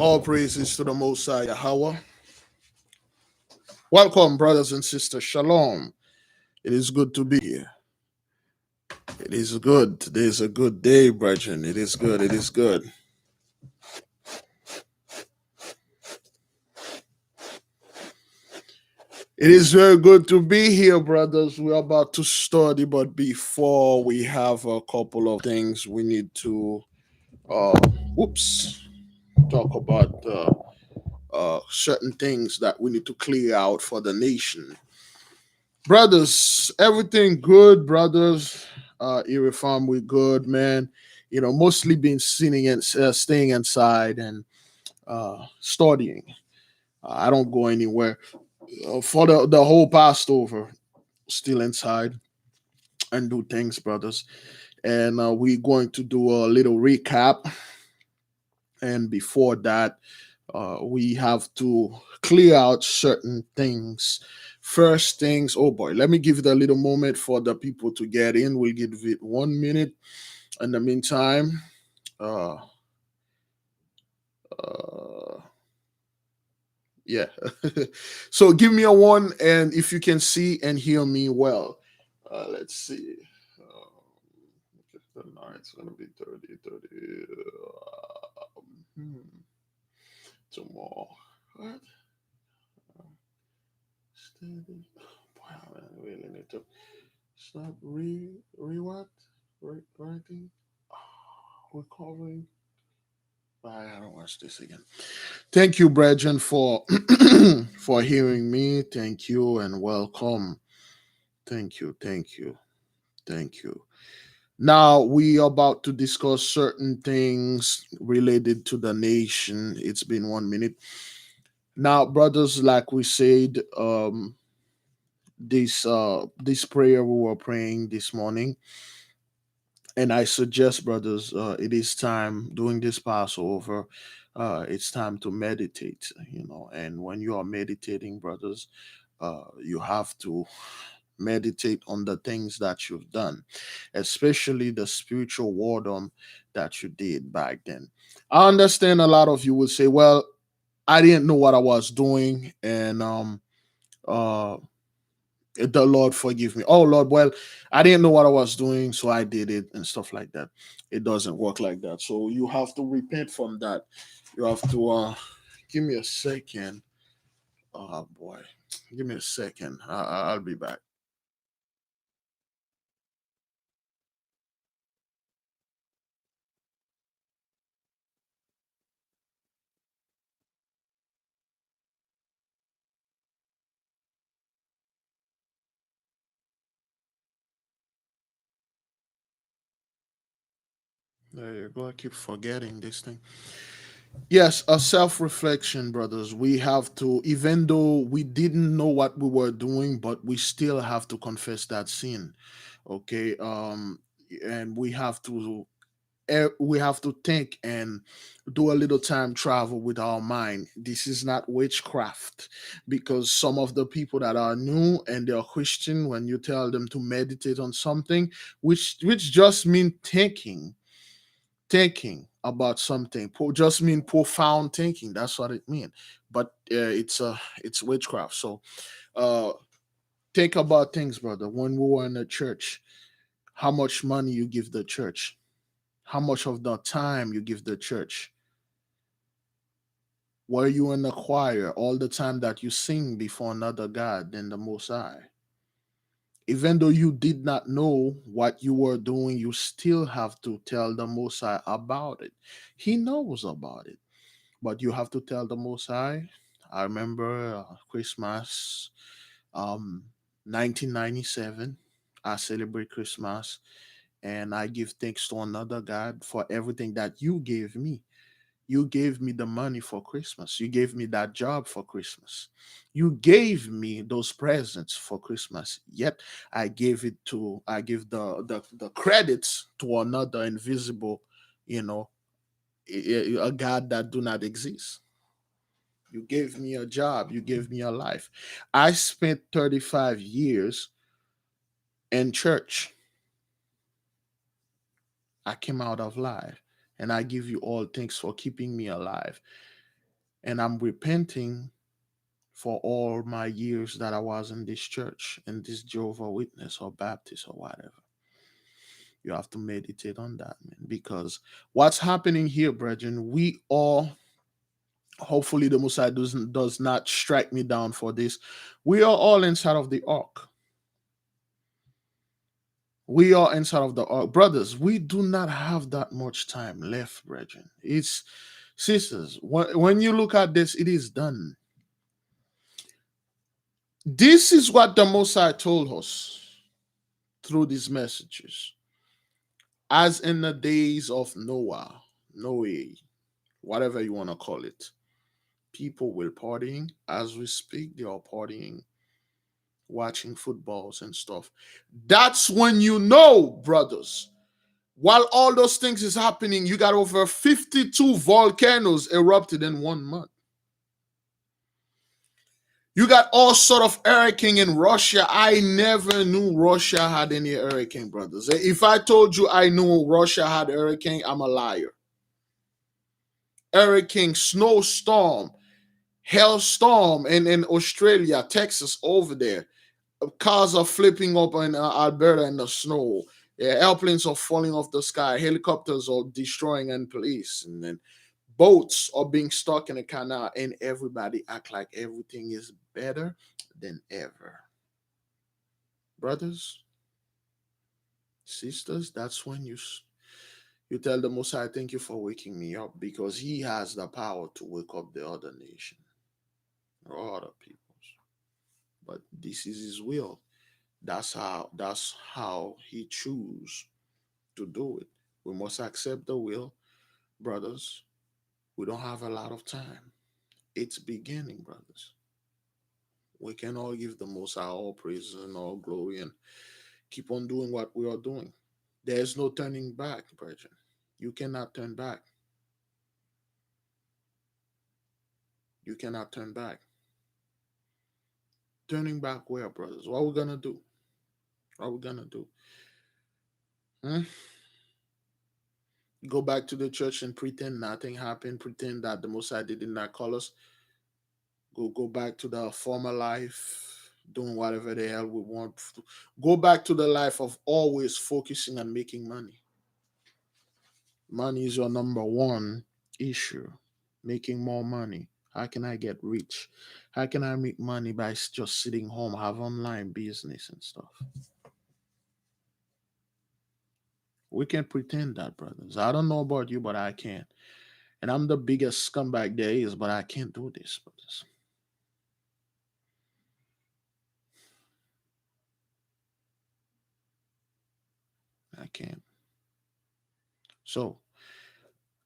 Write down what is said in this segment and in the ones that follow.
All praises to the Most High YAHAWAH. Welcome, brothers and sisters. Shalom. It is good to be here. It is good. Today is a good day, brethren. It is good. It is good. It is very good to be here, brothers. We're about to study, but before we have a couple of things we need to, uh, whoops, talk about certain things that we need to clear out for the nation. Brothers, everything good, brothers. Irifam, we good, man. Mostly been sitting and staying inside and studying. I don't go anywhere for the whole Passover. Still inside and do things, brothers. And we're going to do a little recap. And before that, we have to clear out certain things. First things, oh boy, let me give it a little moment for the people to get in. We'll give it 1 minute. In the meantime, uh, uh, yeah. So give me a one, and if you can see and hear me well, let's see. No, it's gonna be 30, 30. Hmm, two more. What? Steady. Boy, I really need to start what? Writing? Recovering. I don't watch this again. Thank you, brethren, for for hearing me. Thank you and welcome. Thank you, thank you, thank you. Now we are about to discuss certain things related to the nation. It's been 1 minute. Now, brothers, like we said, this prayer we were praying this morning, and I suggest, brothers, it is time during this Passover. It's time to meditate, and when you are meditating, brothers, you have to meditate on the things that you've done, especially the spiritual wardom that you did back then. I understand a lot of you will say, well, I didn't know what I was doing, and uh the Lord forgive me. Oh Lord, well, I didn't know what I was doing, so I did it and stuff like that. It doesn't work like that. So you have to repent from that. You have to give me a second. Oh boy. Give me a second. I'll be back. There you go. I keep forgetting this thing. Yes, a self reflection, brothers. We have to, even though we didn't know what we were doing, but we still have to confess that sin. Okay. And we have to think and do a little time travel with our mind. This is not witchcraft, because some of the people that are new and they're Christian, when you tell them to meditate on something, which just mean thinking about something, just mean profound thinking. That's what it means. But it's witchcraft. So uh, think about things, brother. When we were in the church, how much money you give the church, how much of the time you give the church. Were you in the choir all the time that you sing before another God than the Most High? Even though you did not know what you were doing, you still have to tell the Most High about it. He knows about it, but you have to tell the Most High. I remember Christmas, um, 1997. I celebrate Christmas and I give thanks to another God for everything that you gave me. You gave me the money for Christmas. You gave me that job for Christmas. You gave me those presents for Christmas. Yet I give the credits to another invisible, you know, a God that do not exist. You gave me a job. You gave me a life. I spent 35 years in church. I came out of life. And I give you all thanks for keeping me alive. And I'm repenting for all my years that I was in this church, in this Jehovah Witness or Baptist or whatever. You have to meditate on that, man. Because what's happening here, brethren, we all, hopefully the Messiah does not strike me down for this. We are all inside of the ark. We are inside of the ark. Brothers, we do not have that much time left, brethren. It's sisters, when you look at this, it is done. This is what the Messiah told us through these messages. As in the days of Noah, whatever you want to call it, people will partying. As we speak, they are partying, watching footballs and stuff. That's when you know, brothers, while all those things is happening, you got over 52 volcanoes erupted in 1 month. You got all sort of hurricane in Russia. I never knew Russia had any hurricane, brothers. If I told you I knew Russia had a hurricane, I'm a liar. Hurricane, snowstorm, hailstorm in Australia, Texas, over there. Cars are flipping up in Alberta in the snow. Yeah, airplanes are falling off the sky. Helicopters are destroying and police. And then boats are being stuck in a canal, and everybody act like everything is better than ever. Brothers, sisters, that's when you tell the Most High, thank you for waking me up, because he has the power to wake up the other nation or other peoples. But this is his will. That's how he choose to do it. We must accept the will, brothers. We don't have a lot of time. It's beginning, brothers. We can all give the Most High all praise and all glory and keep on doing what we are doing. There's no turning back, brethren. You cannot turn back. You cannot turn back. Turning back where, brothers? What are we gonna do? What are we gonna do? Go back to the church and pretend nothing happened, pretend that the Most High did not call us. Go back to the former life, doing whatever the hell we want. Go back to the life of always focusing on making money. Money is your number one issue. Making more money. How can I get rich? How can I make money by just sitting home, have online business and stuff? We can pretend that, brothers. I don't know about you, but I can. And I'm the biggest scumbag there is, but I can't do this, brothers. I can't. So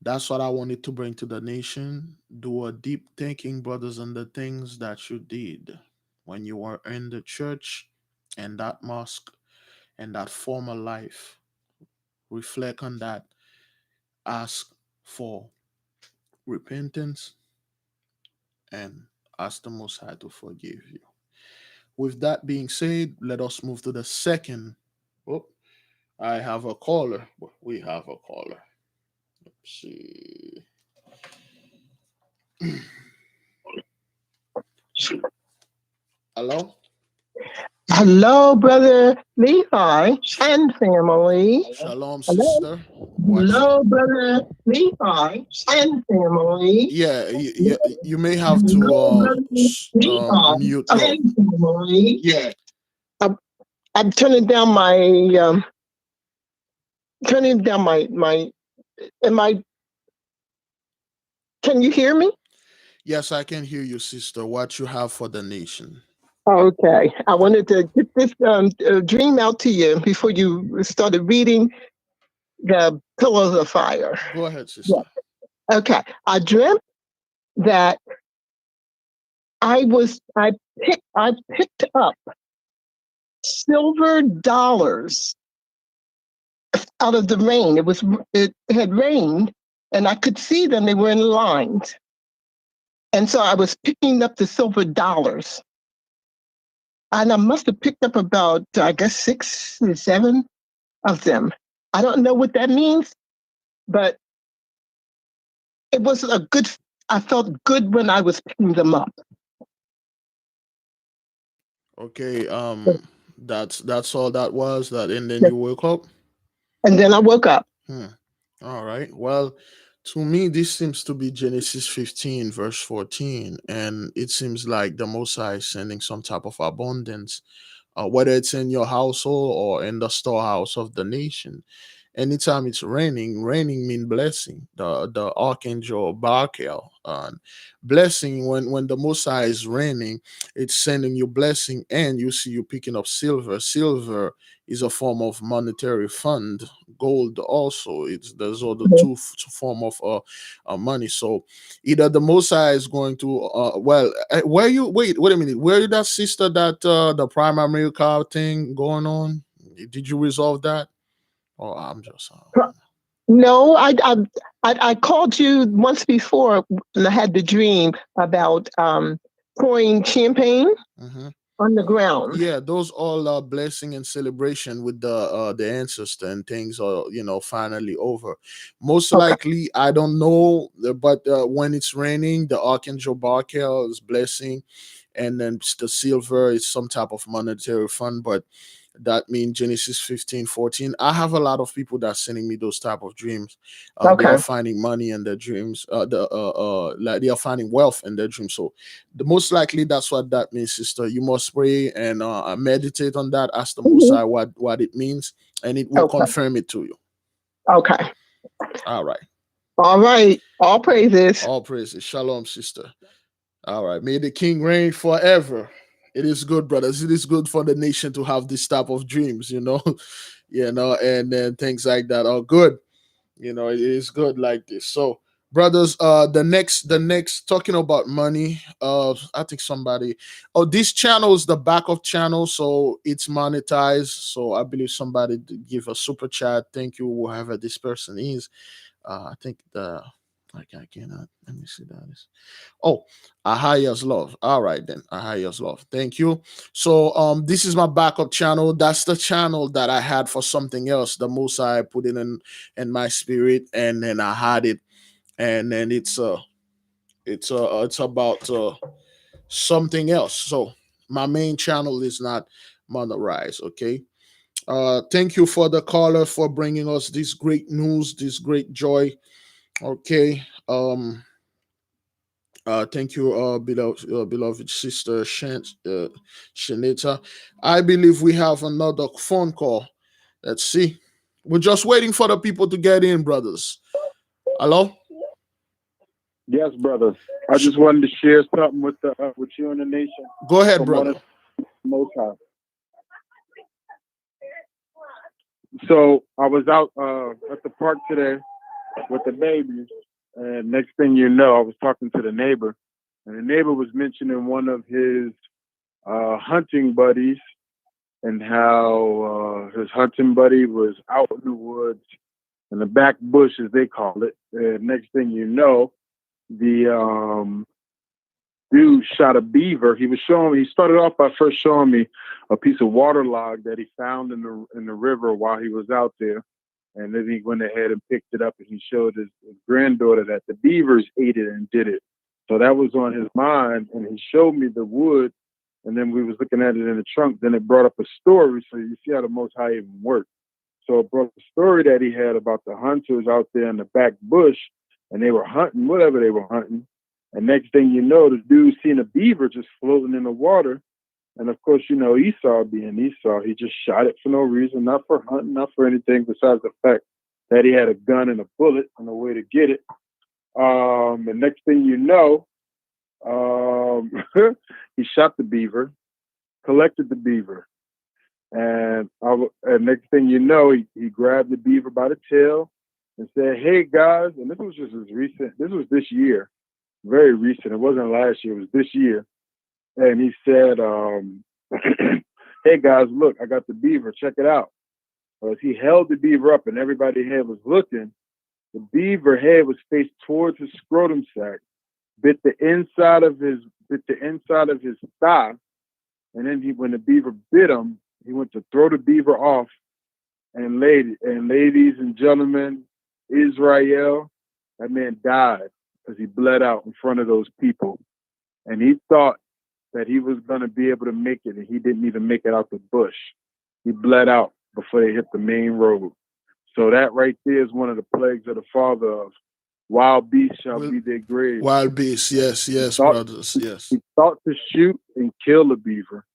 that's what I wanted to bring to the nation. Do a deep thinking, brothers, on the things that you did when you were in the church and that mosque and that former life. Reflect on that. Ask for repentance and ask the Most High to forgive you. With that being said, let us move to the second. Oh, I have a caller. We have a caller. Let's see. Hello? Hello, Brother Levi and family. Shalom, sister. Hello, Brother Levi and family. Yeah, you may have to mute your. Family. Yeah. I'm turning down my am I can you hear me? Yes, I can hear you, sister. What you have for the nation? Okay. I wanted to get this dream out to you before you started reading the Pillars of Fire. Go ahead, sister. Yeah. Okay. I dreamt that I picked up silver dollars out of the rain. It had rained, and I could see them. They were in lines, and so I was picking up the silver dollars, and I must have picked up about, I guess, 6 or 7 of them. I don't know what that means, but it was a good I felt good when I was picking them up. Okay, that's all that was that, and then you woke up. And then I woke up. Hmm. All right. Well, to me, this seems to be Genesis 15, verse 14, and it seems like the Most High is sending some type of abundance, whether it's in your household or in the storehouse of the nation. Anytime it's raining, raining mean blessing. The archangel Barkel, blessing, when the Most High is raining, it's sending you blessing, and you see you picking up silver. Silver is a form of monetary fund. Gold also. It's those are the Mhm. two form of money. So either the Most High is going to where you wait a minute, where you that sister that the primary miracle thing going on? Did you resolve that? Oh, I'm just. No, I called you once before and I had the dream about pouring champagne Mhm. on the ground. Yeah, those all are blessing and celebration with the ancestor, and things are finally over. Most Okay. likely, I don't know, but when it's raining, the archangel Barkel is blessing, and then the silver is some type of monetary fund, but that means Genesis 15, 14. I have a lot of people that sending me those type of dreams. They are Okay. finding money in their dreams. Like they are finding wealth in their dreams. So the most likely that's what that means, sister. You must pray and meditate on that. Ask the Most Mhm. High what it means, and it will Okay. confirm it to you. Okay. All right. All right. All praises. All praises. Shalom, sister. All right. May the King reign forever. It is good, brothers. It is good for the nation to have this type of dreams, and then things like that are good. It is good like this. So, brothers, the next talking about money. I think somebody. Oh, this channel is the backup channel, so it's monetized. So I believe somebody did give a super chat. Thank you, whoever this person is. I think I cannot. Let me see that is. Oh, Ahaya's love. All right then, Ahaya's love. Thank you. So this is my backup channel. That's the channel that I had for something else. The most I put it in my spirit, and then I had it, and then it's about something else. So my main channel is not Mother Rise. Okay. Thank you for the caller for bringing us this great news, this great joy. Okay. Thank you, beloved sister Shanita. I believe we have another phone call. Let's see. We're just waiting for the people to get in, brothers. Hello? Yes, brother. I just wanted to share something with you and the nation Go ahead, from one of brother. the Most High. So I was out at the park today with the babies, and next thing you know, I was talking to the neighbor, and the neighbor was mentioning one of his hunting buddies and how his hunting buddy was out in the woods in the back bush, as they call it. And next thing you know, the dude shot a beaver. He started off by first showing me a piece of waterlog that he found in the river while he was out there. And then he went ahead and picked it up and he showed his granddaughter that the beavers ate it and did it. So that was on his mind. And he showed me the wood. And then we was looking at it in the trunk. Then it brought up a story. So you see how the Most High even worked. So it brought the story that he had about the hunters out there in the back bush, and they were hunting whatever they were hunting. And next thing you know, the dude seen a beaver just floating in the water. And of course, Esau being Esau, he just shot it for no reason, not for hunting, not for anything besides the fact that he had a gun and a bullet and a way to get it. And next thing you know, he shot the beaver, collected the beaver. And next thing you know, he grabbed the beaver by the tail and said, "Hey guys," and this was just as recent. This was this year, very recent. It wasn't last year. It was this year. And he said, "Hey guys, look, I got the beaver. Check it out." Well, as he held the beaver up and everybody's head was looking, the beaver head was faced towards his scrotum sac, bit the inside of his thigh, and then when the beaver bit him, he went to throw the beaver off. And ladies and gentlemen, Israel, that man died. because he bled out in front of those people. And he thought that he was going to be able to make it, and he didn't even make it out the bush. He bled out before they hit the main road. So that right there is one of the plagues of the father of wild beasts shall be their graves. Wild beasts, yes, brothers, yes. He thought to shoot and kill the beaver,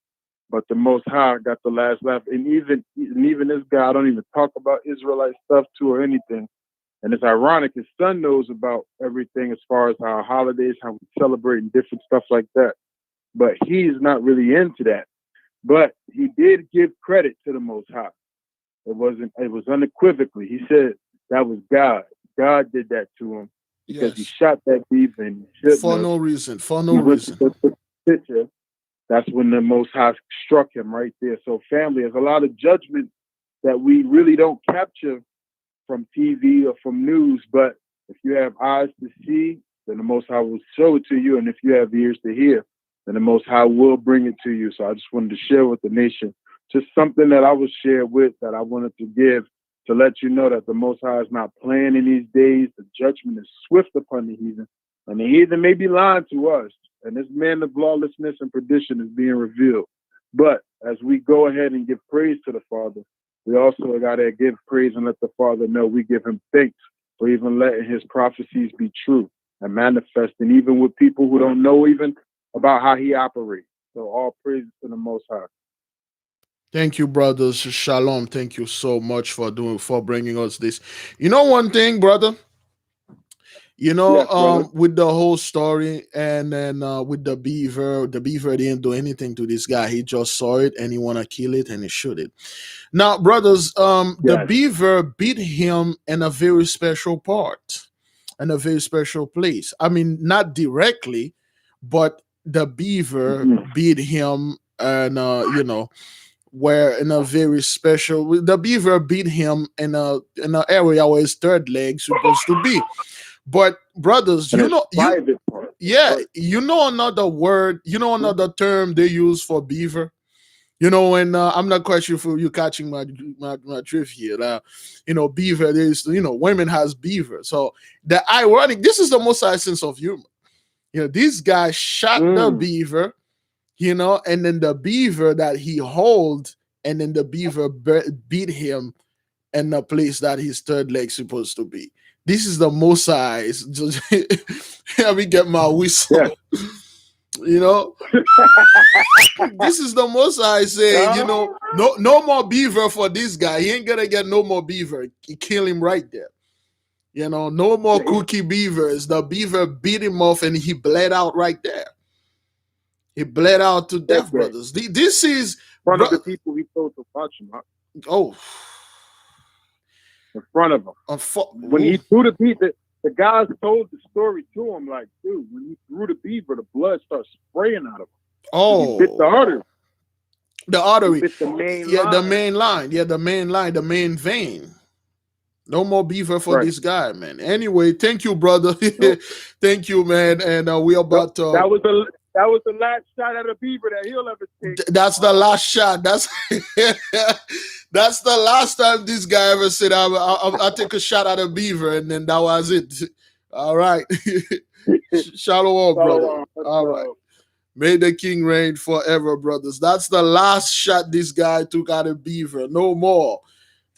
but the Most High got the last laugh. And even this guy, I don't even talk about Israelite stuff too or anything. And it's ironic, his son knows about everything as far as our holidays, how we celebrate and different stuff like that. But he's not really into that. But he did give credit to the Most High. It was unequivocally. He said that was God. God did that to him because he shot that beaver and for no reason. That's when the Most High struck him right there. So family, there's a lot of judgment that we really don't capture from TV or from news. But if you have eyes to see, then the Most High will show it to you. And if you have ears to hear, then the Most High will bring it to you. So I just wanted to share with the nation just something that I was shared with that I wanted to give to let you know that the Most High is not playing in these days. The judgment is swift upon the heathen, and the heathen may be lying to us. And this man of lawlessness and perdition is being revealed. But as we go ahead and give praise to the Father, we also got to give praise and let the Father know we give him thanks for even letting his prophecies be true and manifesting, even with people who don't know even about how he operates. So all praise to the Most High. Thank you, brothers. Shalom. Thank you so much for bringing us this. You know one thing, brother? With the whole story and then with the beaver didn't do anything to this guy. He just saw it and he want to kill it and he shoot it. Now, brothers, the beaver beat him in a very special part, in a very special place. I mean, not directly, but the beaver beat him and, where in a very special, the beaver beat him in an area where his third leg supposed to be. But brothers, you know another word, another term they use for beaver. And I'm not quite sure if you catching my drift here. Beaver, there's women has beaver. So the ironic, this is the most sense of humor. This guy shot the beaver, and then the beaver that he hold, and then the beaver beat him in the place that his third leg supposed to be. This is the most size. Let me get my whistle. This is the most I say. No more beaver for this guy. He ain't gonna get no more beaver. He kill him right there. No more cookie beavers. The beaver beat him off and he bled out right there. He bled out to death, brothers. This is one of the people he told to watch him. Oh. In front of him. When he threw the beaver, the guys told the story to him, like, dude, when he threw the beaver, the blood started spraying out of him. Oh. He bit the artery. The artery. He bit the main line. The main line. Yeah, the main line, the main vein. No more beaver for this guy, man. Anyway, thank you, brother. Thank you, man. And we about to... That was the last shot at a beaver that he'll ever take. That's the last shot. That's the last time this guy ever said, I'll take a shot at a beaver, and then that was it. All right. Shalom, brother. All right. May the king reign forever, brothers. That's the last shot this guy took at a beaver. No more.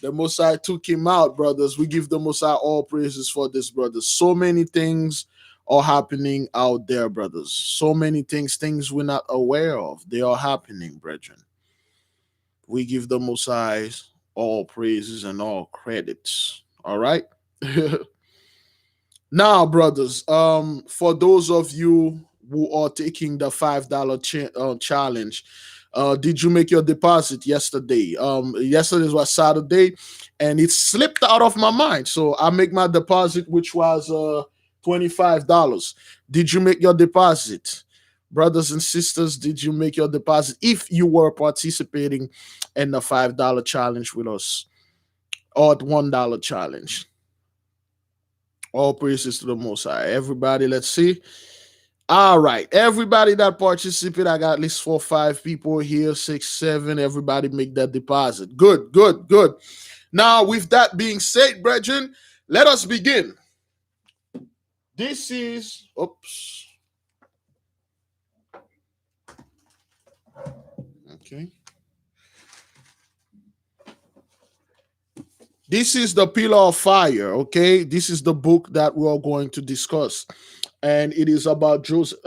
The Messiah took him out, brothers. We give the Messiah all praises for this, brothers. So many things are happening out there, brothers. So many things we're not aware of. They are happening, brethren. We give the Messiah all praises and all credits. All right? Now, brothers, for those of you who are taking the $5 challenge, did you make your deposit yesterday? Yesterday was Saturday, and it slipped out of my mind. So I make my deposit, which was $25. Did you make your deposit? Brothers and sisters, did you make your deposit if you were participating in the $5 challenge with us or $1 challenge? All praises to the Most High. Everybody, let's see. All right. Everybody that participated, I got at least 4 or 5 people here, 6, 7. Everybody make that deposit. Good. Now, with that being said, brethren, let us begin. This is, oops, okay. This is the pillar of fire, okay? This is the book that we're going to discuss. And it is about Joseph,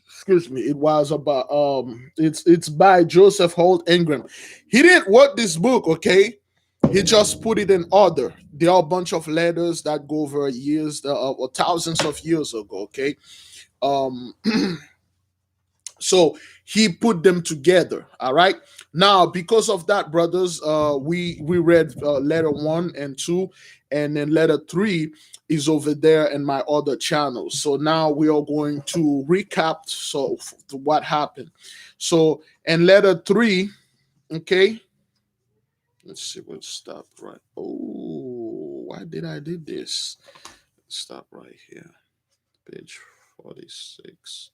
excuse me, it was about, it's by Joseph Holt Ingram. He didn't write this book, okay? He just put it in order. There are a bunch of letters that go over years, or thousands of years ago, okay? Um, so he put them together. All right. Now, because of that, brothers, we read letter 1 and 2, and then letter 3 is over there in my other channel. So now we are going to recap what happened. So in letter 3, okay. Let's see what stopped right. Oh, why did I do this? Stop right here. Page 46.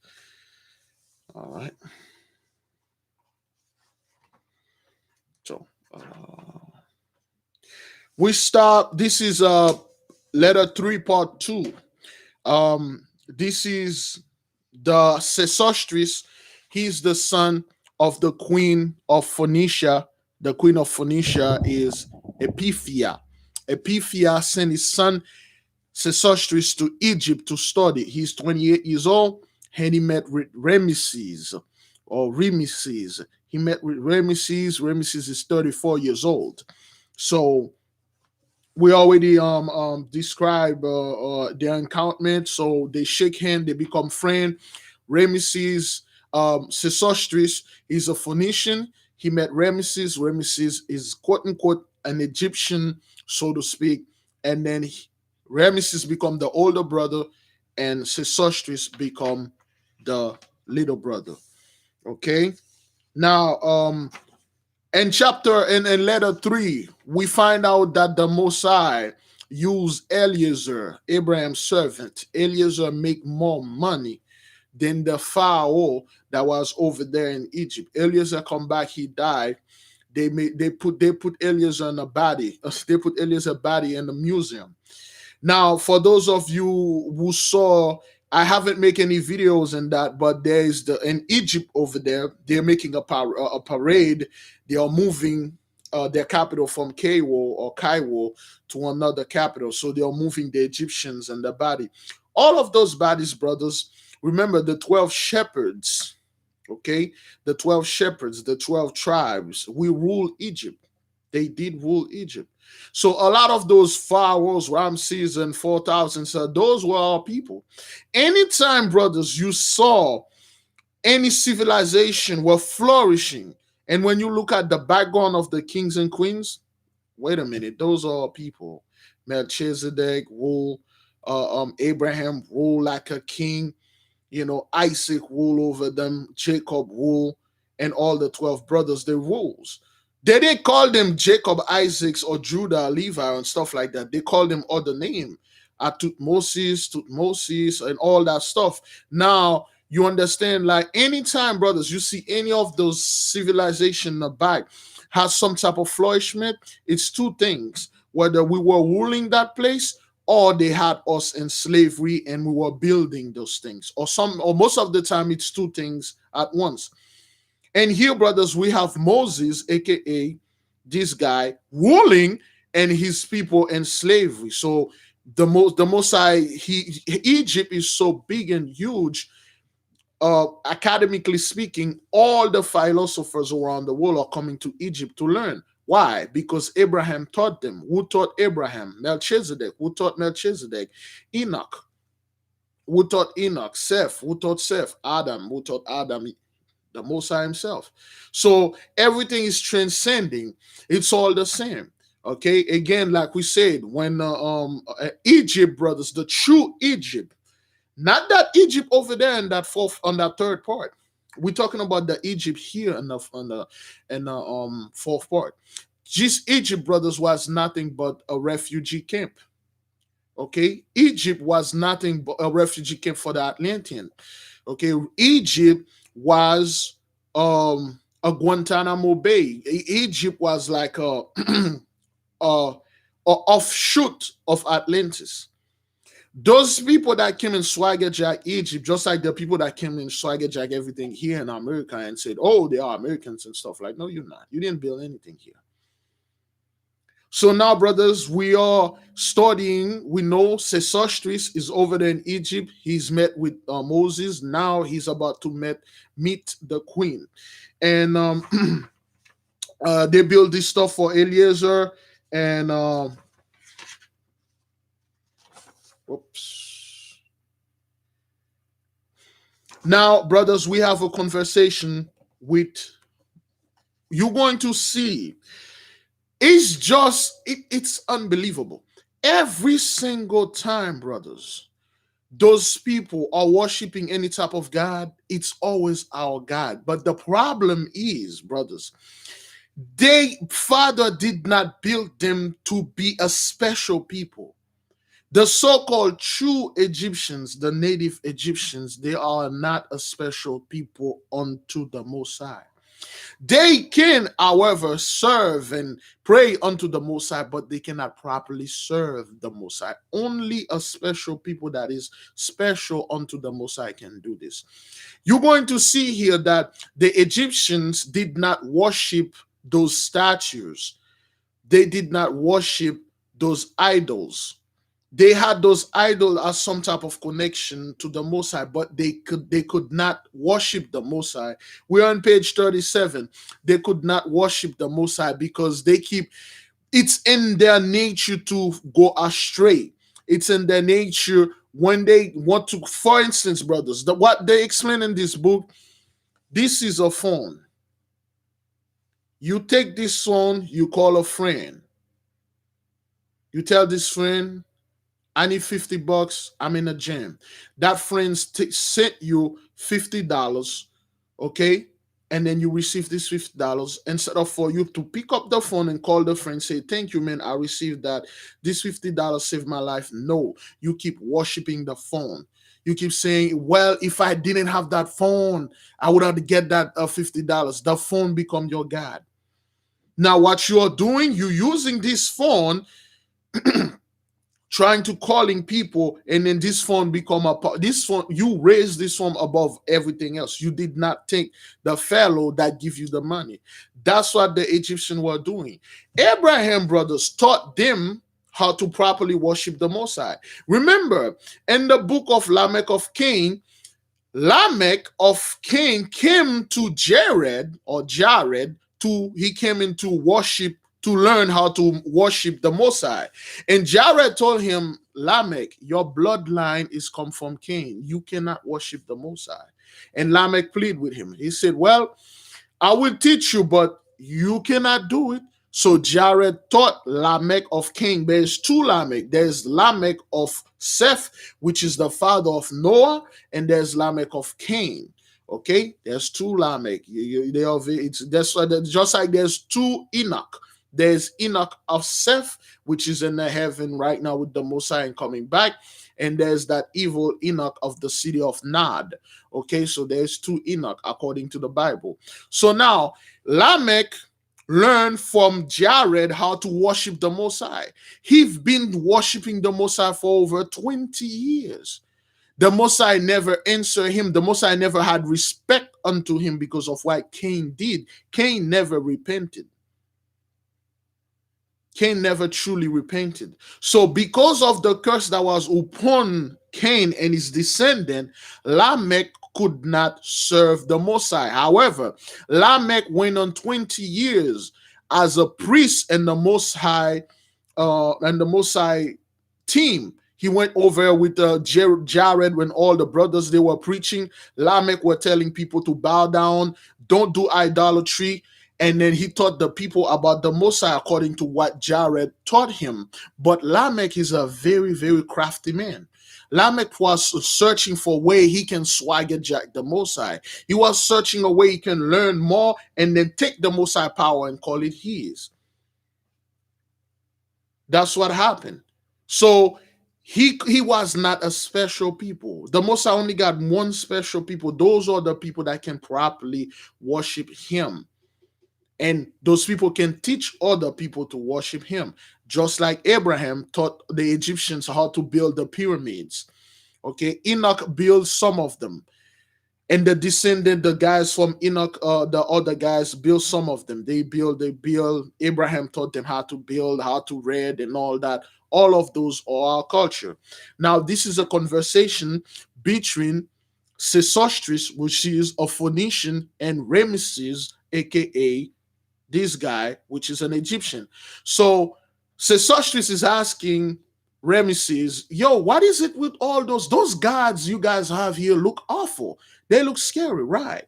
All right. So we start. This is letter 3, part 2. This is the Sesostris. He's the son of the queen of Phoenicia. The queen of Phoenicia is Epithia. Epithia sent his son Sesostris to Egypt to study. He's 28 years old, and he met with Remeses or Remeses. He met with Remeses. Remeses is 34 years old. So we already describe their encounterment. So they shake hand, they become friend. Remeses, Sesostris is a Phoenician. He met Remeses. Remeses is quote unquote an Egyptian, so to speak. And then Remeses become the older brother, and Sesostris become the little brother. Okay. Now, in letter 3, we find out that the Mosai used Eliezer, Abraham's servant. Eliezer make more money than the Pharaoh that was over there in Egypt. Eliezer come back, he died. They put Eliezer in a body. They put Eliezer's body in the museum. Now, for those of you who saw, I haven't made any videos in that, but there's in Egypt over there, they're making a parade. They are moving their capital from Cairo to another capital. So they are moving the Egyptians and the body. All of those bodies, brothers, remember the 12 shepherds, okay? The 12 shepherds, the 12 tribes, we rule Egypt. They did rule Egypt. So a lot of those pharaohs, Ramses and 4,000, so those were our people. Anytime, brothers, you saw any civilization were flourishing, and when you look at the background of the kings and queens, wait a minute, those are our people. Melchizedek rule, Abraham rule like a king, Isaac rule over them, Jacob rule, and all the 12 brothers, they rules. They didn't call them Jacob, Isaacs, or Judah, Levi, and stuff like that. They called them other name. Tutmosis, and all that stuff. Now, you understand, like anytime, brothers, you see any of those civilization in the back has some type of flourishment, it's two things. Whether we were ruling that place or they had us in slavery and we were building those things, or most of the time it's two things at once. And here, brothers, we have Moses, aka this guy, ruling and his people in slavery. So the Mosai, Egypt is so big and huge. Academically speaking, all the philosophers around the world are coming to Egypt to learn. Why? Because Abraham taught them. Who taught Abraham? Melchizedek. Who taught Melchizedek? Enoch. Who taught Enoch? Seth. Who taught Seth? Adam. Who taught Adam? The Most High Himself. So everything is transcending. It's all the same. Okay. Again, like we said, when Egypt, brothers, the true Egypt, not that Egypt over there in that third part. We're talking about the Egypt here in the fourth part. Just Egypt, brothers, was nothing but a refugee camp. Okay, Egypt was nothing but a refugee camp for the Atlantean. Okay, Egypt was a Guantanamo Bay. Egypt was like a offshoot of Atlantis. Those people that came and swagger jack Egypt, just like the people that came and swagger jack everything here in America and said, "Oh, they are Americans and stuff." Like, no, you're not. You didn't build anything here. So now, brothers, we are studying. We know Sesostris is over there in Egypt. He's met with Moses. Now he's about to meet the queen, and they build this stuff for Eliezer. And oops. Now, brothers, we have a conversation with. You're going to see. It's unbelievable. Every single time, brothers, those people are worshiping any type of God, it's always our God. But the problem is, brothers, Father did not build them to be a special people. The so-called true Egyptians, the native Egyptians, they are not a special people unto the Most High. They can, however, serve and pray unto the Most High, but they cannot properly serve the Most High. Only a special people that is special unto the Most High can do this. You're going to see here that the Egyptians did not worship those statues. They did not worship those idols. They had those idols as some type of connection to the Most High, but they could not worship the Most High. We're on page 37. They could not worship the Most High because it's in their nature to go astray. It's in their nature when they want to, for instance, brothers, what they explain in this book, this is a phone. You take this phone, you call a friend. You tell this friend, I need $50. I'm in a jam. That friend sent you $50, okay? And then you receive this $50 instead of for you to pick up the phone and call the friend, say, thank you, man, I received that. This $50 saved my life. No, you keep worshiping the phone. You keep saying, well, if I didn't have that phone, I would have to get that $50. The phone become your God. Now, what you're doing, you're using this phone trying to calling people, and then this phone you raise this phone above everything else. You did not take the fellow that give you the money. That's what the Egyptians were doing. Abraham brothers taught them how to properly worship the Most High. Remember, in the book of Lamech of Cain came to Jared he came into worship to learn how to worship the Most High. And Jared told him, Lamech, your bloodline is come from Cain. You cannot worship the Most High. And Lamech pleaded with him. He said, well, I will teach you, but you cannot do it. So Jared taught Lamech of Cain. There's two Lamech. There's Lamech of Seth, which is the father of Noah, and there's Lamech of Cain. Okay, there's two Lamech. Just like there's two Enoch. There's Enoch of Seth, which is in the heaven right now with the Messiah coming back. And there's that evil Enoch of the city of Nod. Okay, so there's two Enoch according to the Bible. So now, Lamech learned from Jared how to worship the Messiah. He's been worshiping the Messiah for over 20 years. The Messiah never answered him. The Messiah never had respect unto him because of what Cain did. Cain never repented. Cain never truly repented. So because of the curse that was upon Cain and his descendant, Lamech could not serve the Messiah. However, Lamech went on 20 years as a priest in the Most High team. He went over with Jared when all the brothers, they were preaching. Lamech were telling people to bow down, don't do idolatry. And then he taught the people about the Messiah according to what Jared taught him. But Lamech is a very, very crafty man. Lamech was searching for a way he can swagger jack the Messiah. He was searching a way he can learn more and then take the Messiah power and call it his. That's what happened. So he was not a special people. The Messiah only got one special people. Those are the people that can properly worship him. And those people can teach other people to worship him. just like Abraham taught the Egyptians how to build the pyramids. Okay, Enoch built some of them, and the guys from Enoch, the other guys built some of them. They build. Abraham taught them how to build, how to read, and all that. All of those are our culture. Now, this is a conversation between Sesostris, which is a Phoenician, and Remeses, aka this guy, which is an Egyptian. So Sesostris is asking Remeses, yo, what is it with all those gods you guys have here look awful. They look scary, right?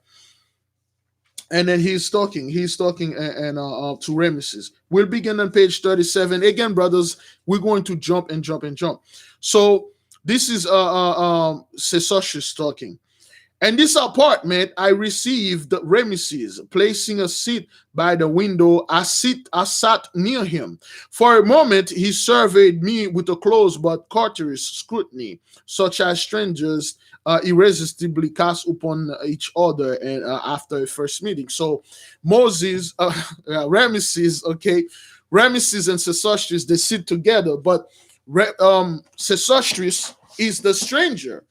And then he's talking and to Remeses. We'll begin on page 37. Again, brothers, we're going to jump and jump and jump. So this is Sesostris talking. And this apartment I received Remeses, placing a seat by the window. I sat near him. For a moment he surveyed me with a close but courteous scrutiny, such as strangers irresistibly cast upon each other and after a first meeting. So Moses, Remeses, okay, Remeses and Sesostris, they sit together, but Sesostris is the stranger.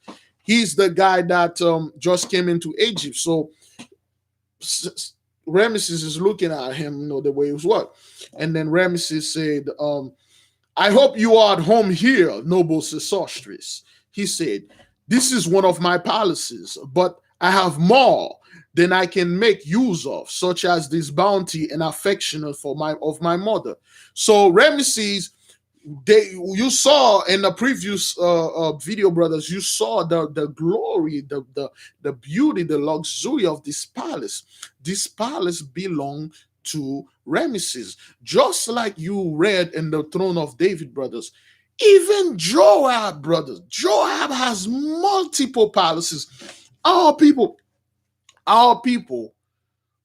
He's the guy that just came into Egypt. So Remeses is looking at him, the way he was what. And then Remeses said, I hope you are at home here, noble Sesostris. He said, this is one of my palaces, but I have more than I can make use of, such as this bounty and affection of my mother. So Remeses, you saw in the previous video, brothers, you saw the glory, the beauty, the luxury of this palace. This palace belonged to Remeses, just like you read in the Throne of David, brothers. Even Joab, brothers, Joab has multiple palaces. Our people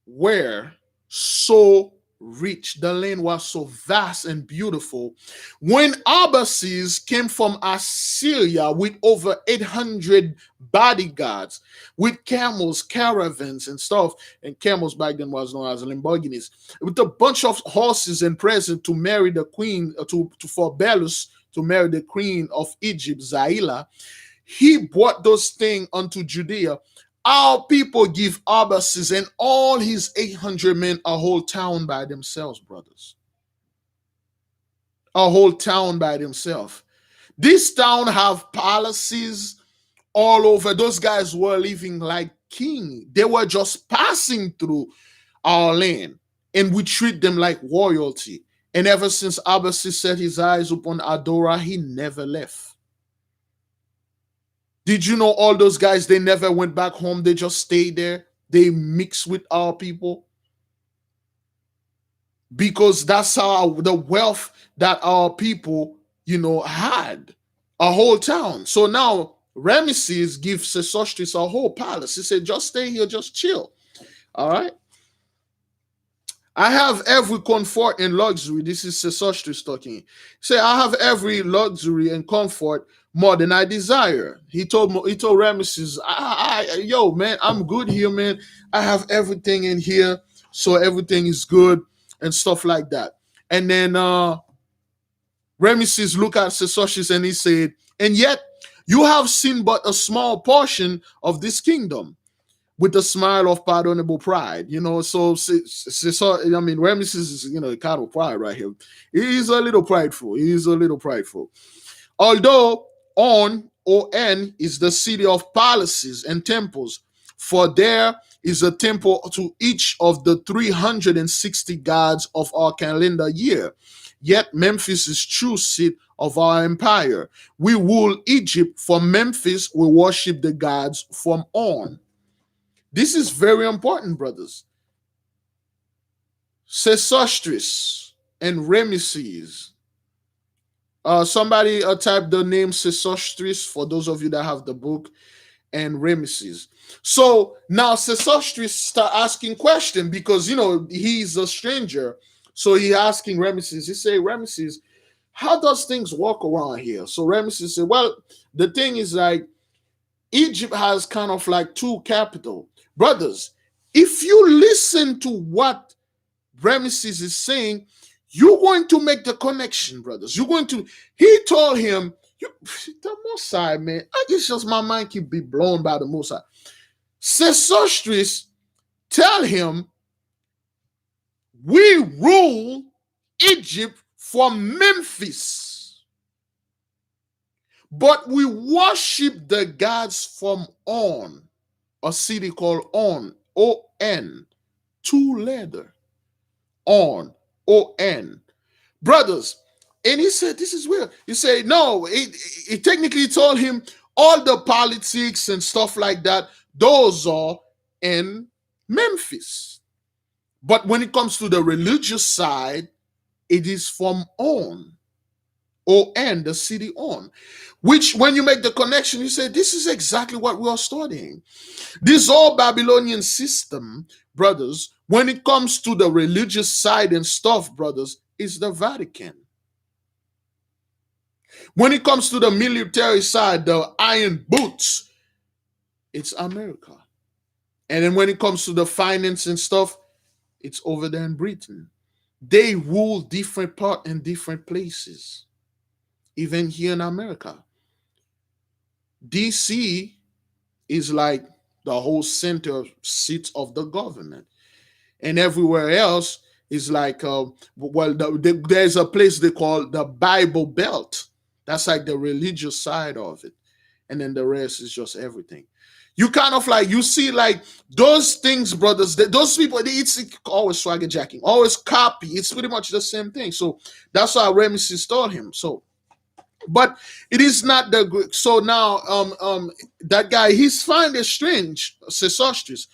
were so rich. The land was so vast and beautiful. When Arbaces came from Assyria with over 800 bodyguards, with camels, caravans, and stuff, and camels back then was known as Lamborghinis, with a bunch of horses and presents to marry the queen, for Belus to marry the queen of Egypt, Zailah, he brought those things unto Judea. Our people give Arbaces and all his 800 men a whole town by themselves, brothers. A whole town by themselves. This town have palaces all over. Those guys were living like king. They were just passing through our land, and we treat them like royalty. And ever since Arbaces set his eyes upon Adora, he never left. Did you know all those guys, they never went back home? They just stayed there. They mixed with our people. Because that's how the wealth that our people, had. A whole town. So now Remeses gives Sesostris a whole palace. He said, just stay here, just chill. All right. I have every comfort and luxury. This is Sesostris talking. Say, I have every luxury and comfort more than I desire. He told Remeses, yo, man, I'm good here, man. I have everything in here, so everything is good and stuff like that. And then Remeses looked at Sesostris and he said, and yet you have seen but a small portion of this kingdom, with a smile of pardonable pride. So Remeses is, kind of pride right here. He's a little prideful. Although On is the city of palaces and temples, for there is a temple to each of the 360 gods of our calendar year. Yet Memphis is true seat of our empire. We rule Egypt from Memphis. We worship the gods from On. This is very important, brothers. Sesostris and Remeses. Somebody type the name Sesostris for those of you that have the book, and Remeses. So now Sesostris start asking questions because he's a stranger. So he asking Remeses. He say, Remeses, how does things work around here? So Remeses said, well, the thing is like Egypt has kind of like two capital. Brothers, if you listen to what Remeses is saying, You're going to make the connection, brothers. You're going to, he told him, the Most High, man, I guess just my mind keep be blown by the Most High. Sesostris tell him, we rule Egypt from Memphis, but we worship the gods from On, a city called On, O-N, two letter, On, O-N. Brothers, and he said, this is weird. He said, no, it technically told him all the politics and stuff like that, those are in Memphis. But when it comes to the religious side, it is from On, O-N, the city On. Which, when you make the connection, you say, this is exactly what we are studying. This old Babylonian system, brothers, when it comes to the religious side and stuff, brothers, is the Vatican. When it comes to the military side, the iron boots, it's America. And then when it comes to the finance and stuff, it's over there in Britain. They rule different part in different places, even here in America. DC is like the whole center seat of the government, and everywhere else is like, there's a place they call the Bible Belt. That's like the religious side of it, and then the rest is just everything. You kind of like, you see like those things, brothers, those people, it's always swagger jacking, always copy. It's pretty much the same thing. So that's why Remeses told him. So, but it is not the good. So now that guy, he's find it strange, Sesostris,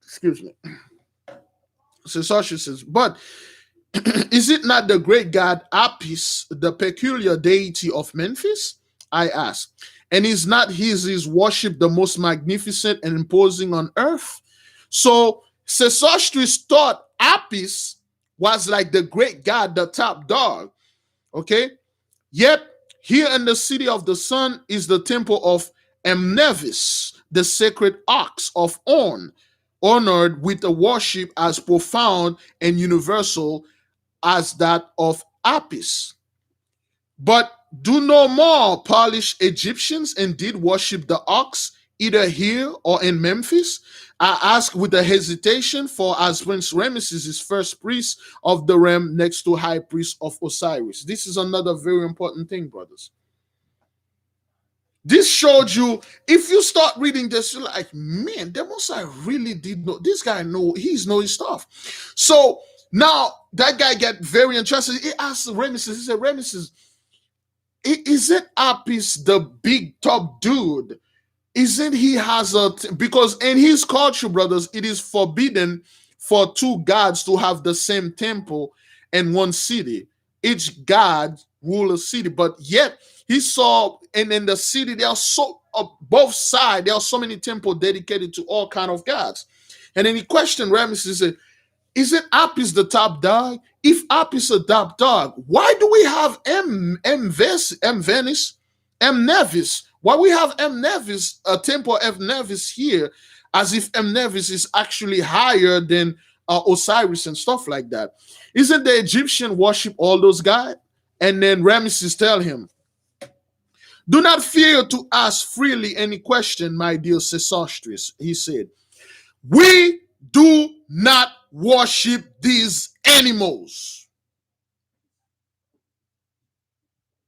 excuse me, Sesostris says, but is it not the great god Apis, the peculiar deity of Memphis? I ask. And is not his worship the most magnificent and imposing on earth? So Sesostris thought Apis was like the great god, the top dog. Okay? Yet here in the city of the sun is the temple of Mnevis, the sacred ox of On, honored with a worship as profound and universal as that of Apis. But do no more Polish Egyptians indeed worship the ox, either here or in Memphis? I ask with a hesitation, for as Prince Remeses is first priest of the realm next to high priest of Osiris. This is another very important thing, brothers. This showed you, if you start reading this, you're like, man, the Most High really did know. This guy he's know his stuff. So now that guy get very interested. He asked Remeses, he said, Remeses, is it Apis the big top dude? Isn't he has because in his culture, brothers, it is forbidden for two gods to have the same temple in one city. Each god rule a city, but yet he saw, and in the city there are so both sides there are so many temples dedicated to all kind of gods. And then he questioned Ramesses and said, isn't Apis the top dog? If Apis a top dog, why do we have M Nevis? Why we have M Nevis, a temple of Nevis here, as if M Nevis is actually higher than Osiris and stuff like that? Isn't the Egyptian worship all those guys? And then Ramesses tell him, do not fear to ask freely any question, my dear Sesostris, he said. We do not worship these animals.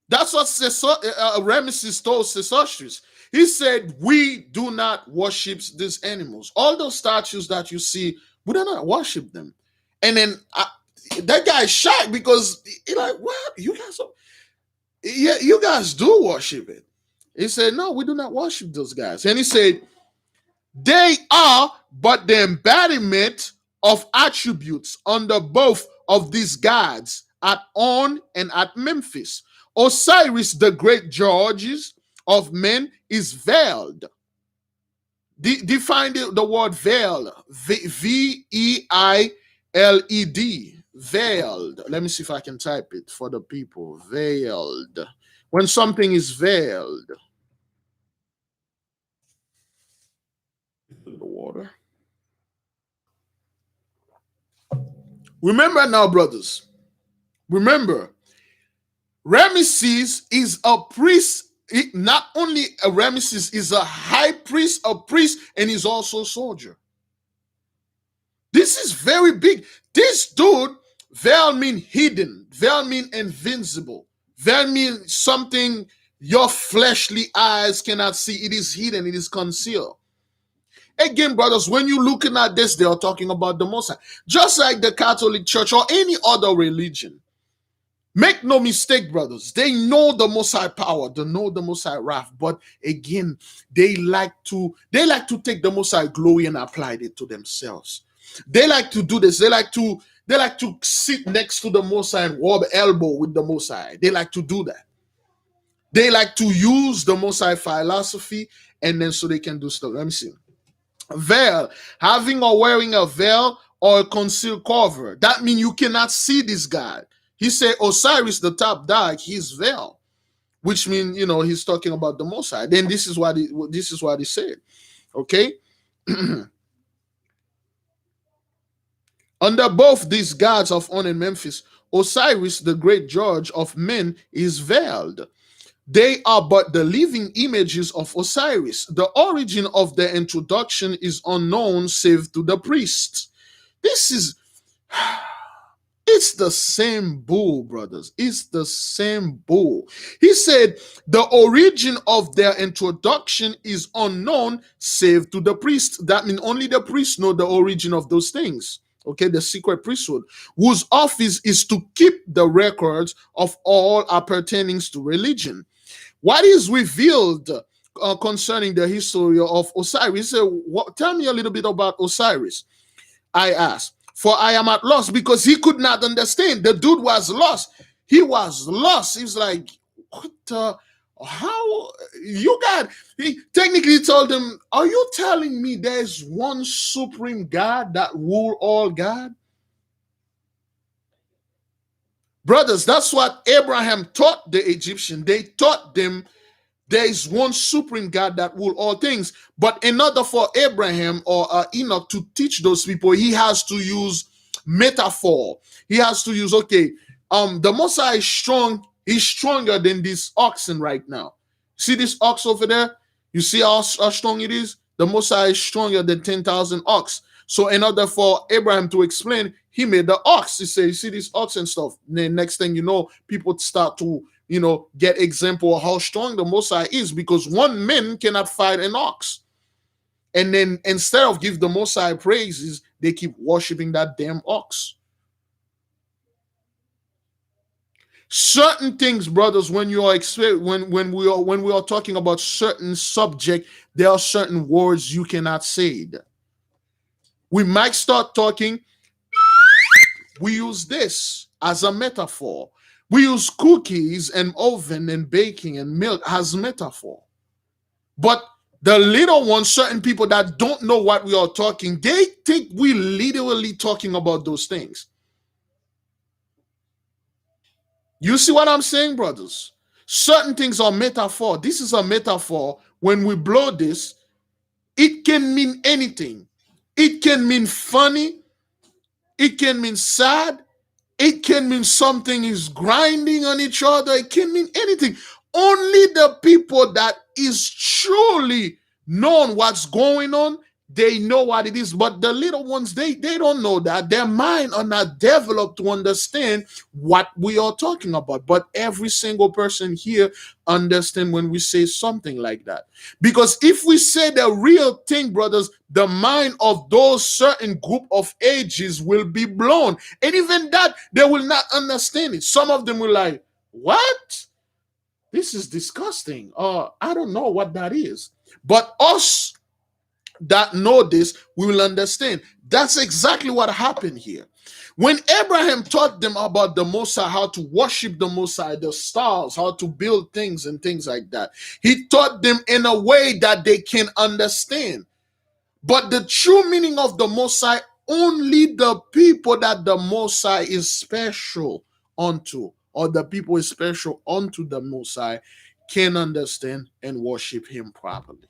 That's what Remeses told Sesostris. He said, we do not worship these animals. All those statues that you see, we do not worship them. And then that guy is shocked because he's like, what? You guys are, yeah, you guys do worship it. He said, no, we do not worship those guys. And he said, they are but the embodiment of attributes under both of these gods at On and at Memphis. Osiris, the great Georges of men, is veiled. Define the word veil. V-E-I-L-E-D. Veiled. Let me see if I can type it for the people. Veiled. When something is veiled. The water. Remember now, brothers. Remember, Remeses is a priest. Not only a Remeses is a high priest, a priest, and he's also a soldier. This is very big. This dude, Vel mean hidden, Vel mean invincible, Vel mean something your fleshly eyes cannot see. It is hidden, it is concealed. Again, brothers, when you're looking at this, they are talking about the Most High. Just like the Catholic Church or any other religion. Make no mistake, brothers. They know the Most High power, they know the Most High wrath. But again, they like to take the Most High glory and apply it to themselves. They like to do this. They like to sit next to the Most High and rub elbow with the Most High. They like to do that. They like to use the Most High philosophy, and then so they can do stuff. Let me see. Veil, having or wearing a veil or a concealed cover. That means you cannot see this God. He said Osiris, the top dog, he's veil, which means he's talking about the Most High. Then this is what he said. Okay. Under both these gods of On and Memphis, Osiris, the great judge of men, is veiled. They are but the living images of Osiris. The origin of their introduction is unknown save to the priests. This is, it's the same bull, brothers. It's the same bull. He said the origin of their introduction is unknown save to the priests. That means only the priests know the origin of those things. Okay, the secret priesthood, whose office is to keep the records of all appertaining to religion. What is revealed concerning the history of Osiris? Tell me a little bit about Osiris. I asked, for I am at loss, because he could not understand. The dude was lost. He was lost. He's like, what? How you got? He technically told him, "Are you telling me there's one supreme God that rule all God?" Brothers, that's what Abraham taught the Egyptian. They taught them there is one supreme God that rule all things. But in order for Abraham or Enoch to teach those people, he has to use metaphor. He has to use, the Most High is strong. He's stronger than this oxen right now. See this ox over there? You see how strong it is? The Most High is stronger than 10,000 ox. So in order for Abraham to explain, he made the ox. He said, you see this ox and stuff. And then next thing you know, people start to get example of how strong the Most High is, because one man cannot fight an ox. And then instead of give the Most High praises, they keep worshiping that damn ox. Certain things, brothers, when you are when we are talking about certain subject, there are certain words you cannot say. We might start talking. We use this as a metaphor. We use cookies and oven and baking and milk as metaphor. But the little ones, certain people that don't know what we are talking, they think we literally talking about those things. You see what I'm saying, brothers? Certain things are metaphor. This is a metaphor. When we blow this, it can mean anything. It can mean funny. It can mean sad. It can mean something is grinding on each other. It can mean anything. Only the people that is truly knowing what's going on, they know what it is. But the little ones, they don't know that. Their mind are not developed to understand what we are talking about. But every single person here understand when we say something like that. Because if we say the real thing, brothers, the mind of those certain group of ages will be blown. And even that, they will not understand it. Some of them will like, what? This is disgusting. I don't know what that is. But us that know this, we will understand. That's exactly what happened here. When Abraham taught them about the Most High, how to worship the Most High, the stars, how to build things and things like that, he taught them in a way that they can understand. But the true meaning of the Most High, only the people that the Most High is special unto, or the people is special unto the Most High, can understand and worship him properly.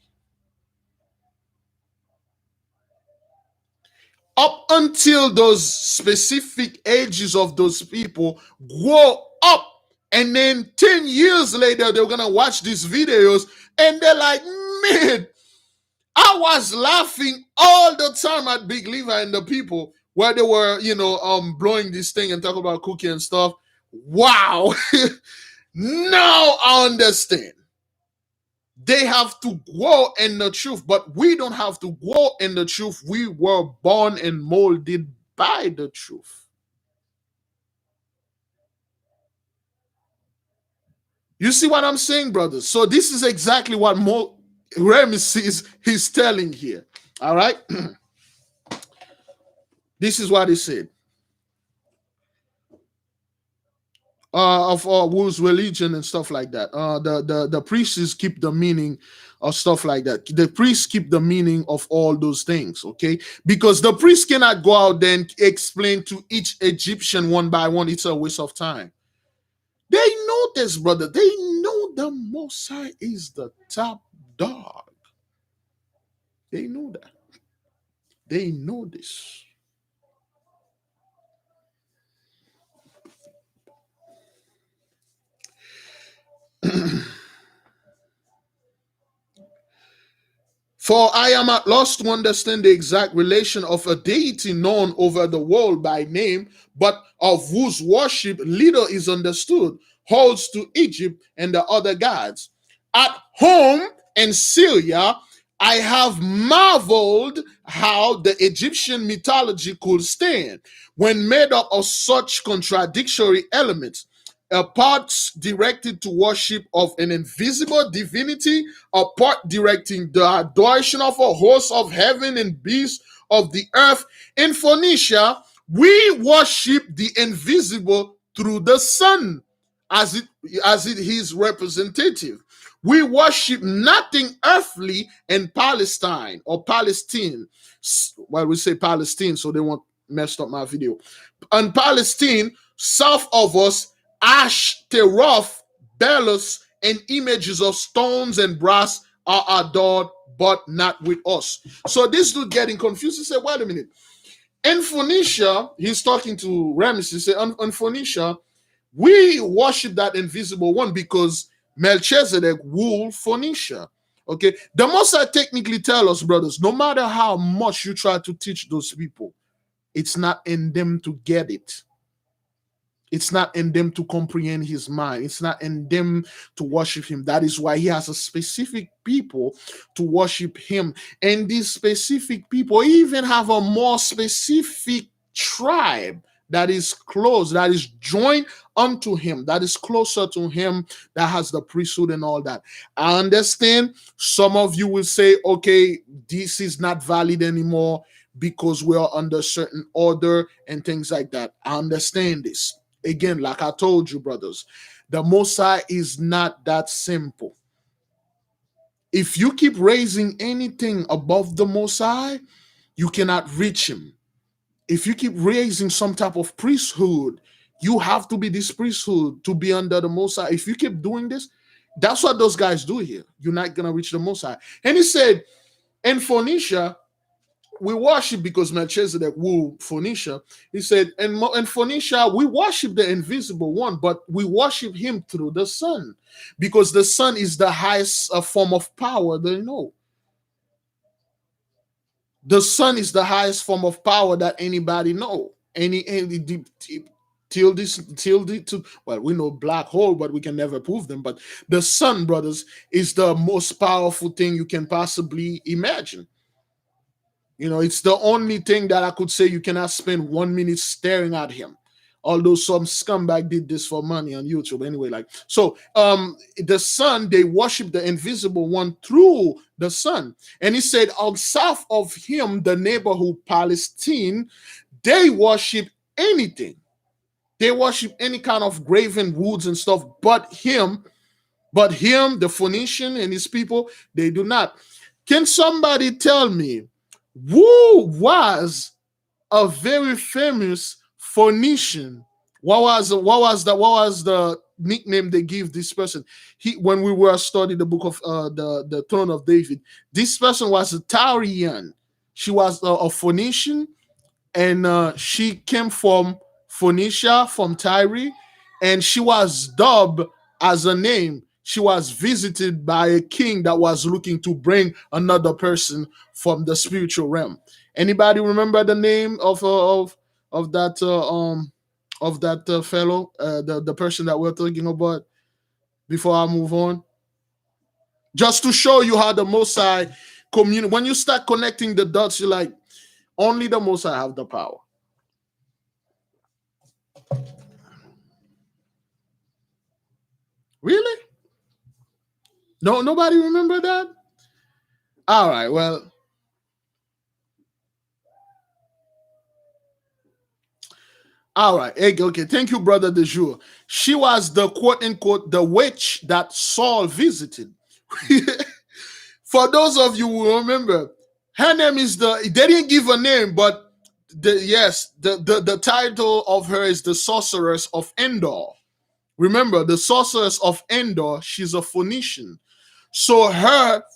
up until those specific ages of those people grow up. And then 10 years later, they're going to watch these videos and they're like, man, I was laughing all the time at Big Levi and the people where they were, blowing this thing and talking about cookie and stuff. Wow. Now I understand. They have to grow in the truth, but we don't have to grow in the truth. We were born and molded by the truth. You see what I'm saying, brothers? So this is exactly what Remeses is telling here. All right? This is what he said. Of Wu's religion and stuff like that. The priests keep the meaning of stuff like that. The priests keep the meaning of all those things, okay? Because the priests cannot go out there and explain to each Egyptian one by one. It's a waste of time. They know this, brother. They know the Most High is the top dog. They know that. They know this. For I am at loss to understand the exact relation of a deity known over the world by name, but of whose worship little is understood, holds to Egypt and the other gods. At home in Syria, I have marveled how the Egyptian mythology could stand when made up of such contradictory elements. A part directed to worship of an invisible divinity, a part directing the adoration of a host of heaven and beasts of the earth. In Phoenicia, we worship the invisible through the sun as it is representative. We worship nothing earthly in Palestine or Palestine. Well, we say Palestine, so they won't mess up my video. In Palestine, south of us, Ashtaroth, Belus, and images of stones and brass are adored, but not with us. So this dude getting confused. He said, wait a minute. In Phoenicia, he's talking to Remeses. He said, in Phoenicia, we worship that invisible one because Melchizedek ruled Phoenicia. Okay. The Most High technically tell us, brothers, no matter how much you try to teach those people, it's not in them to get it. It's not in them to comprehend his mind. It's not in them to worship him. That is why he has a specific people to worship him. And these specific people even have a more specific tribe that is close, that is joined unto him, that is closer to him, that has the priesthood and all that. I understand some of you will say, okay, this is not valid anymore because we are under certain order and things like that. I understand this. Again, like I told you, brothers, the Most High is not that simple. If you keep raising anything above the Most High, you cannot reach him. If you keep raising some type of priesthood, you have to be this priesthood to be under the Most High. If you keep doing this, that's what those guys do here. You're not going to reach the Most High. And he said, in Phoenicia, we worship because Melchizedek ruled Phoenicia. He said, in Phoenicia, we worship the invisible one, but we worship him through the sun because the sun is the highest form of power they know. The sun is the highest form of power that anybody know. Well, we know black hole, but we can never prove them. But the sun, brothers, is the most powerful thing you can possibly imagine. You know, it's the only thing that I could say you cannot spend 1 minute staring at him. Although some scumbag did this for money on YouTube. Anyway, the sun, they worship the invisible one through the sun. And he said, on south of him, the neighborhood Palestine, they worship anything. They worship any kind of graven woods and stuff, but him, the Phoenician and his people, they do not. Can somebody tell me who was a very famous Phoenician? What was the nickname they give this person? When we were studying the book of the Throne of David, this person was a Tyrian. She was a Phoenician, and she came from Phoenicia, from Tyre, and she was dubbed as a name. She was visited by a king that was looking to bring another person from the spiritual realm. Anybody remember the name of that fellow, the person that we're talking about? Before I move on, just to show you how the Most High community. When you start connecting the dots, you're like, only the Most High have the power. Really? No, nobody remember that? All right, well. All right, okay. Thank you, brother de jour. She was the quote unquote the witch that Saul visited. For those of you who remember, her name is they didn't give a name, but the title of her is the sorceress of Endor. Remember, the sorceress of Endor, she's a Phoenician. So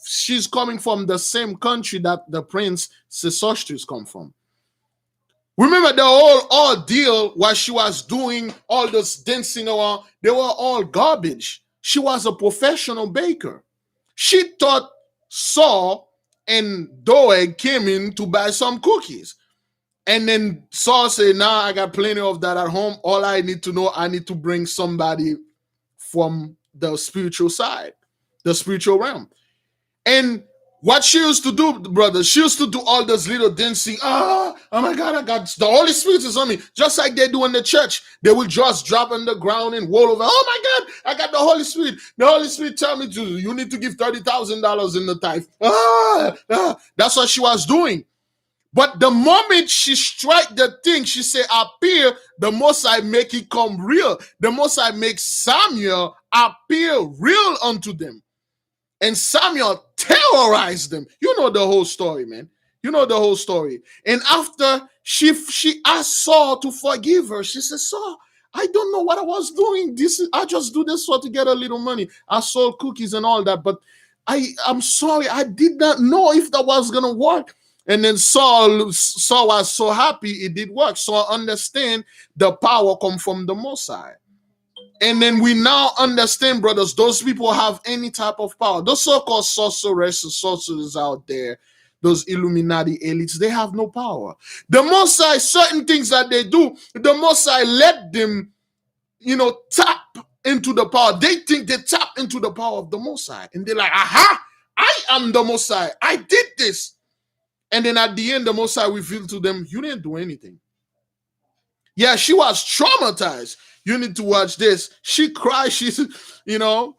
she's coming from the same country that the prince Sesostris come from. Remember the whole ordeal what she was doing, all this dancing around, they were all garbage. She was a professional baker. She thought Saul and Doeg came in to buy some cookies. And then Saul said, nah, I got plenty of that at home. All I need to know, I need to bring somebody from the spiritual side, the spiritual realm. And what she used to do, brother, she used to do all this little dancing. Oh my God, I got the Holy Spirit is on me. Just like they do in the church. They will just drop on the ground and roll over. Oh my God, I got the Holy Spirit. The Holy Spirit tell me you need to give $30,000 in the tithe. That's what she was doing. But the moment she strike the thing, she say, appear, the Most High make it come real. The Most High make Samuel appear real unto them. And Samuel terrorized them. You know the whole story, man. You know the whole story. And after she asked Saul to forgive her, she said, Saul, I don't know what I was doing. I just do this to get a little money. I sold cookies and all that, but I'm sorry. I did not know if that was gonna work. And then Saul was so happy it did work. Saul understand the power come from the Most High. And then we now understand, brothers, those people have any type of power. Those so-called sorcerers out there, those Illuminati elites, they have no power. The Most High, certain things that they do, the Most High let them, tap into the power. They think they tap into the power of the Most High. And they're like, aha, I am the Most High. I did this. And then at the end, the Most High revealed to them, you didn't do anything. Yeah, she was traumatized. You need to watch this. She cried. The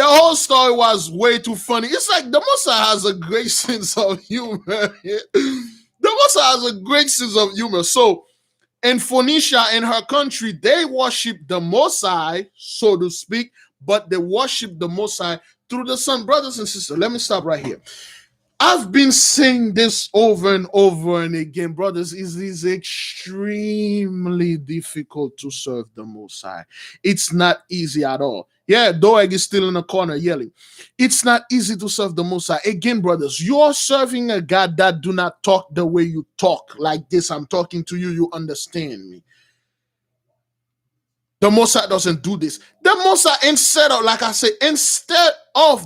whole story was way too funny. It's like the Most High has a great sense of humor. The Most High has a great sense of humor. So in Phoenicia, in her country, they worship the Most High, so to speak, but they worship the Most High through the sun. Brothers and sisters, let me stop right here. I've been saying this over and over and again, brothers. It is extremely difficult to serve the Most High. It's not easy at all. Yeah, Doeg is still in the corner yelling. It's not easy to serve the Most High. Again, brothers, you're serving a God that do not talk the way you talk. Like this, I'm talking to you, you understand me. The Most High doesn't do this. The Most High, instead of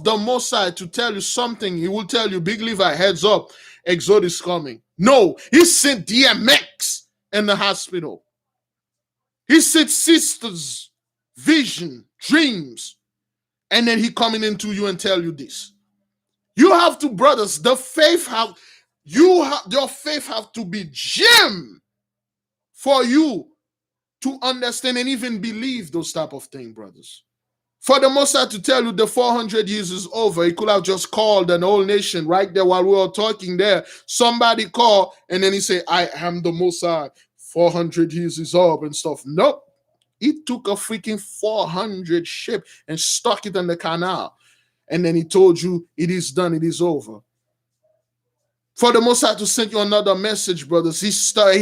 the Most High to tell you something, he will tell you, Big Levi, heads up, Exodus coming. No, he sent DMX in the hospital. He sent sisters, vision, dreams, and then he coming into you and tell you this. You have to, brothers, your faith have to be gem for you to understand and even believe those type of things, brothers. For the Most High to tell you the 400 years is over, he could have just called an whole nation right there while we were talking there. Somebody called and then he said, I am the Most High. 400 years is up and stuff. Nope. He took a freaking 400 ship and stuck it in the canal. And then he told you it is done, it is over. For the Most High to send you another message, brothers. He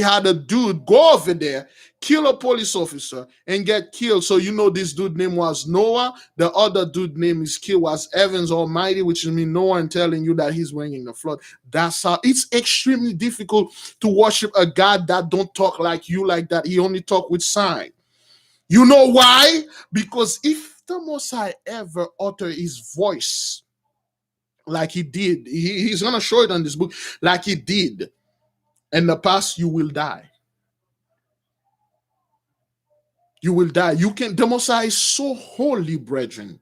had a dude go over there, kill a police officer, and get killed. So you know this dude name was Noah. The other dude name is killed was Evans Almighty, which means Noah, and telling you that he's bringing the flood. That's how it's extremely difficult to worship a God that don't talk like you like that. He only talk with sign. You know why? Because if the Most High ever utter his voice like he did, he's gonna show it on this book, like he did in the past, you will die. You will die. You can. The Most High is so holy, brethren.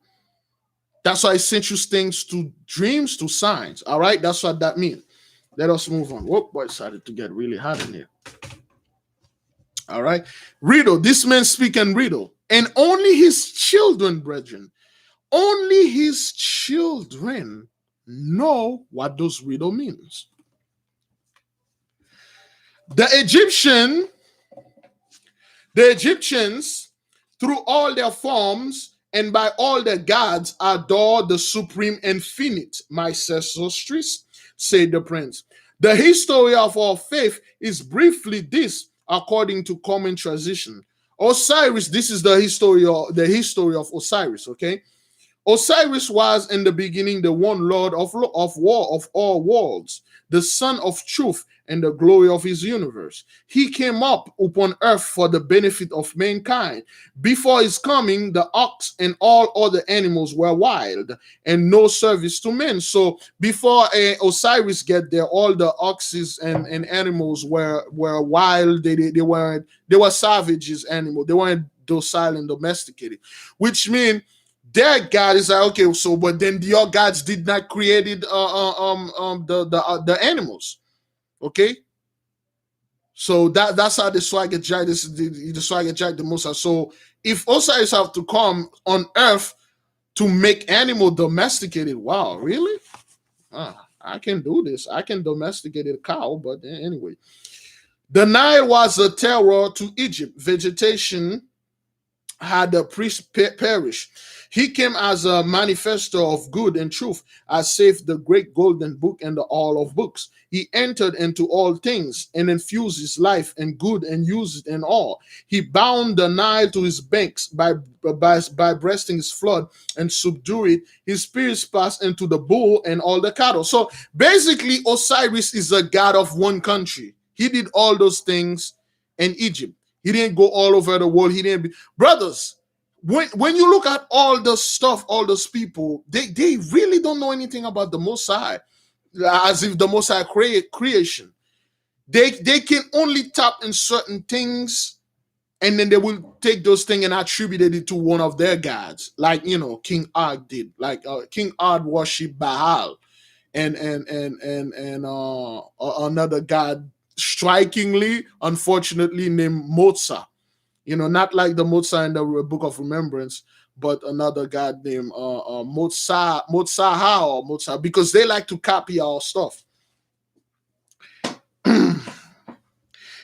That's why I sent you things to dreams, to signs. All right, that's what that means. Let us move on. Whoop, boy, it started to get really hot in here. All right, riddle. This man speaking riddle, and only his children, brethren, only his children know what those riddle means. The Egyptians, through all their forms and by all their gods, adore the supreme infinite, my ancestors, said the prince. The history of our faith is briefly this, according to common tradition. Osiris, this is the history of Osiris, okay? Osiris was in the beginning the one Lord of war of all worlds, the Son of truth and the glory of his universe. He came up upon earth for the benefit of mankind. Before his coming, the ox and all other animals were wild and no service to men. So before Osiris get there, all the oxes and animals were wild. They were savages animals. They weren't docile and domesticated, which means their God is like, okay, so but then your gods did not created the animals, okay? So that's how the swagger jack the swagger jack the Most. So if Osiris have to come on earth to make animal domesticated, wow, really? I can do this. I can domesticate a cow, but anyway, the Nile was a terror to Egypt. Vegetation had the priest perish. He came as a manifesto of good and truth, as saith the great golden book and the all of books. He entered into all things and infused his life and good and used it in all. He bound the Nile to his banks by breasting his flood and subdue it. His spirits passed into the bull and all the cattle. So basically, Osiris is a god of one country. He did all those things in Egypt. He didn't go all over the world. He didn't be brothers. When you look at all the stuff, all those people, they really don't know anything about the Most High, as if the Most High creation. They can only tap in certain things, and then they will take those things and attribute it to one of their gods, like King Og did. Like King Og worshiped Baal, and another god, strikingly, unfortunately, named Mozart. Not like the Mozart in the Book of Remembrance, but another god named Mozart, because they like to copy our stuff.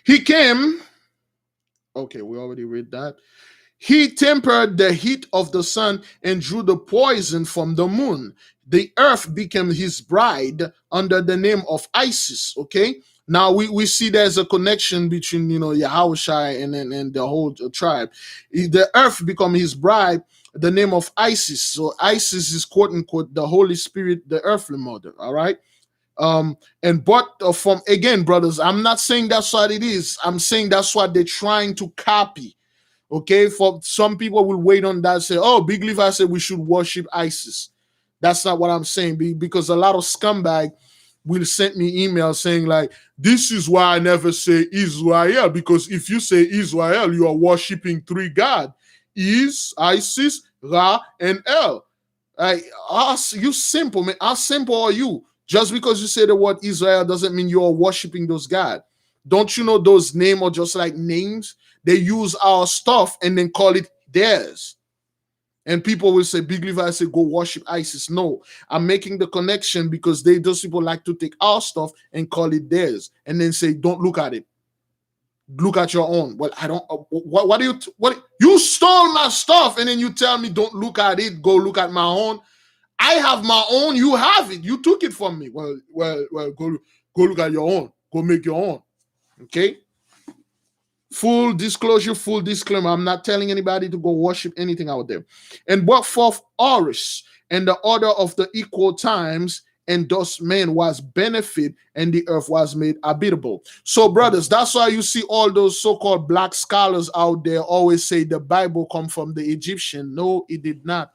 He came. Okay, we already read that. He tempered the heat of the sun and drew the poison from the moon. The earth became his bride under the name of Isis. Okay. Now we see there's a connection between YAHAWAH and the whole tribe. The earth become his bride, the name of Isis. So Isis is quote unquote the Holy Spirit, the earthly mother. All right. From again, brothers, I'm not saying that's what it is. I'm saying that's what they're trying to copy. Okay, for some people will wait on that and say, oh, Big Levi said we should worship Isis. That's not what I'm saying, because a lot of scumbag will send me emails saying like, this is why I never say Israel, because if you say Israel, you are worshiping three gods, Isis, Ra, and El. You simple, man. How simple are you? Just because you say the word Israel doesn't mean you are worshiping those gods. Don't you know those names are just like names? They use our stuff and then call it theirs. And people will say, Big Levi say, go worship Isis. No, I'm making the connection because those people like to take our stuff and call it theirs and then say, don't look at it. Look at your own. Well, I don't, what do you stole my stuff and then you tell me, don't look at it, go look at my own. I have my own. You have it. You took it from me. Well. Go look at your own. Go make your own. Okay. Full disclosure, full disclaimer. I'm not telling anybody to go worship anything out there. And brought forth Horus and the order of the equal times, and thus man was benefit, and the earth was made habitable. So, brothers, that's why you see all those so-called black scholars out there always say the Bible come from the Egyptian. No, it did not.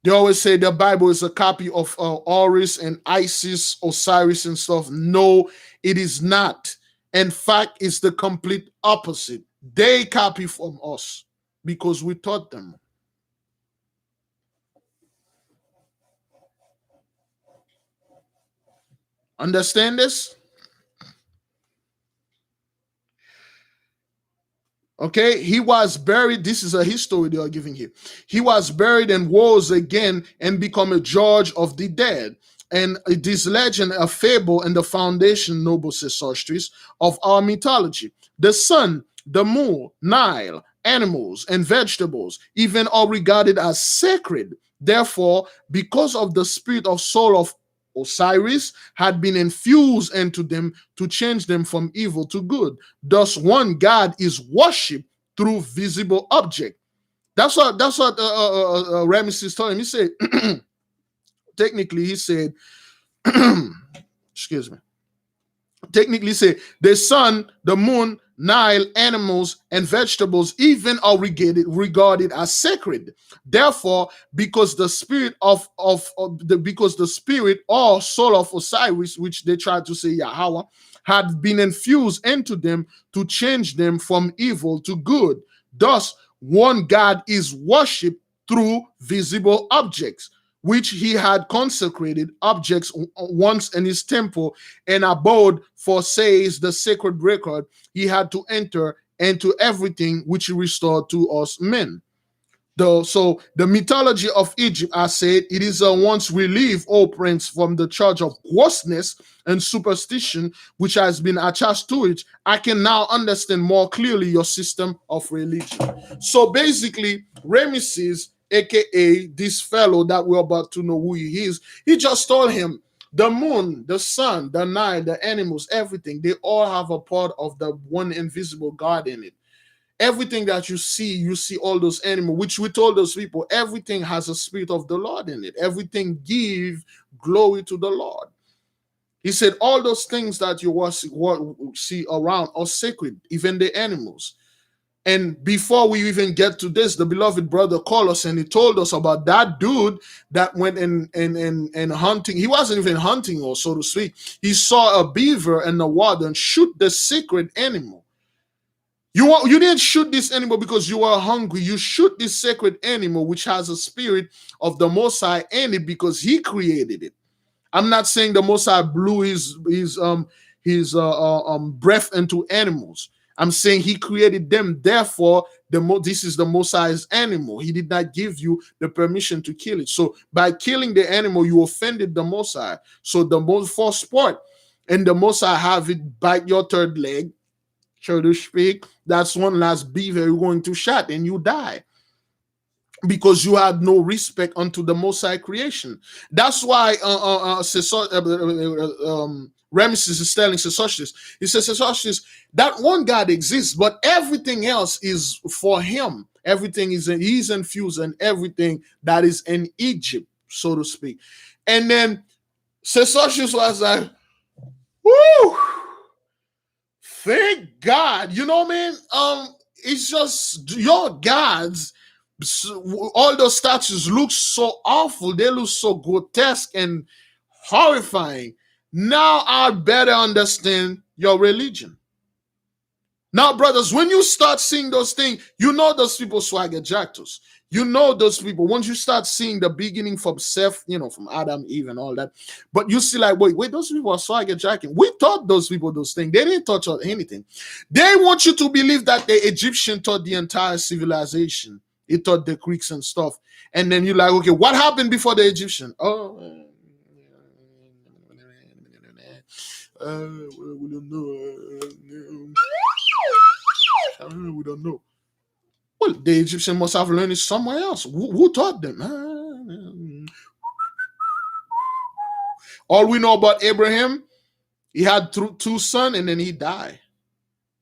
They always say the Bible is a copy of Horus and Isis, Osiris and stuff. No, it is not. In fact, it's the complete opposite. They copy from us because we taught them. Understand this? Okay, he was buried. This is a history they are giving here. He was buried and rose again and become a judge of the dead. And this legend, a fable and the foundation, noble sesostris, of our mythology. The sun, the moon, Nile, animals, and vegetables, even are regarded as sacred. Therefore, because of the spirit of soul of Osiris had been infused into them to change them from evil to good. Thus, one God is worshipped through visible object. That's what Remeses told him. He said, technically, he said, excuse me. Technically, say the sun, the moon, Nile, animals, and vegetables even are regarded as sacred. Therefore, because the spirit because the spirit or soul of Osiris, which they tried to say YAHAWAH, had been infused into them to change them from evil to good. Thus, one God is worshipped through visible objects, which he had consecrated objects once in his temple and abode for, says the sacred record, he had to enter into everything which he restored to us men. So the mythology of Egypt, I said, it is once relieved, O prince, from the charge of grossness and superstition which has been attached to it. I can now understand more clearly your system of religion. So basically, Remeses, aka this fellow that we're about to know who he is, he just told him the moon, the sun, the Nile, the animals, everything, they all have a part of the one invisible God in it. Everything that you see all those animals, which we told those people, everything has a spirit of the Lord in it. Everything give glory to the Lord. He said all those things that you see around are sacred, even the animals. And before we even get to this, the beloved brother called us and he told us about that dude that went in hunting. He wasn't even hunting, or so to speak. He saw a beaver in the water and shoot the sacred animal. You didn't shoot this animal because you were hungry. You shoot this sacred animal, which has a spirit of the Most High in it, because He created it. I'm not saying the Most High blew his breath into animals. I'm saying He created them. Therefore, this is the Most High's animal. He did not give you the permission to kill it. So by killing the animal, you offended the Most High. So the most first part, and the Most High have it bite your third leg, so to speak. That's one last beaver you're going to shot and you die because you had no respect unto the Most High creation. That's why Remeses is telling Sesostris. He says, Sesostris, that one God exists, but everything else is for him. Everything he's infused in everything that is in Egypt, so to speak. And then Sesostris was like, whoo! Thank God. You know what I mean? It's just your gods, all those statues look so awful. They look so grotesque and horrifying. Now I better understand your religion. Now, brothers, when you start seeing those things, you know those people swagger jactus. You know those people. Once you start seeing the beginning from Seth, from Adam, Eve, and all that, but you see like, wait, those people are swagger jacking. We taught those people those things. They didn't touch on anything. They want you to believe that the Egyptian taught the entire civilization. It taught the Greeks and stuff. And then you're like, okay, what happened before the Egyptian? We don't know. We don't know. Well, the Egyptian must have learned it somewhere else. Who taught them? All we know about Abraham, he had two sons and then he died.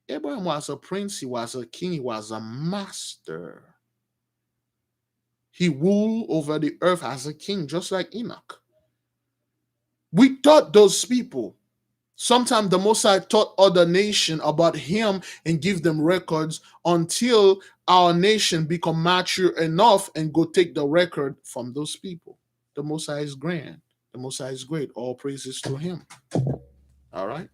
Abraham was a prince, he was a king, he was a master. He ruled over the earth as a king, just like Enoch. We taught those people. Sometimes the Most High taught other nation about him and give them records until our nation become mature enough and go take the record from those people. The Most High is grand. The Most High is great. All praises to him. All right.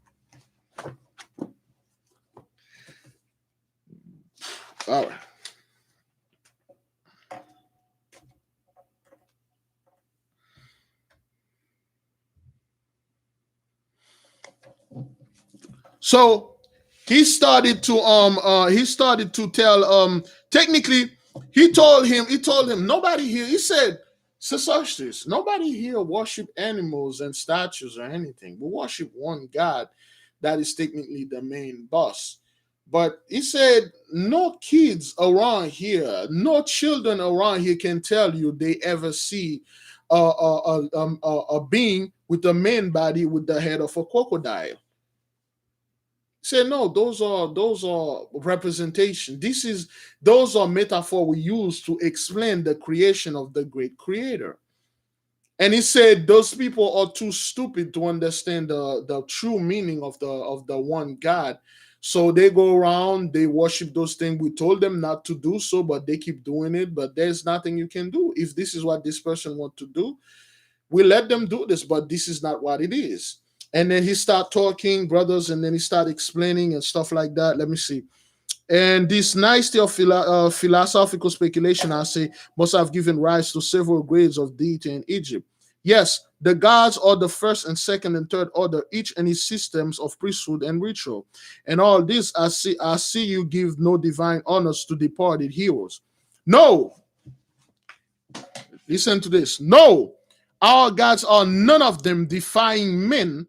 All right. So he started to tell technically he told him nobody here, he said, Sisters, nobody here worship animals and statues or anything. We worship one God that is technically the main boss. But he said, no kids around here, no children around here can tell you they ever see a being with a man body with the head of a crocodile. Say no, those are representation. Those are metaphor we use to explain the creation of the great creator. And he said those people are too stupid to understand the true meaning of the one God. So they go around, they worship those things. We told them not to do so, but they keep doing it. But there's nothing you can do. If this is what this person want to do, we let them do this, but this is not what it is. And then he start talking, brothers, and then he start explaining and stuff like that. Let me see. And this nicety of philosophical speculation, I say, must have given rise to several grades of deity in Egypt. Yes, the gods are the first and second and third order, each in its systems of priesthood and ritual. And all this, I see you give no divine honors to departed heroes. No, listen to this. No, our gods are none of them deifying men.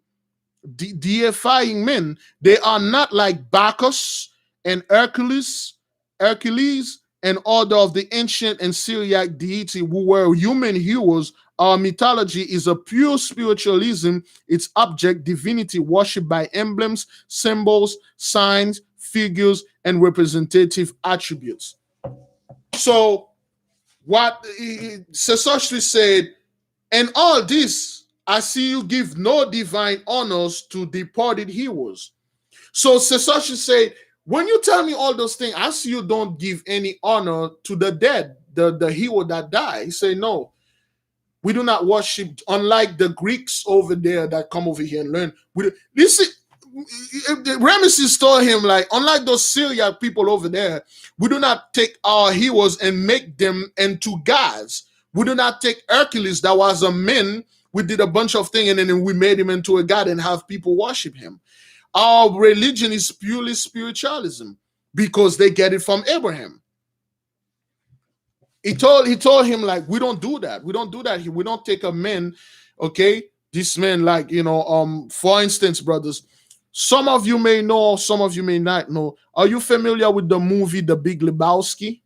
Deifying men. They are not like Bacchus and Hercules, and other of the ancient and Syriac deity who were human heroes. Our mythology is a pure spiritualism. Its object, divinity, worshipped by emblems, symbols, signs, figures, and representative attributes. So, what Sesostris said, and all this, I see you give no divine honors to departed heroes. So Sesostris said, when you tell me all those things, I see you don't give any honor to the dead, the hero that died. He said, no, we do not worship, unlike the Greeks over there that come over here and learn. Remeses told him, like, unlike those Syriac people over there, we do not take our heroes and make them into gods. We do not take Hercules, that was a man. We did a bunch of things and then we made him into a god and have people worship him. Our religion is purely spiritualism because they get it from Abraham. He told him, like, we don't do that. We don't do that here. We don't take a man, okay? This man, like, for instance, brothers, some of you may know, some of you may not know. Are you familiar with the movie The Big Lebowski?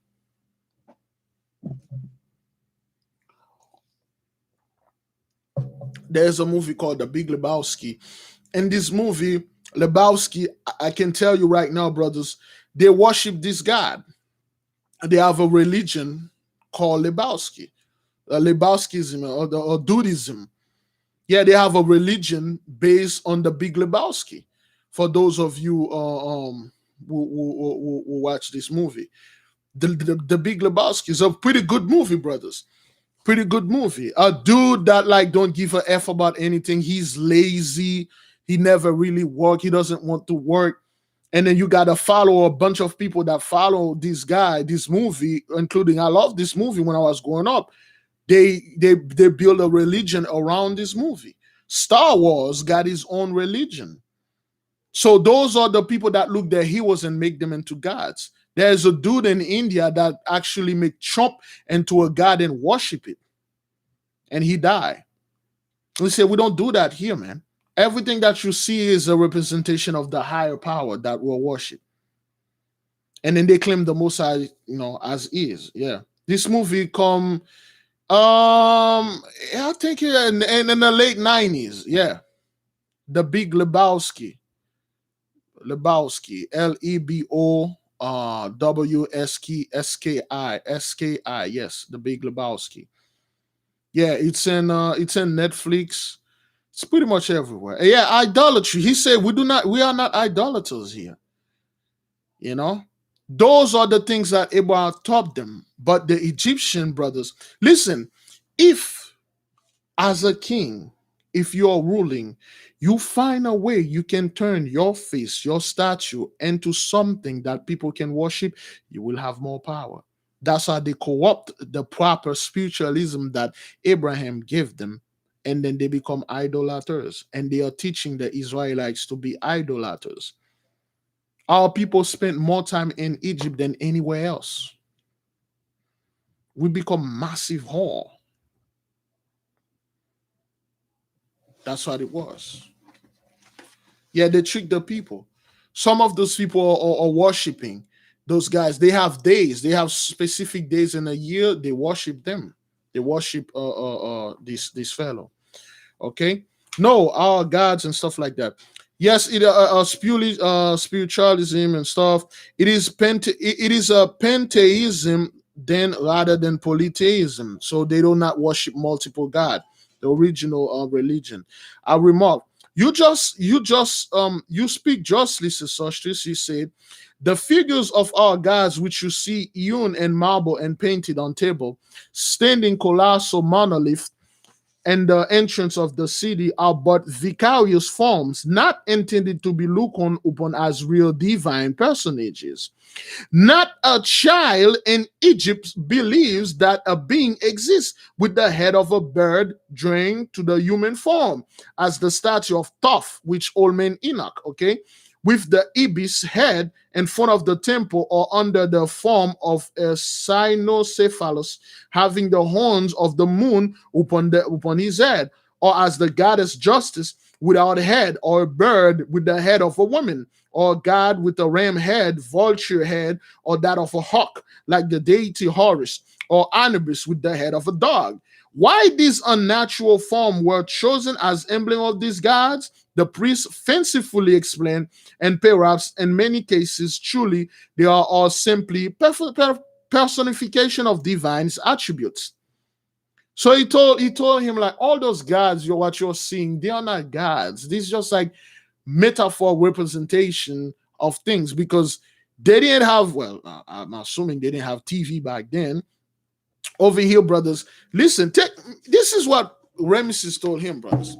There's a movie called The Big Lebowski. In this movie, Lebowski, I can tell you right now, brothers, they worship this God. They have a religion called Lebowski, Lebowskism or Dudism. Yeah, they have a religion based on The Big Lebowski. For those of you who watch this movie, the Big Lebowski is a pretty good movie, brothers. Pretty good movie. A dude that, like, don't give a f about anything. He's lazy. He never really work. He doesn't want to work. And then you gotta follow a bunch of people that follow this guy, this movie, including, I love this movie when I was growing up. They build a religion around this movie. Star Wars got his own religion. So those are the people that look their heroes and make them into gods. There's a dude in India that actually make Trump into a god and worship it. And he died. We say we don't do that here, man. Everything that you see is a representation of the higher power that will worship. And then they claim the Most High, as is. Yeah. This movie come I think in the late 90s. Yeah, the Big Lebowski, Lebo WSKI. Yes, the Big Lebowski. Yeah, it's in Netflix. It's pretty much everywhere. Yeah, idolatry. He said we are not idolaters here. You know, those are the things that Abraham taught them. But the Egyptian brothers, listen, if as a king, if you're ruling, you find a way you can turn your face, your statue, into something that people can worship, you will have more power. That's how they co-opt the proper spiritualism that Abraham gave them. And then they become idolaters. And they are teaching the Israelites to be idolaters. Our people spent more time in Egypt than anywhere else. We become massive whore. That's what it was. Yeah, they trick the people. Some of those people are worshiping those guys. They have days. They have specific days in a year. They worship them. They worship this fellow. Okay, no, our gods and stuff like that. Yes, spiritualism and stuff. It is a pantheism then rather than polytheism. So they do not worship multiple god. The original religion. I remark. You speak justly, Sesostris. You said the figures of our gods which you see hewn in marble and painted on table, standing colossal monolith and the entrance of the city are but vicarious forms, not intended to be looked on upon as real divine personages. Not a child in Egypt believes that a being exists with the head of a bird drained to the human form, as the statue of Thoth, which old man Enoch, okay, with the ibis head in front of the temple or under the form of a cynocephalus, having the horns of the moon upon his head, or as the goddess Justice without a head, or a bird with the head of a woman, or God with a ram head, vulture head, or that of a hawk, like the deity Horus, or Anubis with the head of a dog. Why these unnatural forms were chosen as emblem of these gods, the priests fancifully explain, and perhaps in many cases, truly, they are all simply personification of divine's attributes. So he told him like all those gods what you're seeing, they are not gods. These just like metaphor representation of things because they didn't have I'm assuming they didn't have TV back then. Over here, brothers, listen, this is what Remeses told him, brothers.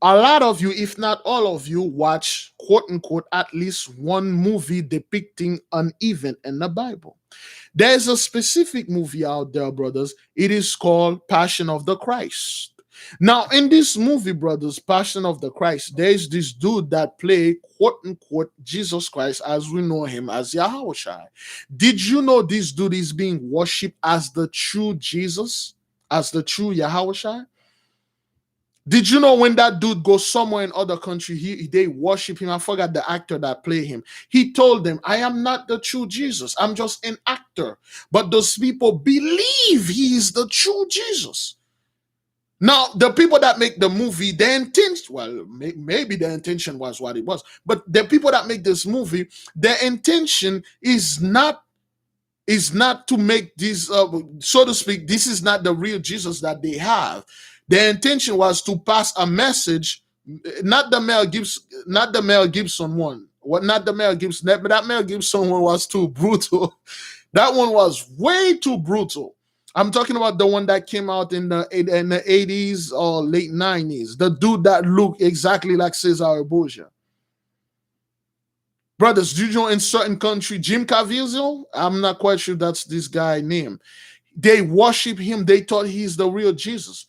A lot of you, if not all of you, watch quote unquote at least one movie depicting an event in the Bible. There's a specific movie out there, brothers. It is called Passion of the Christ. Now, in this movie, brothers, Passion of the Christ, there's this dude that play quote unquote Jesus Christ as we know him as YAHAWAH. Did you know this dude is being worshipped as the true Jesus, as the true YAHAWAH? Did you know when that dude goes somewhere in other country, they worship him? I forgot the actor that played him. He told them, I am not the true Jesus. I'm just an actor. But those people believe he is the true Jesus. Now, the people that make the movie, their intention, well, maybe their intention was what it was, but the people that make this movie, their intention is not to make this, so to speak, this is not the real Jesus that they have. Their intention was to pass a message, not the Mel Gibson one. What not the Mel Gibson? But that Mel Gibson one was too brutal. That one was way too brutal. I'm talking about the one that came out in the 80s or late 90s. The dude that looked exactly like Cesar Borgia. Brothers, do you know in certain country, Jim Caviezel? I'm not quite sure that's this guy name. They worship him. They thought he's the real Jesus.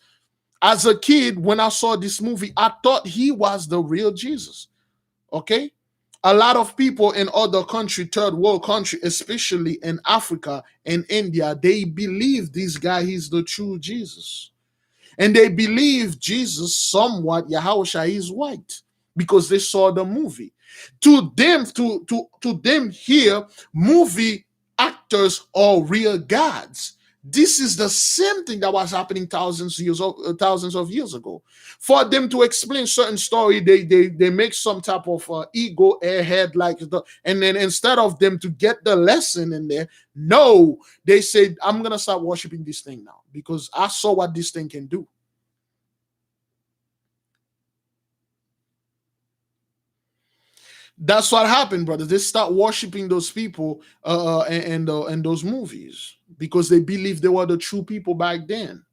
As a kid, when I saw this movie, I thought he was the real Jesus. Okay? A lot of people in other country, third world country, especially in Africa and India, they believe this guy is the true Jesus. And they believe Jesus somewhat, Yahushua is white because they saw the movie. To them here, movie actors are real gods. This is the same thing that was happening thousands of years ago. For them to explain certain story, they make some type of ego airhead like and then instead of them to get the lesson in there, no, they said, I'm gonna start worshiping this thing now because I saw what this thing can do. That's what happened, brothers. They start worshiping those people and those movies because they believed they were the true people back then.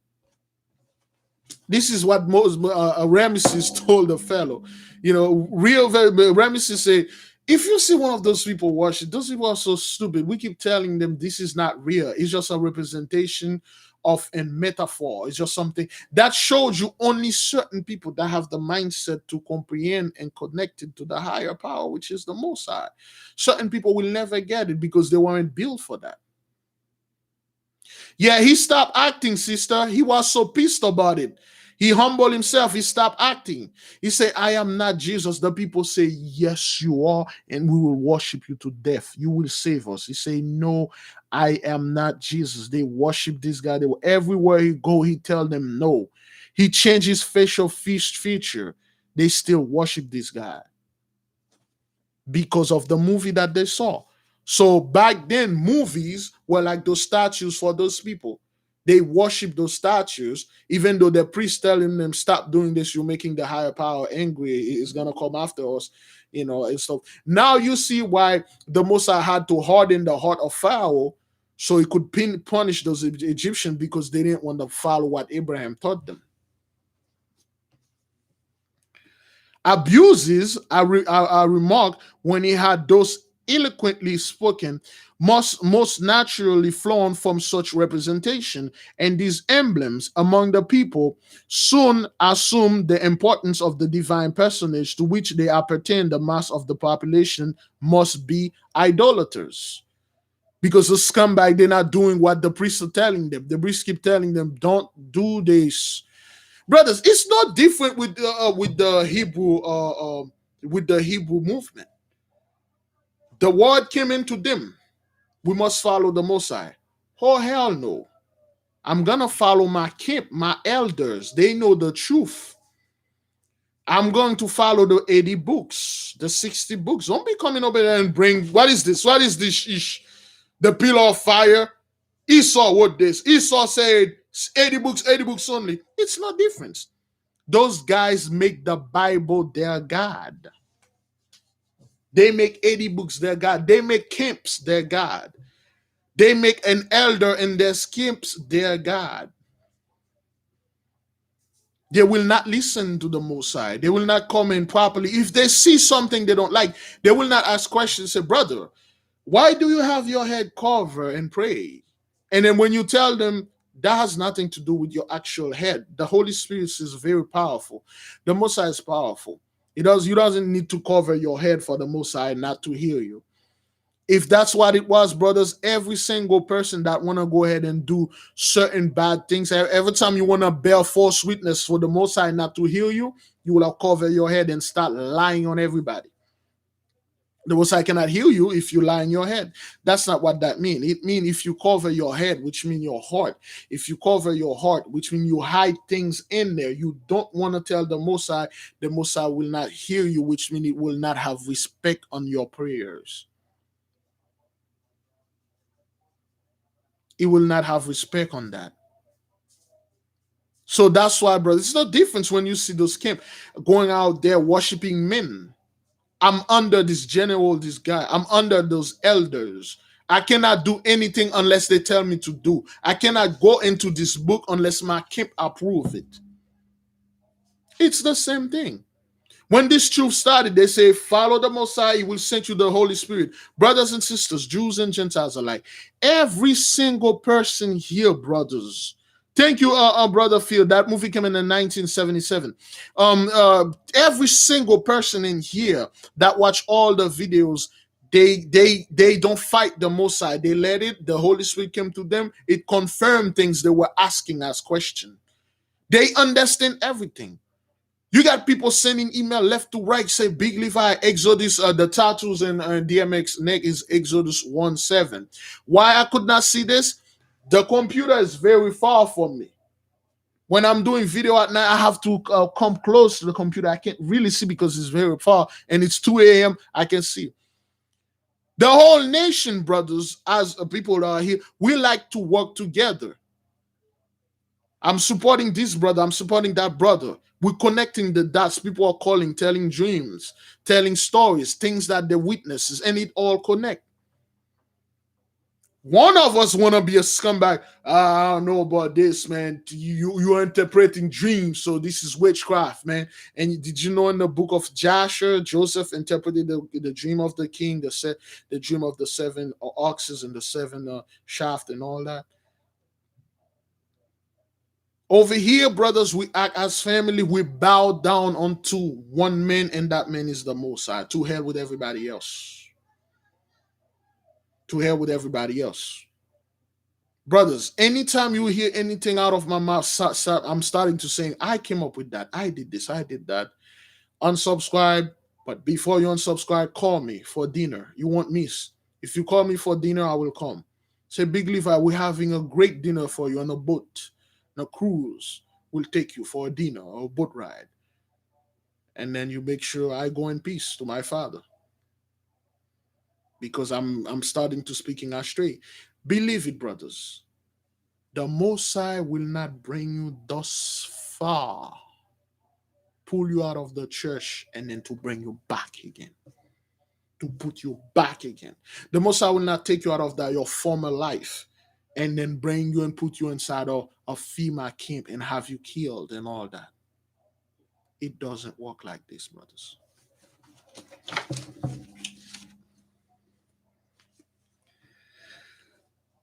This is what most Remeses told the fellow. You know, Remeses say, if you see one of those people worship, those people are so stupid. We keep telling them this is not real. It's just a representation of a metaphor. It's just something that shows you only certain people that have the mindset to comprehend and connect it to the higher power, which is the Most High. Certain people will never get it because they weren't built for that. Yeah, he stopped acting, sister. He was so pissed about it. He humbled himself. He stopped acting. He said, I am not Jesus. The people say, yes, you are, and we will worship you to death. You will save us. He said, no, I am not Jesus. They worship this guy. Everywhere he go, he tell them no. He changed his facial feature. They still worship this guy because of the movie that they saw. So back then, movies were like those statues for those people. They worship those statues, even though the priest telling them, stop doing this, you're making the higher power angry, it's gonna come after us, you know, and stuff. Now you see why the Mosai had to harden the heart of Pharaoh so he could punish those Egyptians because they didn't want to follow what Abraham taught them. Abuses I remark when he had those eloquently spoken most naturally flown from such representation, and these emblems among the people soon assume the importance of the divine personage to which they appertain. The mass of the population must be idolaters because the scumbag, they're not doing what the priests are telling them. The priests keep telling them, don't do this. Brothers, it's not different with the Hebrew movement. The word came into them. We must follow the Mosai. Oh hell no! I'm gonna follow my camp, my elders. They know the truth. I'm going to follow the 80 books, the 60 books. Don't be coming over there and bring what is this? What is this ish? The pillar of fire. Esau wrote this. Esau said 80 books only. It's no difference. Those guys make the Bible their God. They make 80 books their God. They make camps their God. They make an elder in their camps their God. They will not listen to the Mosai. They will not come in properly. If they see something they don't like, they will not ask questions. Say, brother, why do you have your head covered and pray? And then when you tell them that has nothing to do with your actual head, the Holy Spirit is very powerful. The Mosai is powerful. You doesn't need to cover your head for the Mosai not to hear you. If that's what it was, brothers, every single person that want to go ahead and do certain bad things, every time you want to bear false witness for the Mosai not to hear you, you will cover your head and start lying on everybody. The Mosai cannot heal you if you lie in your head. That's not what that means. It means if you cover your head, which means your heart. If you cover your heart, which means you hide things in there. You don't want to tell the Mosai will not hear you, which means it will not have respect on your prayers. It will not have respect on that. So that's why, brother, it's no difference when you see those camp going out there worshiping men. I'm under this general, this guy. I'm under those elders. I cannot do anything unless they tell me to do. I cannot go into this book unless my camp approve it. It's the same thing. When this truth started, they say, follow the Messiah, he will send you the Holy Spirit. Brothers and sisters, Jews and Gentiles alike. Every single person here, brothers. Thank you, Brother Phil. That movie came in 1977. Every single person in here that watch all the videos, they don't fight the Messiah. They let it. The Holy Spirit came to them. It confirmed things they were asking as questions. They understand everything. You got people sending email left to right, say Big Levi, Exodus, the tattoos and DMX neck is Exodus 1:7. Why I could not see this? The computer is very far from me. When I'm doing video at night, I have to come close to the computer. I can't really see because it's very far, and it's 2 a.m. I can see. The whole nation, brothers, as people that are here, we like to work together. I'm supporting this brother. I'm supporting that brother. We're connecting the dots. People are calling, telling dreams, telling stories, things that they witnesses, and it all connect. One of us want to be a scumbag. I don't know about this, man. You're interpreting dreams, so this is witchcraft, man. And did you know in the book of Joshua, Joseph interpreted the dream of the king, the dream of the seven oxes and the seven shaft and all that. Over here, brothers, we act as family. We bow down unto one man, and that man is the Most High. To hell with everybody else. To hell with everybody else. Brothers, anytime you hear anything out of my mouth, I'm starting to say, I came up with that. I did this. I did that. Unsubscribe. But before you unsubscribe, call me for dinner. You want me? If you call me for dinner, I will come. Say, Big Levi, we're having a great dinner for you on a boat, on a cruise. We'll take you for a dinner or a boat ride. And then you make sure I go in peace to my father. Because I'm starting to speak in straight. Believe it, brothers. The Most High will not bring you thus far, pull you out of the church, and then to bring you back again. To put you back again. The Most High will not take you out of your former life and then bring you and put you inside a FEMA camp and have you killed and all that. It doesn't work like this, brothers.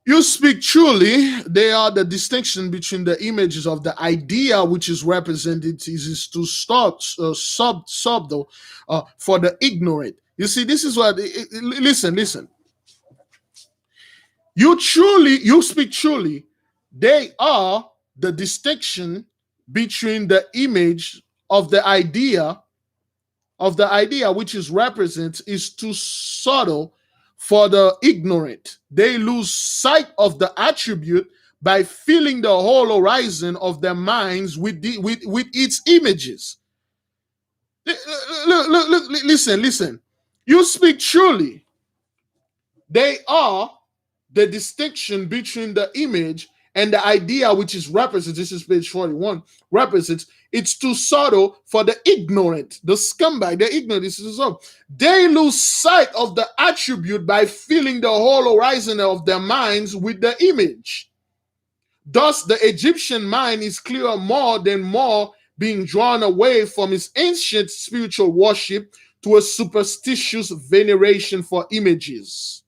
You speak truly. They are the distinction between the images of the idea which is represented is to start subtle for the ignorant. You see, this is what. Listen. You speak truly. They are the distinction between the image of the idea which is represents is too subtle for the ignorant. They lose sight of the attribute by filling the whole horizon of their minds with its images. Look, listen. You speak truly. They are the distinction between the image and the idea which is represents. This is page 41. Represents. It's too subtle for the ignorant, the scumbag, the ignorant. This is so. They lose sight of the attribute by filling the whole horizon of their minds with the image. Thus, the Egyptian mind is clearer more than more, being drawn away from its ancient spiritual worship to a superstitious veneration for images.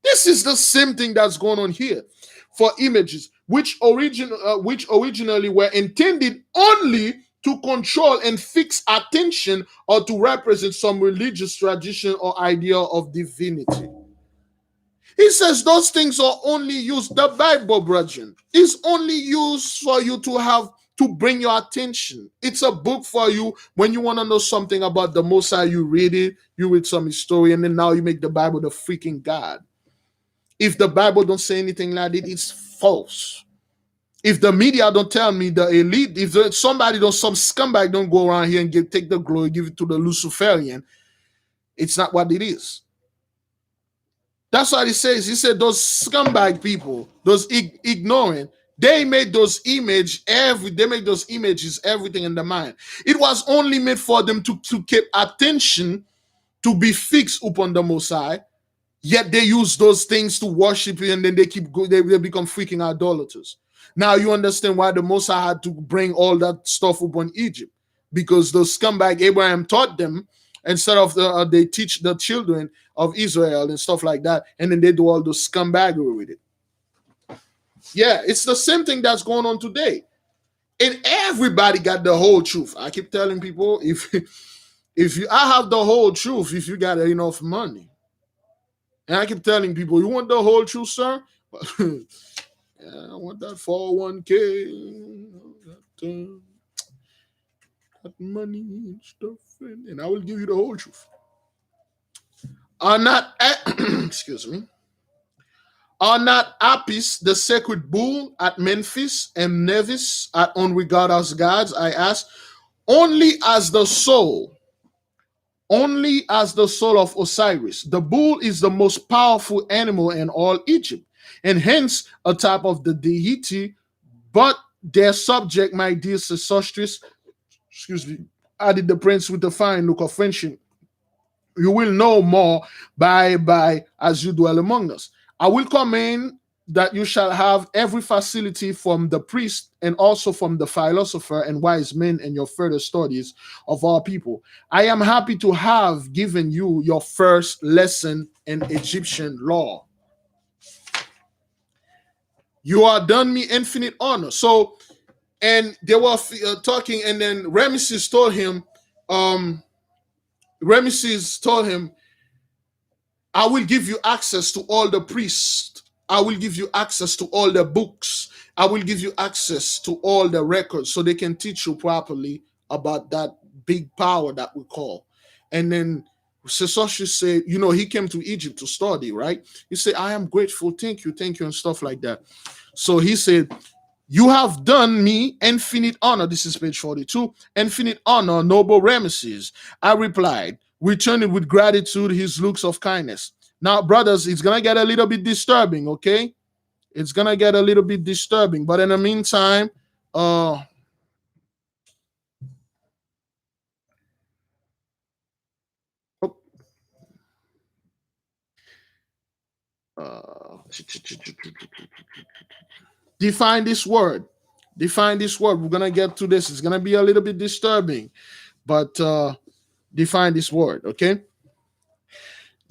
This is the same thing that's going on here for images, which originally were intended only to control and fix attention or to represent some religious tradition or idea of divinity. He says those things are only used, the Bible, brethren, is only used for you to bring your attention. It's a book for you when you want to know something about the Most High. You read it, you read some history, and then now you make the Bible the freaking God. If the Bible don't say anything like it, it's false. If the media don't tell me the elite, if some scumbag don't go around here and take the glory, give it to the Luciferian, it's not what it is. That's what he says. He said those scumbag people, those ignorant, they made those images, everything in the mind. It was only made for them to keep attention, to be fixed upon the Most High. Yet they use those things to worship you, and then they become freaking idolaters. Now you understand why the Most High had to bring all that stuff upon Egypt, because the scumbag Abraham taught them instead of they teach the children of Israel and stuff like that, and then they do all the scumbaggery with it. Yeah, it's the same thing that's going on today, and everybody got the whole truth. I keep telling people, I have the whole truth if you got enough money. And I keep telling people, you want the whole truth, sir? Yeah, I want that 401k, that money and stuff, and I will give you the whole truth. Excuse me. Are not Apis the sacred bull at Memphis and Nevis at unregarded as gods? I ask. Only as the soul, only as the soul of Osiris. The bull is the most powerful animal in all Egypt, and hence a type of the deity, but their subject, my dear Sesostris, excuse me, added the prince with a fine look of friendship. You will know more by as you dwell among us. I will command that you shall have every facility from the priest and also from the philosopher and wise men in your further studies of our people. I am happy to have given you your first lesson in Egyptian law. You are done me infinite honor. So, and they were talking, and then Remeses told him, um, Remeses told him, I will give you access to all the priests. I will give you access to all the books. I will give you access to all the records so they can teach you properly about that big power that we call. And then Sesoshi said, you know, he came to Egypt to study, right? He said, I am grateful, thank you, and stuff like that. So he said, you have done me infinite honor. This is page 42. Infinite honor, noble Remeses. I replied, returning with gratitude his looks of kindness. Now, brothers, it's going to get a little bit disturbing, okay? It's going to get a little bit disturbing. But in the meantime, uh, define this word. Define this word. We're going to get to this. It's going to be a little bit disturbing, but define this word, okay?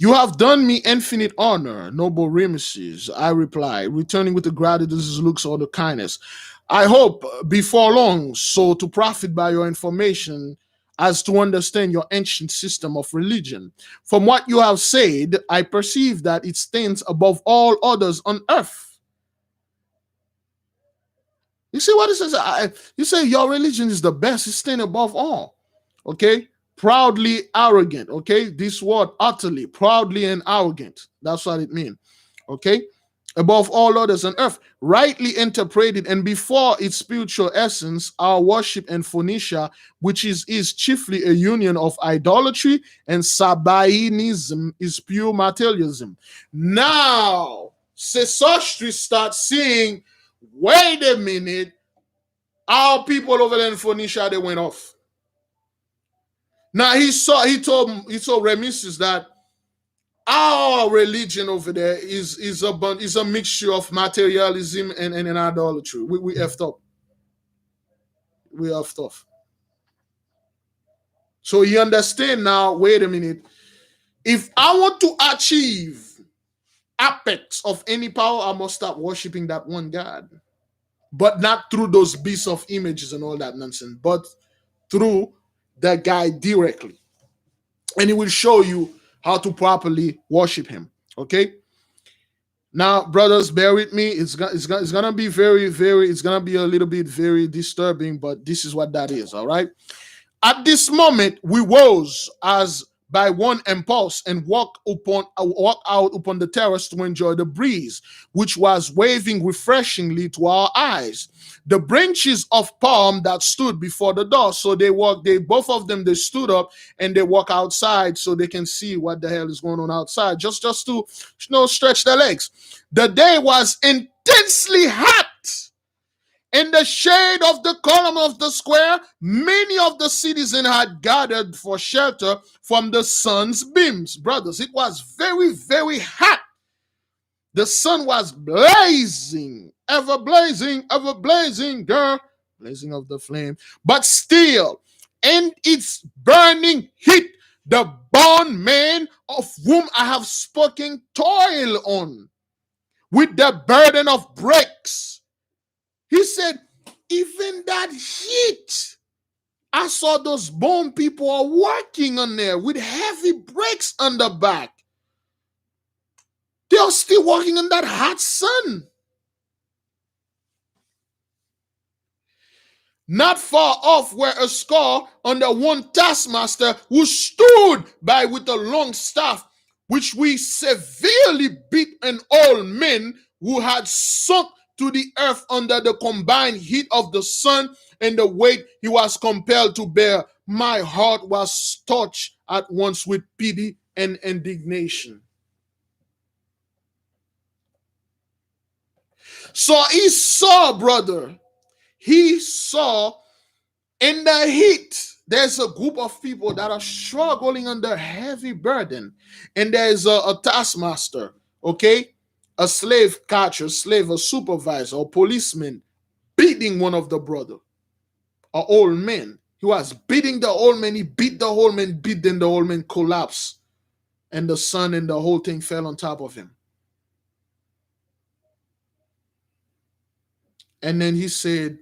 You have done me infinite honor, noble Remeses, I reply, returning with the gratitude his looks or the kindness. I hope before long, so to profit by your information as to understand your ancient system of religion. From what you have said, I perceive that it stands above all others on earth. You see what it says? You say your religion is the best, it stands above all. Okay? Proudly arrogant. Okay? This word utterly, proudly and arrogant. That's what it means. Okay? Above all others on earth, rightly interpreted, and before its spiritual essence, our worship in Phoenicia, which is chiefly a union of idolatry and Sabaeanism, is pure materialism. Now, Sesostris starts saying, wait a minute, our people over there in Phoenicia, they went off. Now he told Remeses that our religion over there is a mixture of materialism and idolatry. We effed up. We effed off. So you understand now, wait a minute. If I want to achieve apex of any power, I must start worshiping that one God. But not through those beasts of images and all that nonsense, but through the guy directly. And he will show you how to properly worship him. Okay? Now, brothers, bear with me. It's gonna be it's gonna be a little bit very disturbing, but this is what that is, all right? At this moment, we rose as by one impulse and walked out upon the terrace to enjoy the breeze, which was waving refreshingly to our eyes. The branches of palm that stood before the door. So both of them, they stood up and they walk outside so they can see what the hell is going on outside, just to stretch their legs. The day was intensely hot. In the shade of the column of the square, many of the citizens had gathered for shelter from the sun's beams. Brothers, it was very, very hot. The sun was blazing, ever blazing, girl, blazing of the flame. But still, in its burning heat, the bondman of whom I have spoken toil on with the burden of bricks. He said, even that heat, I saw those bone people are working on there with heavy bricks on the back. They are still working in that hot sun. Not far off were a score under one taskmaster who stood by with a long staff, which we severely beat an old man who had sunk to the earth under the combined heat of the sun and the weight he was compelled to bear. My heart was touched at once with pity and indignation. So he saw, brother, he saw in the heat, there's a group of people that are struggling under heavy burden, and there's a taskmaster, okay? A slave catcher, a supervisor, a policeman beating one of the brother, an old man. He was beating the old man, he beat the old man, then the old man collapsed, and the sun and the whole thing fell on top of him. And then he said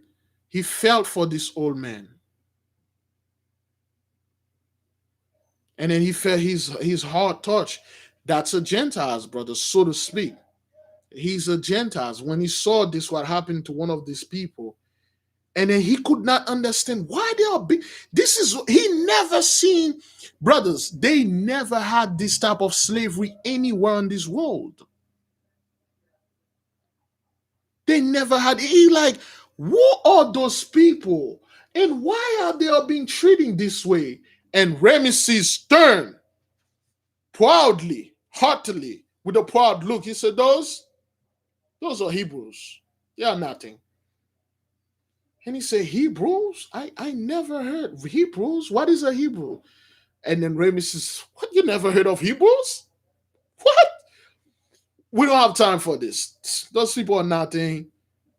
he felt for this old man. And then he felt his heart touched. That's a Gentiles, brother, so to speak. He's a Gentiles. When he saw this, what happened to one of these people, and then he could not understand why they are big. This is, he never seen, brothers, they never had this type of slavery anywhere in this world. They never had. He like, who are those people? And why are they all being treated this way? And Remeses turned proudly, haughtily, with a proud look. He said, those are Hebrews. They are nothing. And he said, Hebrews? I never heard Hebrews. What is a Hebrew? And then Remeses, what, you never heard of Hebrews? What? We don't have time for this. Those people are nothing.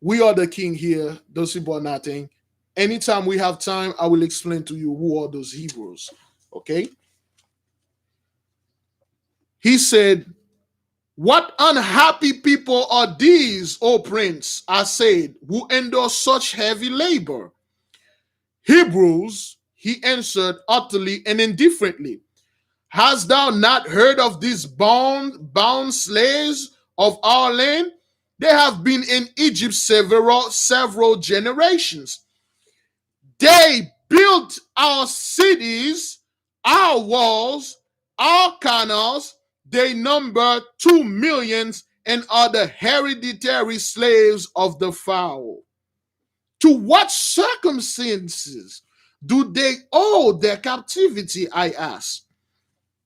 We are the king here. Those people are nothing. Anytime we have time, I will explain to you who are those Hebrews. Okay? He said, what unhappy people are these, O prince, I said, who endure such heavy labor? Hebrews, he answered utterly and indifferently. Hast thou not heard of these bound slaves of our land? They have been in Egypt several generations. They built our cities, our walls, our canals. They number 2 millions and are the hereditary slaves of the Pharaoh. To what circumstances do they owe their captivity, I ask?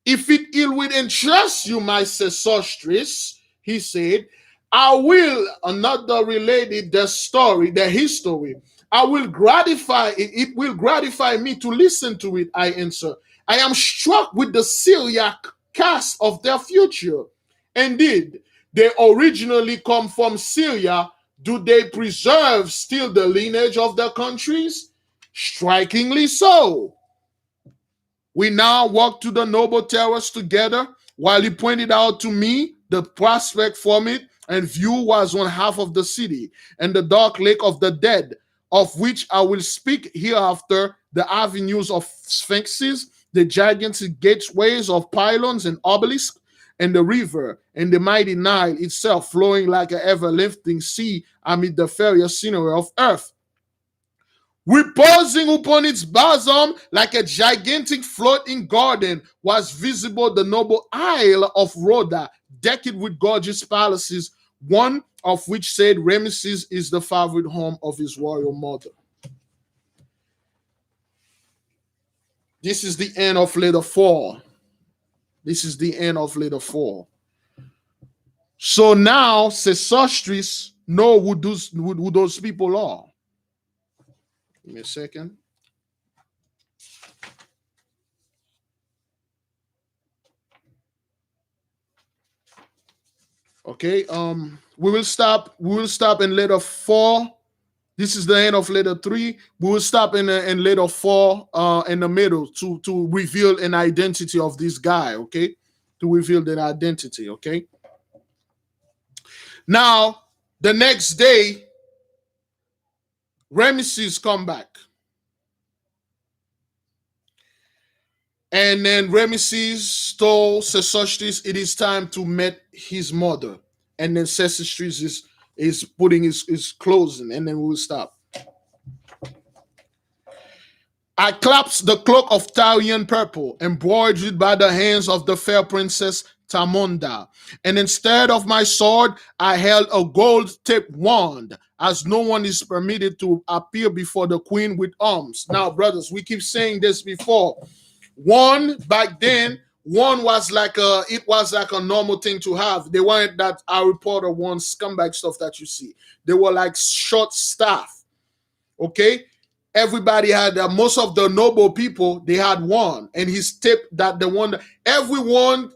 If it ill will interest you, my sesortress, he said, I will, another related the story, the history. I will gratify it. It will gratify me to listen to it, I answer. I am struck with the Syriac cast of their future. Indeed, they originally come from Syria. Do they preserve still the lineage of their countries? Strikingly so. We now walked to the noble terrace together, while he pointed out to me the prospect from it, and view was one half of the city, and the dark lake of the dead, of which I will speak hereafter, the avenues of sphinxes, the gigantic gateways of pylons and obelisks, and the river, and the mighty Nile itself flowing like an ever-lifting sea amid the fairer scenery of earth. Reposing upon its bosom like a gigantic floating garden was visible the noble Isle of Rhoda, decked with gorgeous palaces, one of which said Remeses is the favorite home of his royal mother. This is the end of letter 4. This is the end of letter 4. So now Sesostris know who those people are. Give me a second. Okay, we will stop in letter 4. This is the end of letter 3. We will stop in letter 4 in the middle to reveal an identity of this guy, okay? To reveal the identity, okay? Now, the next day, Remeses come back. And then Remeses told Sesostris it is time to meet his mother. And then Sesostris is putting his clothes in, and then we will stop. I clasped the cloak of Tyrian purple, embroidered by the hands of the fair princess Tamonda. And instead of my sword, I held a gold-tipped wand, as no one is permitted to appear before the queen with arms. Now, brothers, we keep saying this before. One, back then, one was like a normal thing to have. They weren't that Harry Potter one scumbag stuff that you see. They were like short staff. Okay, everybody had most of the noble people, they had one, and his tip that the one, everyone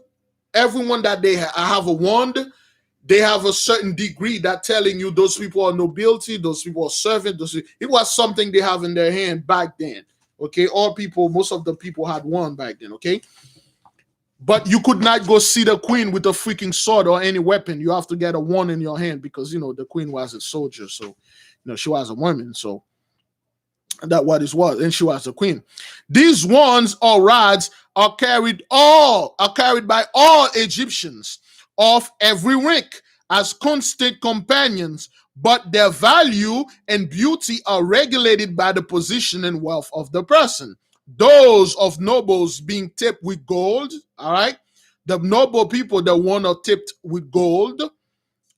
that they have a wand, they have a certain degree that telling you those people are nobility, those people are servant. It was something they have in their hand back then. Okay, most of the people had one back then. Okay, but you could not go see the queen with a freaking sword or any weapon. You have to get a wand in your hand because the queen was a soldier, so she was a woman, so that what it was, and she was a queen. These wands or rods are carried by all Egyptians of every rank as constant companions, but their value and beauty are regulated by the position and wealth of the person. Those of nobles being tipped with gold, all right, the noble people that one are tipped with gold.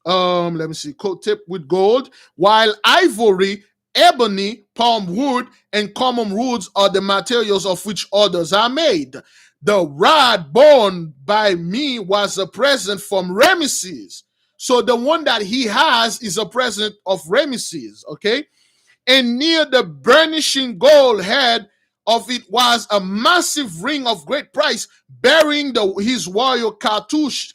Let me see, coat tipped with gold, while ivory, ebony, palm wood, and common woods are the materials of which others are made. The rod borne by me was a present from Remeses. So the one that he has is a present of Remeses, okay? And near the burnishing gold head of it was a massive ring of great price, bearing his royal cartouche,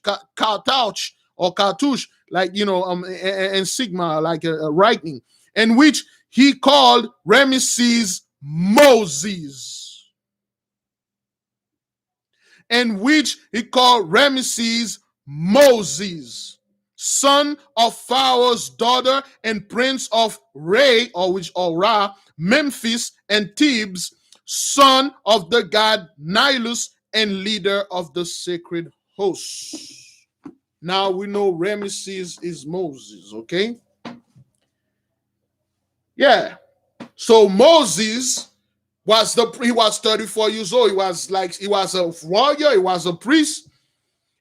like and sigma, like a writing, and which he called Remeses Moses, and which he called Remeses Moses, son of Pharaoh's daughter and prince of Ra, Memphis and Thebes, son of the god Nilus and leader of the sacred hosts. Now we know Remeses is Moses, okay? Yeah. So Moses he was 34 years old. He was a warrior, he was a priest.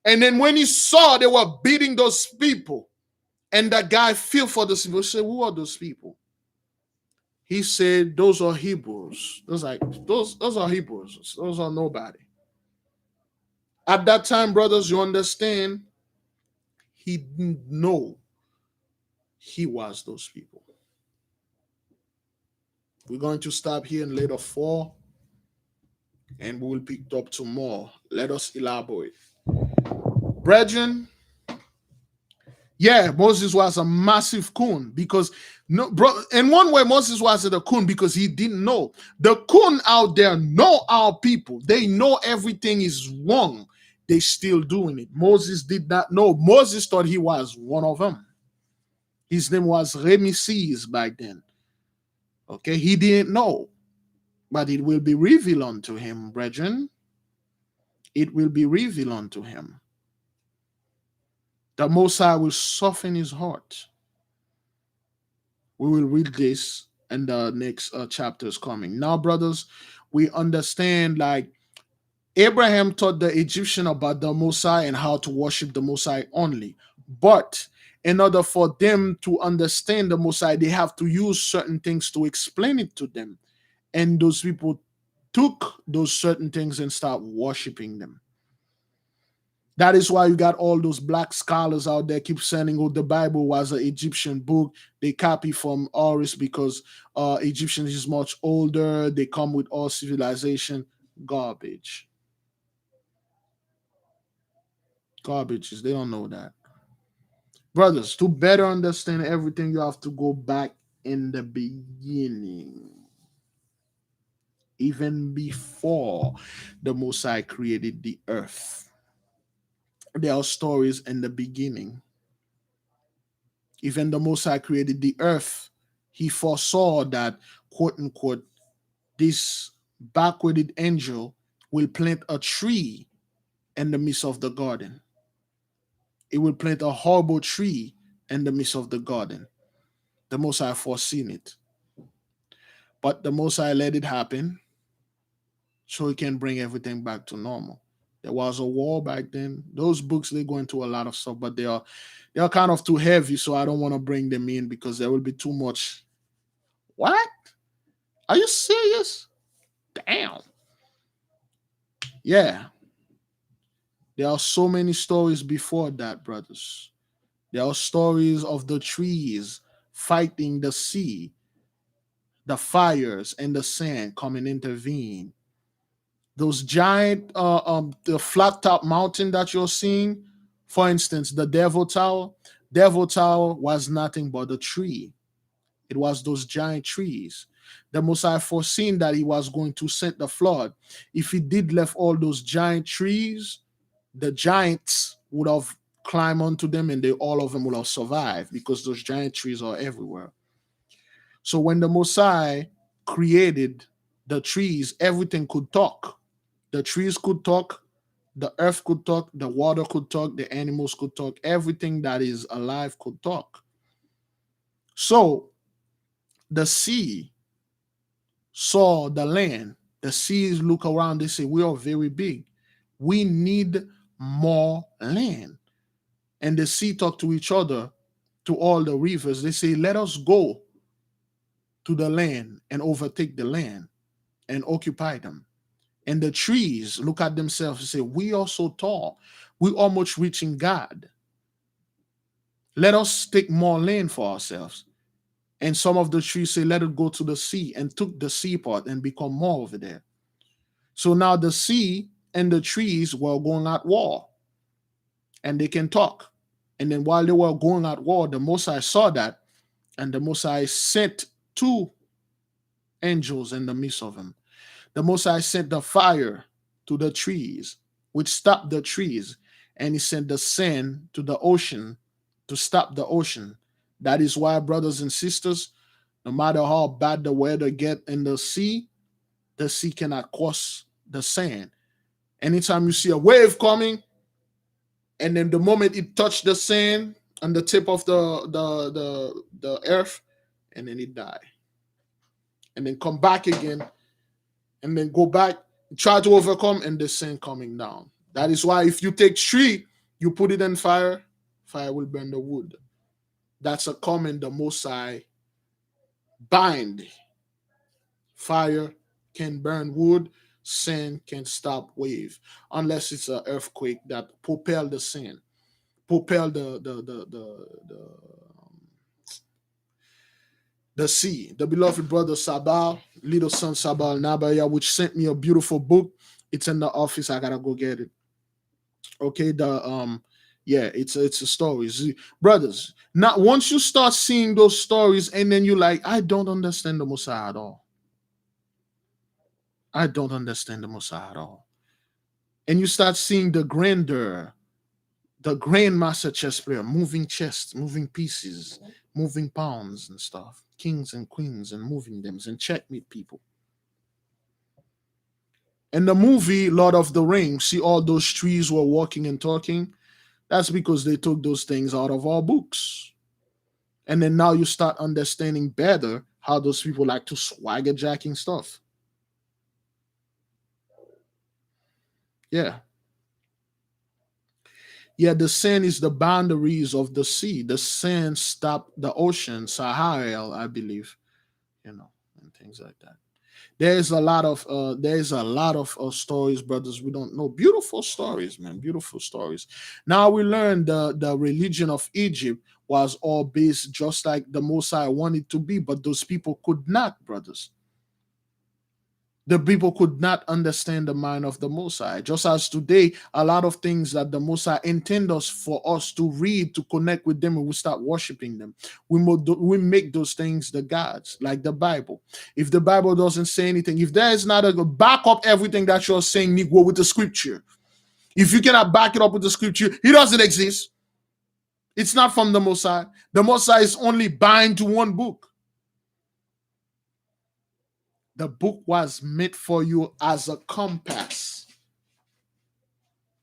And then when he saw they were beating those people, and that guy feel for those people, he said, who are those people? He said, those are Hebrews. Those are Hebrews. Those are nobody. At that time, brothers, you understand, he didn't know he was those people. We're going to stop here in later 4, and we will pick up tomorrow. Let us elaborate. Brethren, yeah, Moses was a massive coon because in one way Moses was a coon because he didn't know. The coon out there know our people. They know everything is wrong. They still doing it. Moses did not know. Moses thought he was one of them. His name was Remeses back then. Okay, he didn't know. But it will be revealed unto him, brethren. It will be revealed unto him. The Most High will soften his heart. We will read this in the next chapters coming. Now, brothers, we understand like Abraham taught the Egyptian about the Most High and how to worship the Most High only. But in order for them to understand the Most High, they have to use certain things to explain it to them. And those people took those certain things and start worshiping them. That is why you got all those black scholars out there keep saying, oh, the Bible was an Egyptian book. They copy from Horus because Egyptian is much older. They come with all civilization. Garbage. Garbages. They don't know that. Brothers, to better understand everything, you have to go back in the beginning. Even before the Most High created the earth. There are stories in the beginning. Even the Most High created the earth. He foresaw that, quote unquote, this backwarded angel will plant a tree in the midst of the garden. It will plant a horrible tree in the midst of the garden. The Most High foreseen it. But the Most High let it happen so he can bring everything back to normal. There was a war back then. Those books they go into a lot of stuff, but they are kind of too heavy, so I don't want to bring them in because there will be too much. What? Are you serious? Damn. Yeah. There are so many stories before that, brothers. There are stories of the trees fighting the sea, the fires and the sand come and intervene. Those giant, the flat top mountain that you're seeing, for instance, the Devil Tower was nothing but a tree. It was those giant trees. The Messiah foreseen that he was going to send the flood. If he did left all those giant trees, the giants would have climbed onto them and they all of them would have survived because those giant trees are everywhere. So when the Messiah created the trees, everything could talk. The trees could talk, the earth could talk, the water could talk, the animals could talk, everything that is alive could talk. So the sea saw the land. The seas look around, they say, we are very big. We need more land. And the sea talk to each other, to all the rivers. They say, let us go to the land and overtake the land and occupy them. And the trees look at themselves and say, we are so tall. We almost reaching God. Let us take more land for ourselves. And some of the trees say, let it go to the sea and took the sea part and become more over there. So now the sea and the trees were going at war and they can talk. And then while they were going at war, the Mosai saw that and the Mosai sent two angels in the midst of them. The Mosai sent the fire to the trees, which stopped the trees, and he sent the sand to the ocean to stop the ocean. That is why, brothers and sisters, no matter how bad the weather get in the sea cannot cross the sand. Anytime you see a wave coming, and then the moment it touched the sand on the tip of the earth, and then it die, and then come back again, and then go back, try to overcome, and the sand coming down. That is why if you take tree, you put it in fire, fire will burn the wood. That's a command the Mosai bind. Fire can burn wood, sand can stop wave, unless it's an earthquake that propel the sand, propel the sea. The beloved brother Sabal, little son Sabal Nabaya, which sent me a beautiful book. It's in the office. I gotta go get it. Okay, yeah, it's a stories, brothers. Now, once you start seeing those stories, and then you like, I don't understand the Messiah at all. I don't understand the Messiah at all. And you start seeing the grandeur, the grandmaster chess player, moving chests, moving pieces, moving pawns and stuff, kings and queens, and moving them and checkmate people. In the movie Lord of the Rings, see all those trees were walking and talking. That's because they took those things out of our books. And then now you start understanding better how those people like to swagger jacking stuff. Yeah. Yeah, the sand is the boundaries of the sea. The sand stopped the ocean, Sahara, I believe, and things like that. There's a lot of stories, brothers. We don't know. Beautiful stories, man. Beautiful stories. Now we learn the religion of Egypt was all based just like the Mosai wanted to be, but those people could not, brothers. The people could not understand the mind of the Mosai. Just as today, a lot of things that the Mosai intend us for us to read, to connect with them, and we start worshiping them. We make those things the gods, like the Bible. If the Bible doesn't say anything, if there is not a back up everything that you're saying, Negro, with the scripture. If you cannot back it up with the scripture, he doesn't exist. It's not from the Mosai. The Mosai is only bind to one book. The book was meant for you as a compass.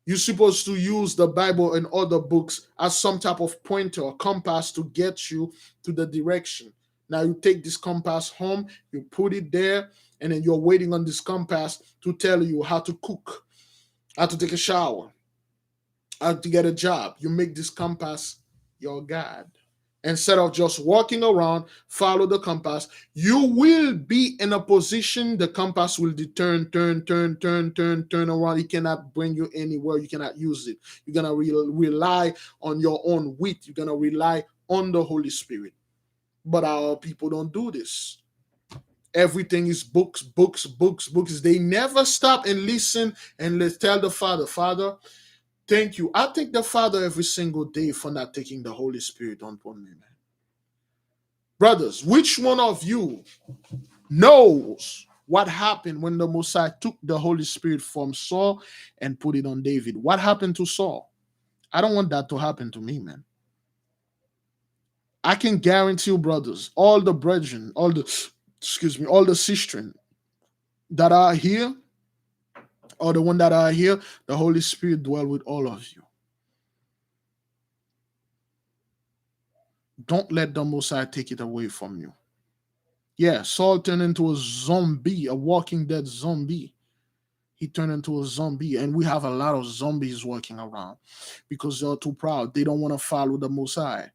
You're supposed to use the Bible and other books as some type of pointer or compass to get you to the direction. Now you take this compass home, you put it there, and then you're waiting on this compass to tell you how to cook, I have to take a shower. I have to get a job. You make this compass your God. Instead of just walking around, follow the compass. You will be in a position the compass will turn around. It cannot bring you anywhere. You cannot use it. You're gonna rely on your own wit. You're gonna rely on the Holy Spirit. But our people don't do this. Everything is books, books, books, books. They never stop and listen and let's tell the Father, Father, thank you. I thank the Father every single day for not taking the Holy Spirit upon me, man. Brothers, which one of you knows what happened when the Messiah took the Holy Spirit from Saul and put it on David? What happened to Saul? I don't want that to happen to me, man. I can guarantee you, brothers, all the brethren, all the sistren that are here, or the one that are here, the Holy Spirit dwell with all of you. Don't let the Messiah take it away from you. Yeah, Saul turned into a zombie, a walking dead zombie. He turned into a zombie, and we have a lot of zombies walking around because they're too proud. They don't want to follow the Messiah.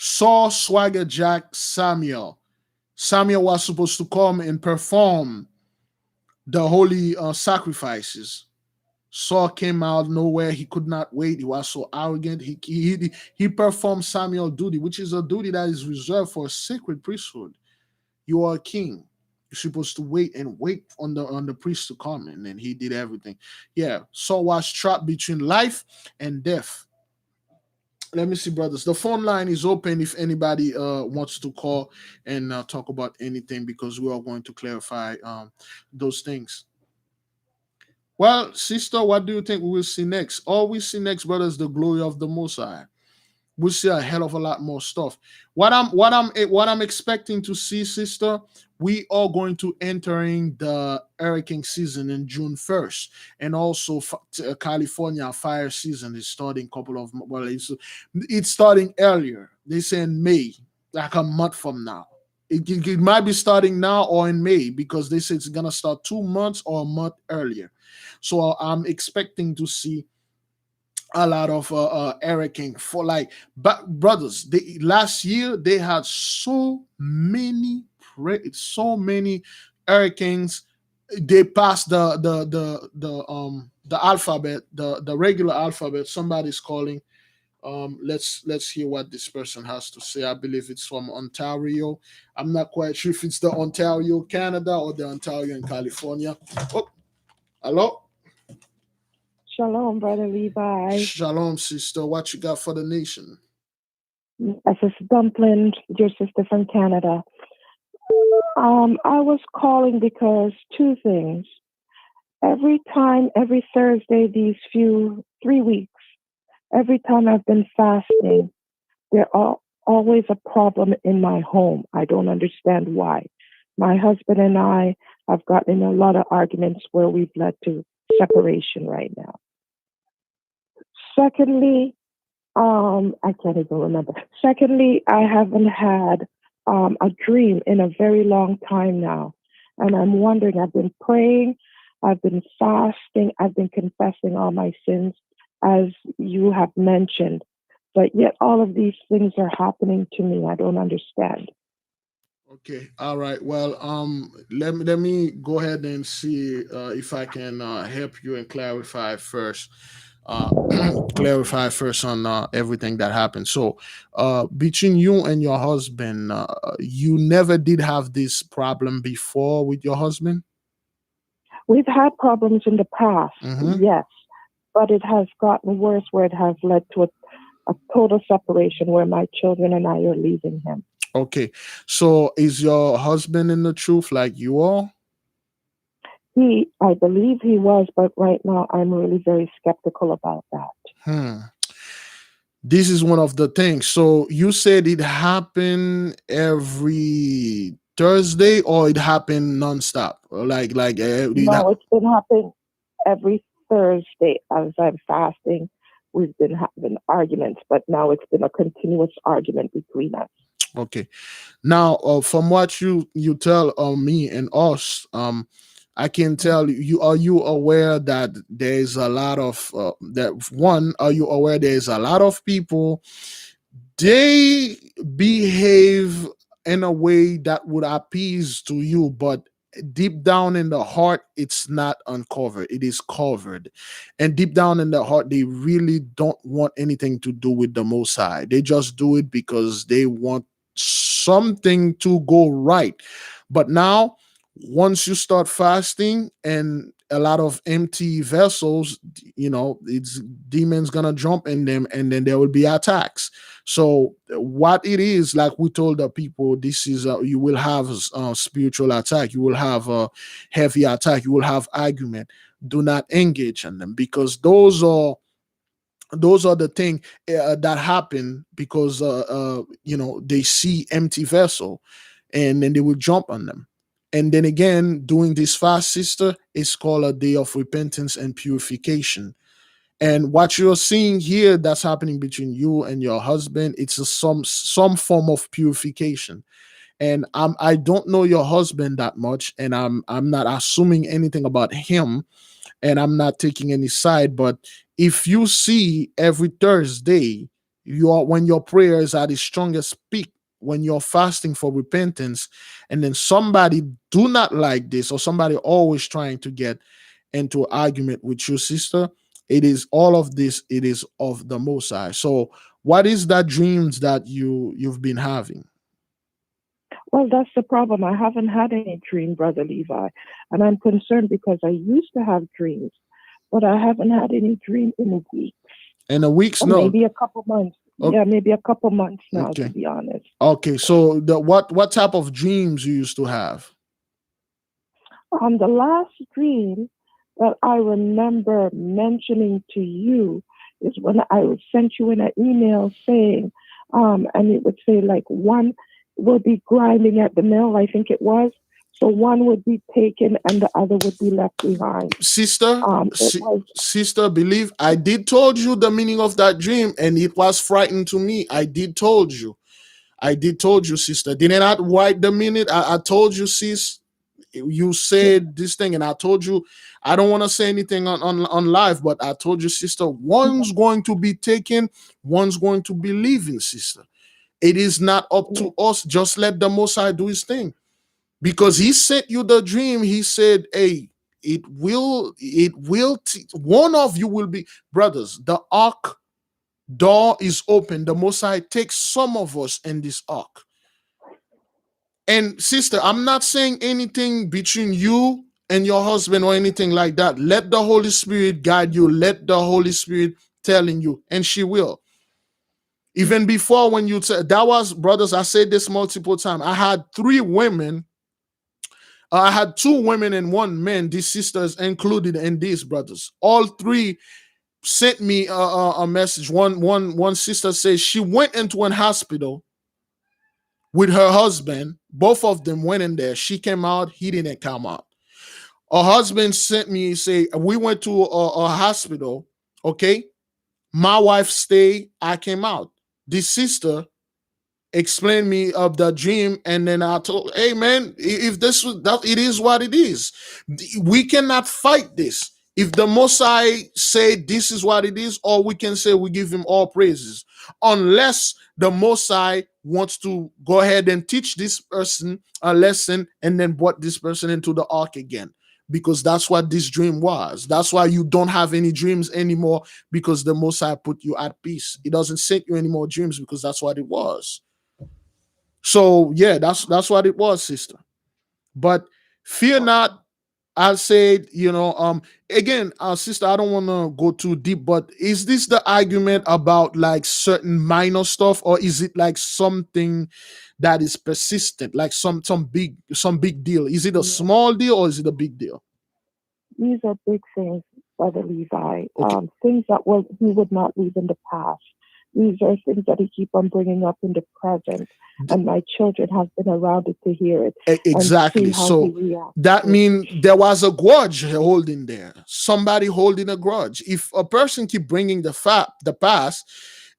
Saul swagger jack Samuel. Samuel was supposed to come and perform the holy sacrifices. Saul came out of nowhere. He could not wait. He was so arrogant. He performed Samuel duty, which is a duty that is reserved for a sacred priesthood. You are a king. You're supposed to wait on the priest to come, and then he did everything. Yeah, Saul was trapped between life and death. Let me see, brothers. The phone line is open if anybody wants to call and talk about anything because we are going to clarify those things. Well, sister, what do you think we will see next? All we see next, brothers, the glory of the Most High. We'll see a hell of a lot more stuff. What I'm expecting to see, sister, we are going to entering the hurricane season in June 1st, and also California fire season is starting. It's starting earlier. They say in May, like a month from now. It might be starting now or in May because they say it's gonna start 2 months or a month earlier. So I'm expecting to see a lot of hurricane for like, but brothers, last year they had so many hurricanes. They passed the alphabet, the regular alphabet. Somebody's calling. Let's hear what this person has to say. I believe it's from Ontario. I'm not quite sure if it's the Ontario Canada or the Ontario in California. Oh, hello. Shalom, Brother Levi. Shalom, sister. What you got for the nation? This is Dumpling, your sister from Canada. I was calling because two things. Every Thursday, these 3 weeks, every time I've been fasting, there are always a problem in my home. I don't understand why. My husband and I have gotten in a lot of arguments where we've led to separation right now. Secondly, I can't even remember. Secondly, I haven't had a dream in a very long time now. And I'm wondering, I've been praying, I've been fasting, I've been confessing all my sins, as you have mentioned. But yet all of these things are happening to me. I don't understand. Okay, all right. Well, let me go ahead and see if I can help you and clarify first. Uh, clarify first on everything that happened. So, between you and your husband, you never did have this problem before with your husband. We've had problems in the past, Mm-hmm. yes, but it has gotten worse where it has led to a total separation where my children and I are leaving him. Okay, so is your husband in the truth like you are? I believe he was, but right now I'm really very skeptical about that. Hmm. This is one of the things. So you said it happened every Thursday, or it happened nonstop, or No, it's been happening every Thursday as I'm fasting. We've been having arguments, but now it's been a continuous argument between us. Okay. Now, from what you tell me and us, I can tell you, are you aware that there's a lot of are you aware there's a lot of people, they behave in a way that would appease to you, but deep down in the heart, it's not uncovered, it is covered. And deep down in the heart, they really don't want anything to do with the Most High. They just do it because they want something to go right. But now, once you start fasting and a lot of empty vessels, it's demons gonna jump in them, and then there will be attacks. So what it is, like we told the people, this is you will have spiritual attack, you will have a heavy attack, you will have argument. Do not engage in them, because those are the thing that happen, because they see empty vessel, and then they will jump on them. And then again, doing this fast, sister, is called a day of repentance and purification. And what you're seeing here that's happening between you and your husband, it's some form of purification. And I don't know your husband that much, and I'm not assuming anything about him, and I'm not taking any side. But if you see every Thursday, when your prayer is at its strongest peak, when you're fasting for repentance, and then somebody do not like this, or somebody always trying to get into argument with your sister, it is all of this. It is of the Most High. So, what is that dreams that you've been having? Well, that's the problem. I haven't had any dream, Brother Levi. And I'm concerned because I used to have dreams, but I haven't had any dream in weeks. In a week's, or no, maybe a couple months. Okay. Yeah, maybe a couple months now, Okay. to be honest. Okay, so what type of dreams you used to have? The last dream that I remember mentioning to you is when I sent you in an email saying, and it would say like one will be grinding at the mill, I think it was. So one would be taken and the other would be left behind. Sister, sister, believe I did told you the meaning of that dream, and it was frightening to me. I did told you, sister. Didn't I write the meaning? I told you, sis. You said this thing, and I told you I don't want to say anything on live, but I told you, sister, one's going to be taken, one's going to be leaving, sister. It is not up to us. Just let the Most High do his thing. Because he sent you the dream. He said, hey, one of you will be, brothers, the ark door is open. The Most High takes some of us in this ark. And sister, I'm not saying anything between you and your husband or anything like that. Let the Holy Spirit guide you. Let the Holy Spirit telling you, and she will. Even before, when you said that was, brothers, I said this multiple times. I had 3 women. I had 2 women and 1 man. These sisters included in these, brothers. All 3 sent me a message. One sister says she went into an hospital with her husband. Both of them went in there. She came out. He didn't come out. Her husband sent me, say, we went to a hospital. Okay. My wife stayed. I came out. This sister explained me of the dream, and then I told, hey man, if this was that, it is what it is. We cannot fight this. If the Most High say this is what it is, or we can say we give him all praises, unless the Most High wants to go ahead and teach this person a lesson and then brought this person into the ark again. Because that's what this dream was. That's why you don't have any dreams anymore, because the Most High put you at peace. He doesn't send you any more dreams, because that's what it was. So yeah, that's what it was, sister. But fear not. I said, again, sister, I don't want to go too deep, but is this the argument about like certain minor stuff, or is it like something that is persistent, like some big deal? Is it a small deal, or is it a big deal? These are big things, Brother Levi. Okay. Things that he would not leave in the past. These are things that he keep on bringing up in the present, and my children have been around it to hear it. Exactly. So that means there was a grudge holding there. Somebody holding a grudge. If a person keep bringing the past,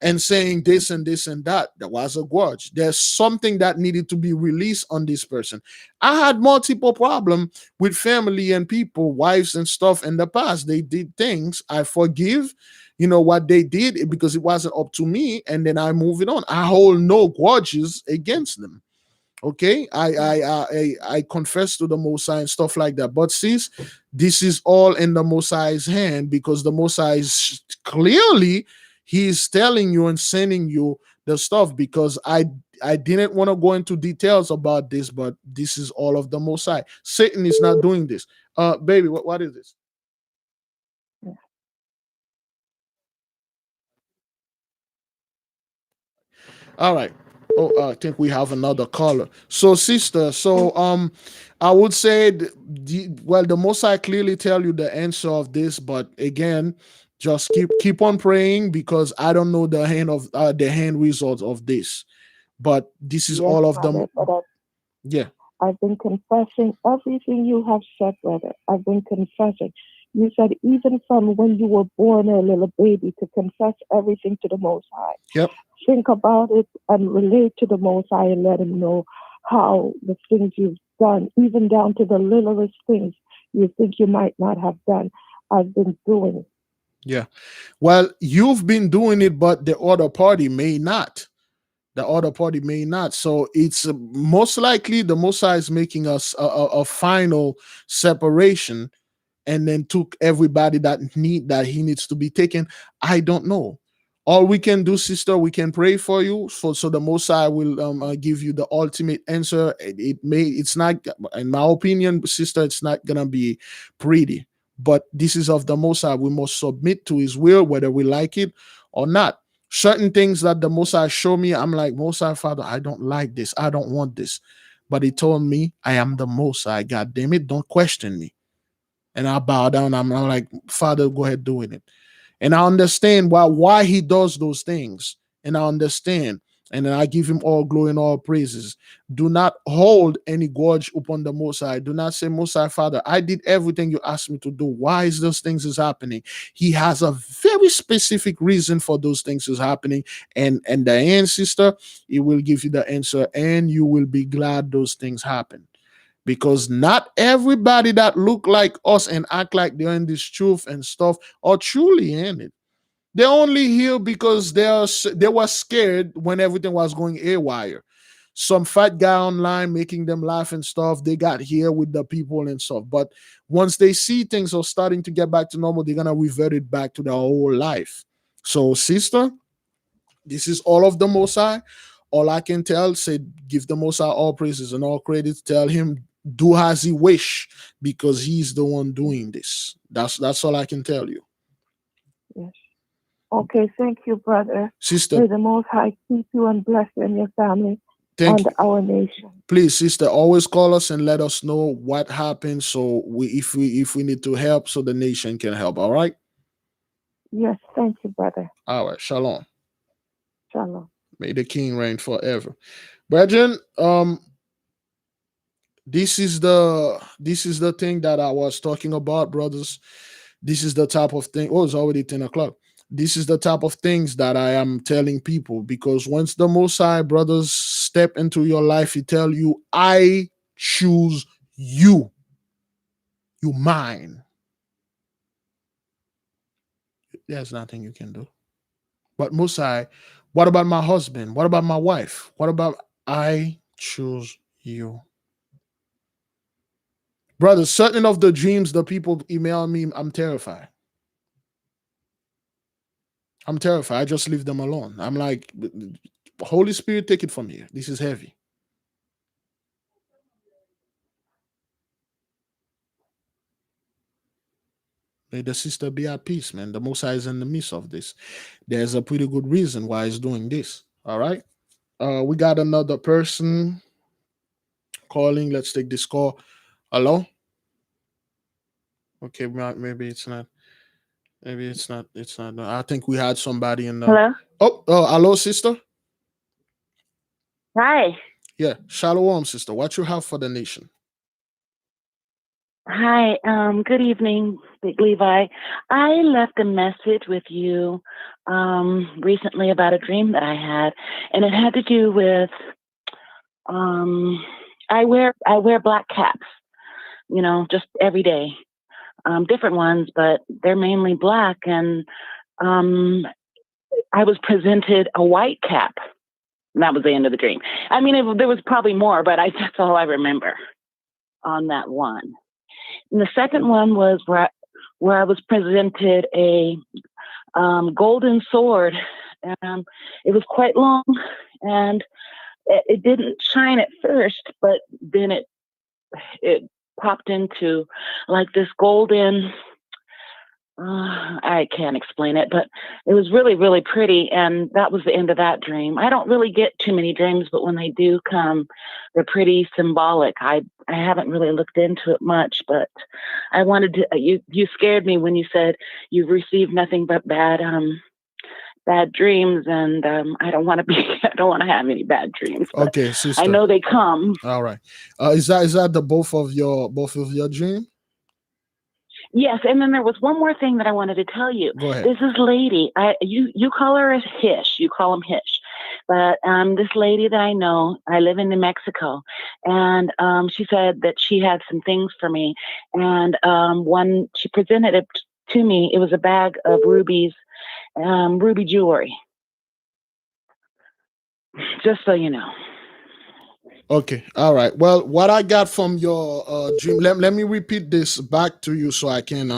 and saying this and this and that. There was a grudge. There's something that needed to be released on this person. I had multiple problem with family and people, wives and stuff in the past. They did things. I forgive, what they did because it wasn't up to me, and then I move it on. I hold no grudges against them. Okay, I confess to the Most High and stuff like that. But sis, this is all in the Most High's hand, because the Most High is clearly, he's telling you and sending you the stuff, because I didn't want to go into details about this, but this is all of the Most High. Satan is not doing this. Baby, what is this? All right. Oh, I think we have another caller. So, sister, I would say, the Most High clearly tell you the answer of this, but again, just keep on praying, because I don't know the hand result of this, but this is Yes, all of them. brother, but Yeah. I've been confessing everything you have said, brother. I've been confessing. You said even from when you were born a little baby to confess everything to the Most High. Yep. Think about it and relate to the Most High and let him know how the things you've done, even down to the littlest things you think you might not have done, I've been doing. Yeah. Well, you've been doing it, but the other party may not. The other party may not. So it's most likely the Most High is making us a final separation, and then took everybody that he needs to be taken. I don't know. All we can do, sister, we can pray for you, so the Most High will give you the ultimate answer. It's not, in my opinion, sister, it's not gonna be pretty, but this is of the Most High. We must submit to His will, whether we like it or not. Certain things that the Most High show me, I'm like, Most High, Father, I don't like this. I don't want this. But He told me, I am the Most High. God damn it, don't question me. And I bow down. I'm like, Father, go ahead doing it. And I understand why he does those things. And I understand. And then I give him all glory and all praises. Do not hold any grudge upon the Most High. Do not say, Most High, Father, I did everything you asked me to do. Why is those things is happening? He has a very specific reason for those things is happening. And the end, sister, he will give you the answer, and you will be glad those things happen, because not everybody that look like us and act like they're in this truth and stuff are truly in it. They're only here because they were scared when everything was going haywire. Some fat guy online making them laugh and stuff, they got here with the people and stuff. But once they see things are starting to get back to normal, they're gonna revert it back to their whole life. So, sister, this is all of the Most High. All I can tell, say, give the Most High all praises and all credits. Tell him do as he wish, because he's the one doing this. That's all I can tell you. Yes. Okay, thank you, brother. Sister, May the Most High keep you and bless you and your family thank and you. our nation. Please, sister, always call us and let us know what happened, so if we need to help, so the nation can help. All right. Yes, thank you, brother. All right. Shalom. Shalom. May the King reign forever. Brethren, this is the thing that I was talking about, brothers. This is the type of thing. Oh, it's already 10 o'clock. This is the type of things that I am telling people, because once the Most High, brothers, step into your life, He tell you, I choose you. You mine. There's nothing you can do. But Most High, what about my husband? What about my wife? What about I choose you? Brothers, certain of the dreams the people email me, I'm terrified. I'm terrified. I just leave them alone. I'm like, Holy Spirit, take it from here. This is heavy. May the sister be at peace, man. The Most High is in the midst of this. There's a pretty good reason why he's doing this. All right. We got another person calling. Let's take this call. Hello? Okay, maybe it's not. Maybe it's not. It's not. I think we had somebody in the. Hello? Oh, hello, sister. Hi. Yeah, Shalom, sister. What you have for the nation? Hi, good evening, Big Levi. I left a message with you recently about a dream that I had, and it had to do with um, I wear black caps, just every day, different ones, but they're mainly black. And um, I was presented a white cap, and that was the end of the dream. I mean, there was probably more, but that's all I remember on that one. And the second one was where I was presented a golden sword. It was quite long, and it didn't shine at first, but then it popped into like this golden. I can't explain it, but it was really, really pretty. And that was the end of that dream. I don't really get too many dreams, but when they do come, they're pretty symbolic. I haven't really looked into it much, but I wanted to, you scared me when you said you've received nothing but bad dreams. And I don't want to I don't want to have any bad dreams, but Okay, I sister. know they come. All right. Is that the both of your dream? Yes, and then there was one more thing that I wanted to tell you. Go ahead. There's this lady. You call her a Hish. You call him Hish, but this lady that I know, I live in New Mexico, and she said that she had some things for me, and one she presented it to me. It was a bag of rubies, ruby jewelry. Just so you know. Okay. All right. Well, what I got from your dream, let me repeat this back to you so I can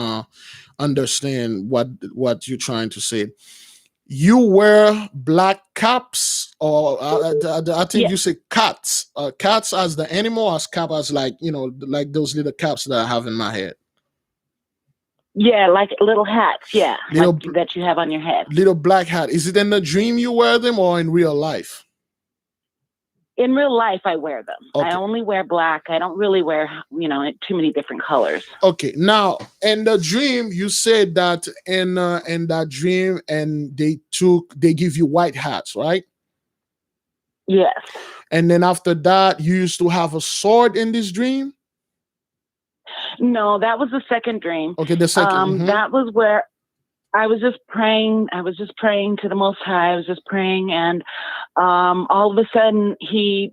understand what you're trying to say. You wear black caps, or I think Yes. you say cats. Cats as the animal, as cap as, like, like those little caps that I have in my head. Yeah, like little hats. Yeah, like Little that you have on your head. little black hat. Is it in the dream you wear them or in real life? In real life, I wear them. I Okay. only wear black. I don't really wear, too many different colors. Okay. Now, in the dream, you said that in that dream, and they give you white hats, right? Yes. And then after that, you used to have a sword in this dream. No, that was the second dream. Okay, the second. That was where I was just praying. I was just praying to the Most High. I was just praying, and all of a sudden, he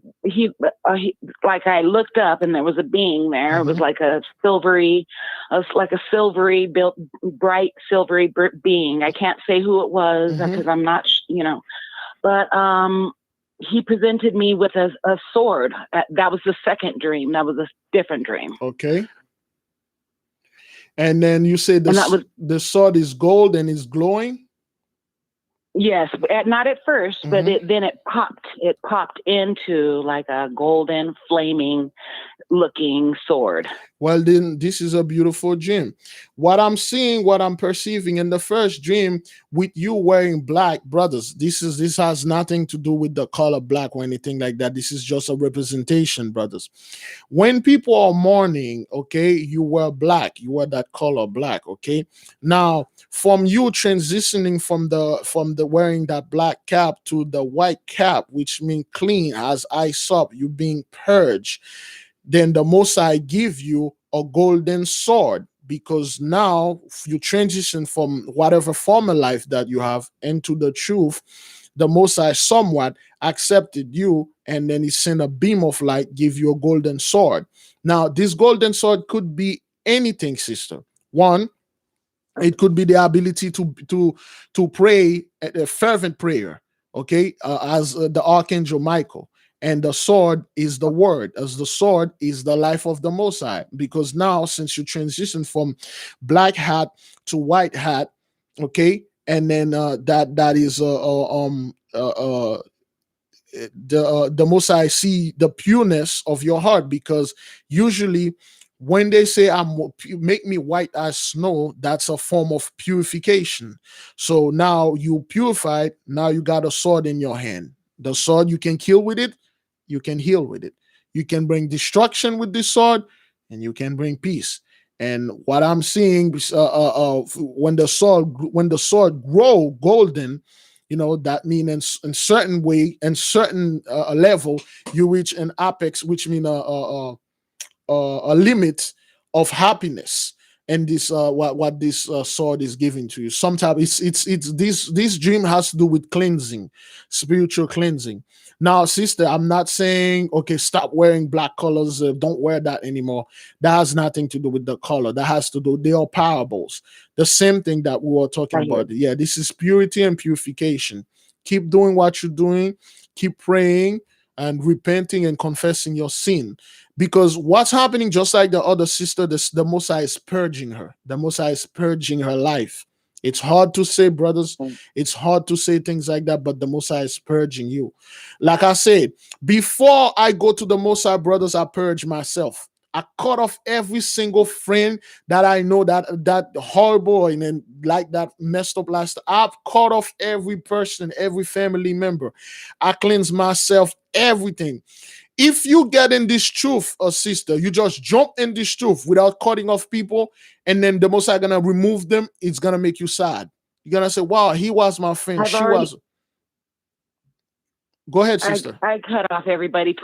like I looked up, and there was a being there. It was like like a silvery built, bright silvery being. I can't say who it was because I'm not, but he presented me with a sword. That was the second dream. That was a different dream. Okay. And then you say And that was, the sword is gold and is glowing. yes, not at first, but then it popped. It popped into like a golden, flaming looking sword. Well, then this is a beautiful dream. What I'm seeing, what I'm perceiving in the first dream, with you wearing black, brothers, this has nothing to do with the color black or anything like that. This is just a representation, brothers. When people are mourning, okay, you wear black, you wear that color black, okay. Now, from you transitioning from the wearing that black cap to the white cap, which means clean as ice up, you being purged, then the Most High give you a golden sword, because now you transition from whatever former life that you have into the truth. The Most High somewhat accepted you, and then He sent a beam of light, give you a golden sword. Now, this golden sword could be anything, sister. One, it could be the ability to pray a fervent prayer, okay, as the archangel Michael. And the sword is the word, as the sword is the life of the Most High. Because now, since you transition from black hat to white hat, okay, and then that is the Most High see the pureness of your heart, because usually when they say make me white as snow, that's a form of purification. So now you purified, now you got a sword in your hand. The sword, you can kill with it, you can heal with it, you can bring destruction with this sword, and you can bring peace. And what I'm seeing, when the sword grow golden, that means in certain way, in certain level, you reach an apex, which means a limit of happiness. And this what this sword is giving to you. Sometimes it's this dream has to do with cleansing, spiritual cleansing. Now, sister, I'm not saying okay, stop wearing black colors, don't wear that anymore. That has nothing to do with the color. That has to do, they are parables. The same thing that we were talking I hear. about. Yeah, this is purity and purification. Keep doing what you're doing, keep praying and repenting and confessing your sin. Because what's happening, just like the other sister, the Mosiah is purging her. The Mosiah is purging her life. It's hard to say, brothers. It's hard to say things like that, but the Mosiah is purging you. Like I said, before I go to the Mosiah, brothers, I purge myself. I cut off every single friend that I know that horrible and then like that messed up lifestyle. I've cut off every person, every family member. I cleanse myself, everything. If you get in this truth, sister, you just jump in this truth without cutting off people, and then the Most High gonna remove them. It's gonna make you sad. You're gonna say, "Wow, he was my friend. I've She already, was." Go ahead, sister. I cut off everybody.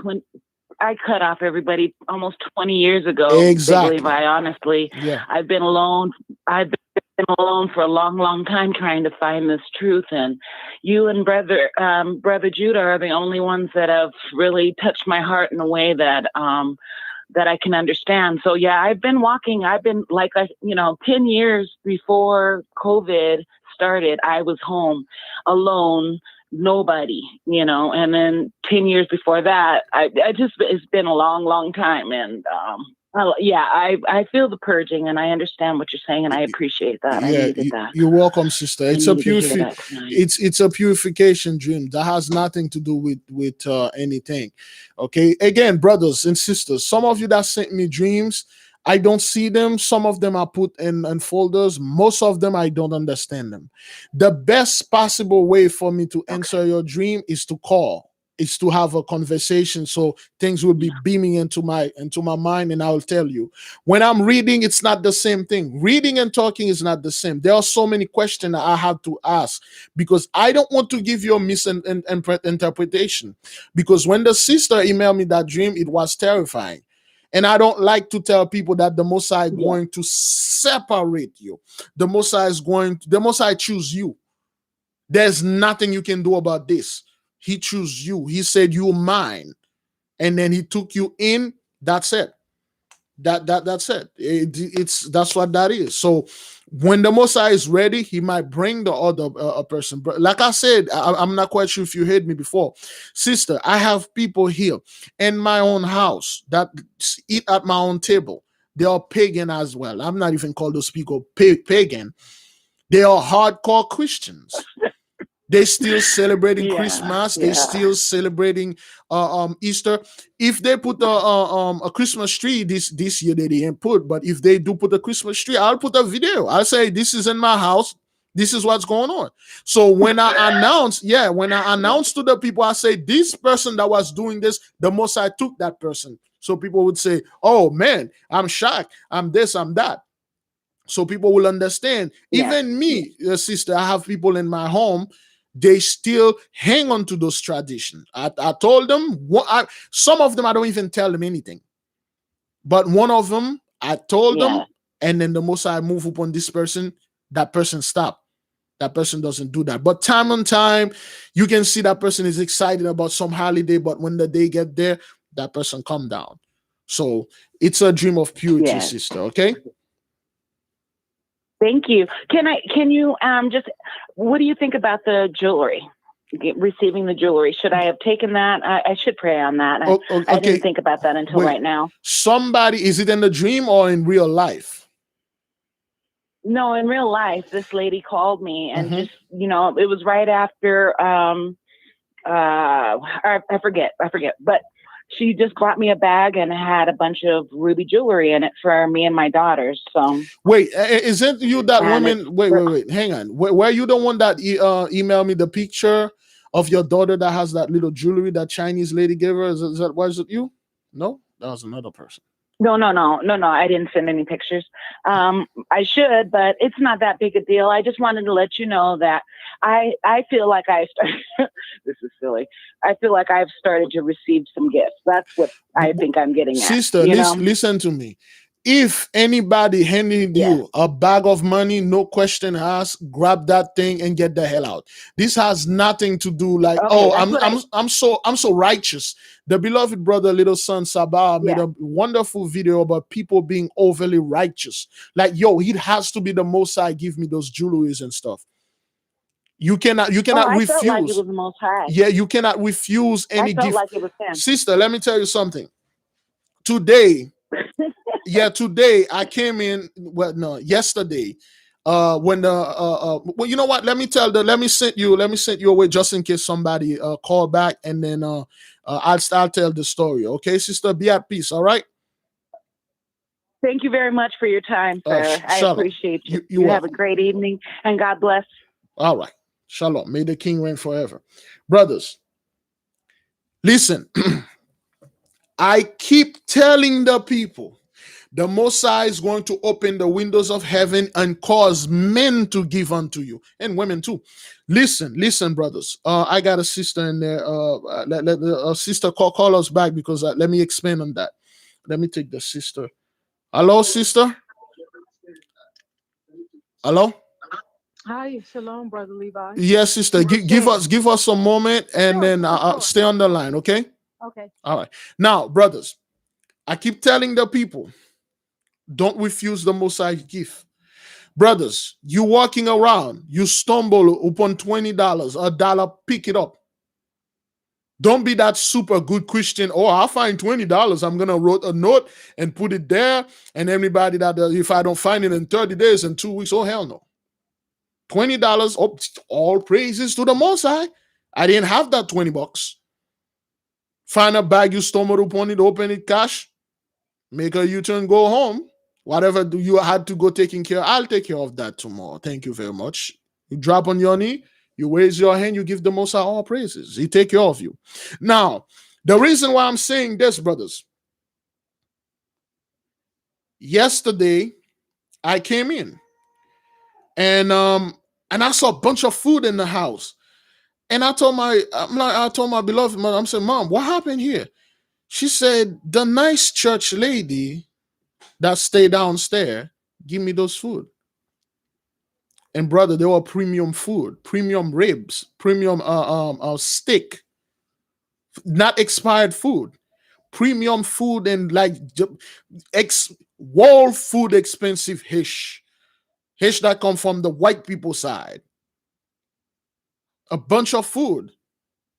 I cut off everybody almost 20 years ago. Exactly. Big Levi, honestly, Yeah. I've been alone. I've been alone for a long, long time trying to find this truth. And you and brother Judah are the only ones that have really touched my heart in a way that that I can understand. So yeah, I've been walking. I've been 10 years before COVID started, I was home alone, nobody, and then 10 years before that, it's been a long, long time. And I feel the purging, and I understand what you're saying, and I appreciate that. I Yeah, needed that. you're welcome, sister. It's I a needed to hear that tonight. it's a purification dream that has nothing to do with anything. Okay, again, brothers and sisters, some of you that sent me dreams, I don't see them. Some of them are put in folders. Most of them I don't understand them. The best possible way for me to answer your dream is to call. Is to have a conversation, so things will be beaming into my mind, and I'll tell you. When I'm reading, it's not the same thing. Reading and talking is not the same. There are so many questions I have to ask because I don't want to give you a misinterpretation. Because when the sister emailed me that dream, it was terrifying. And I don't like to tell people that the Messiah is going to separate you. The Messiah choose you. There's nothing you can do about this. He chose you. He said, "You're mine." And then he took you in. That's it. That's it. That's what that is. So when the Messiah is ready, he might bring the other person. But like I said, I'm not quite sure if you heard me before, sister. I have people here in my own house that eat at my own table. They are pagan as well. I'm not even called those people pagan. They are hardcore Christians. They still celebrating Christmas. They still celebrating Easter. If they put a Christmas tree this year, they didn't put. But if they do put a Christmas tree, I'll put a video. I'll say this is in my house. This is what's going on. So when I announce to the people, I say this person that was doing this, the most I took that person. So people would say, "Oh man, I'm shocked. I'm this. I'm that." So people will understand. Even me, sister, I have people in my home. They still hang on to those traditions. I told them, some of them I don't even tell them anything. But one of them, I told them, and then the most I move upon this person, that person stop. That person doesn't do that. But time on time, you can see that person is excited about some holiday, but when the day get there, that person calm down. So it's a dream of purity, sister, okay? Thank you. Can you just, what do you think about the jewelry? Receiving the jewelry? Should I have taken that? I should pray on that. Okay. I didn't think about that until right now. Somebody, is it in the dream or in real life? No, in real life, this lady called me and just, it was right after, I forget, but she just bought me a bag and had a bunch of ruby jewelry in it for me and my daughters. So wait, is it you that woman? Wait, hang on. Were you the one that emailed me the picture of your daughter that has that little jewelry that Chinese lady gave her? Was it you? No, that was another person. No. I didn't send any pictures. I should, but it's not that big a deal. I just wanted to let you know that I feel like I started. This is silly. I feel like I've started to receive some gifts. That's what I think I'm getting at. Sister, listen to me. If anybody handing you a bag of money, no question asked, grab that thing and get the hell out. This has nothing to do like, Okay, oh, that's what I'm so righteous. The beloved brother, little son Sabah, made a wonderful video about people being overly righteous. Like, yo, it has to be the Most High give me those jewelries and stuff. You cannot I felt like it refuse. was the Most High. Yeah, you cannot refuse I any felt gift. like it was him. Sister, let me tell you something. Today, today I came in. Well, no, yesterday. When the well, you know what? Let me send you away just in case somebody call back, and then I'll start tell the story. Okay, sister, be at peace. All right. Thank you very much for your time, sir. I Shalom. appreciate you. You You have a welcome. great evening, and God bless. All right. Shalom. May the King reign forever. Brothers, listen. I keep telling the people, the Messiah is going to open the windows of heaven and cause men to give unto you, and women too. Listen, brothers. I got a sister in there. Let sister call us back, because let me expand on that. Let me take the sister. Hello, sister. Hello. Hi, shalom, brother Levi. Yes, sister. Give us a moment, and then stay on the line. Okay. Okay. All right. Now, brothers, I keep telling the people, don't refuse the Messiah gift. Brothers, you walking around, you stumble upon $20, a dollar, pick it up. Don't be that super good Christian. Oh, I'll find $20. I'm gonna write a note and put it there. And everybody that if I don't find it in 30 days and 2 weeks, oh hell no. $20. Oh, all praises to the Most High. I didn't have that $20. Find a bag you stumbled upon it, open it, cash, make a U-turn, go home. Whatever you had to go taking care, I'll take care of that tomorrow. Thank you very much. You drop on your knee, you raise your hand, you give the Most High all praises. He take care of you. Now, the reason why I'm saying this, brothers, yesterday I came in and I saw a bunch of food in the house. And I told my beloved mother, I'm saying, Mom, what happened here? She said, the nice church lady that stay downstairs, give me those food. And brother, they were premium food, premium ribs, premium steak, not expired food, premium food, and like world food expensive hish that come from the white people side. A bunch of food.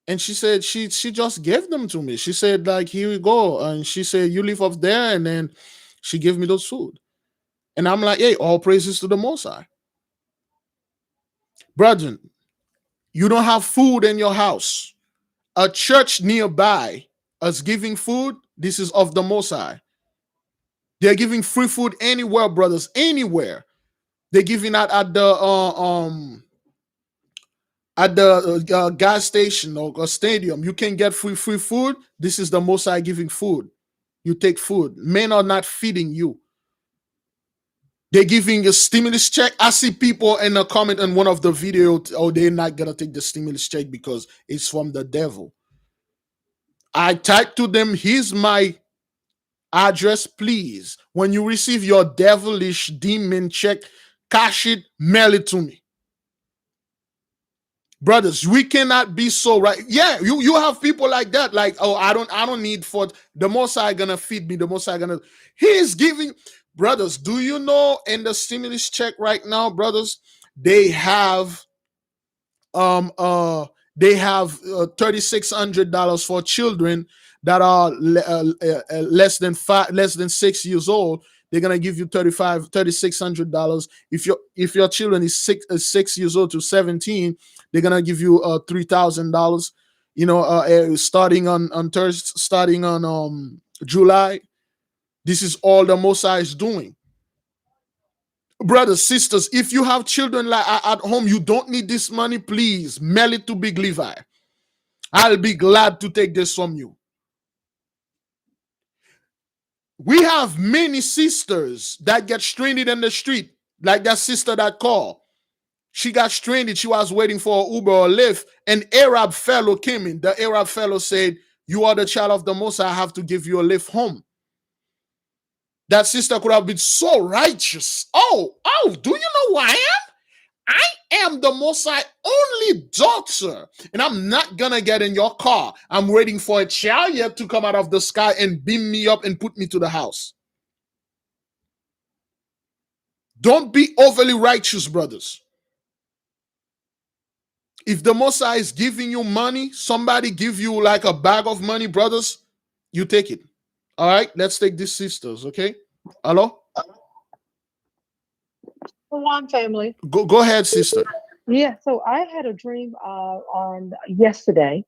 And she said she just gave them to me. She said, like, here we go. And she said, you live up there, and then she gave me those food. And I'm like, hey, all praises to the Most High. Brethren, you don't have food in your house. A church nearby is giving food. This is of the Most High. They're giving free food anywhere, brothers, anywhere. They're giving out at the gas station or stadium. You can get free food. This is the Most High giving food. You take food. Men are not feeding you. They're giving a stimulus check. I see people in a comment on one of the videos, oh, they're not gonna take the stimulus check because it's from the devil. I typed to them, here's my address, please. When you receive your devilish demon check, cash it, mail it to me. Brothers, we cannot be so right. Yeah, you have people like that, like, oh, I don't need for the Most High gonna feed me, the Most High gonna, he's giving. Brothers, do you know in the stimulus check right now, brothers, they have $3,600 for children that are less than 6 years old. They're gonna give you $3,600. If your children is 6 years old to 17, they're gonna give you $3,000. Starting on Thursday, starting on July. This is all the Most High is doing. Brothers, sisters, if you have children like at home, you don't need this money, please mail it to Big Levi. I'll be glad to take this from you. We have many sisters that get stranded in the street, like that sister that called. She got stranded. She was waiting for an Uber or Lyft. An Arab fellow came in. The Arab fellow said, you are the child of the Most High. I have to give you a lift home. That sister could have been so righteous. Oh, do you know who I am? I am the Most High only daughter, and I'm not gonna get in your car. I'm waiting for a chariot to come out of the sky and beam me up and put me to the house. Don't be overly righteous, brothers. If the Most High is giving you money, somebody give you like a bag of money, brothers, you take it. All right, let's take these sisters, okay? Hello? Shalom, family. Go ahead, sister. Yeah, so I had a dream on yesterday,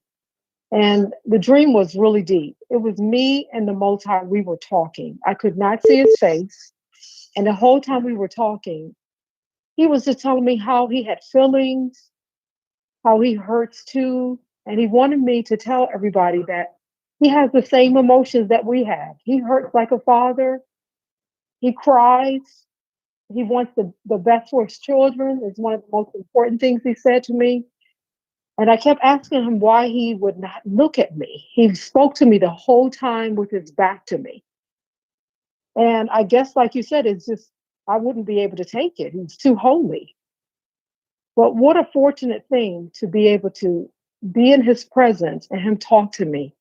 and the dream was really deep. It was me and the Most High. We were talking. I could not see his face, and the whole time we were talking, he was just telling me how he had feelings, how he hurts too, and he wanted me to tell everybody that he has the same emotions that we have. He hurts like a father. He cries. He wants the best for his children. It's one of the most important things he said to me. And I kept asking him why he would not look at me. He spoke to me the whole time with his back to me. And I guess, like you said, it's just, I wouldn't be able to take it. He's too holy. But what a fortunate thing to be able to be in his presence and him talk to me.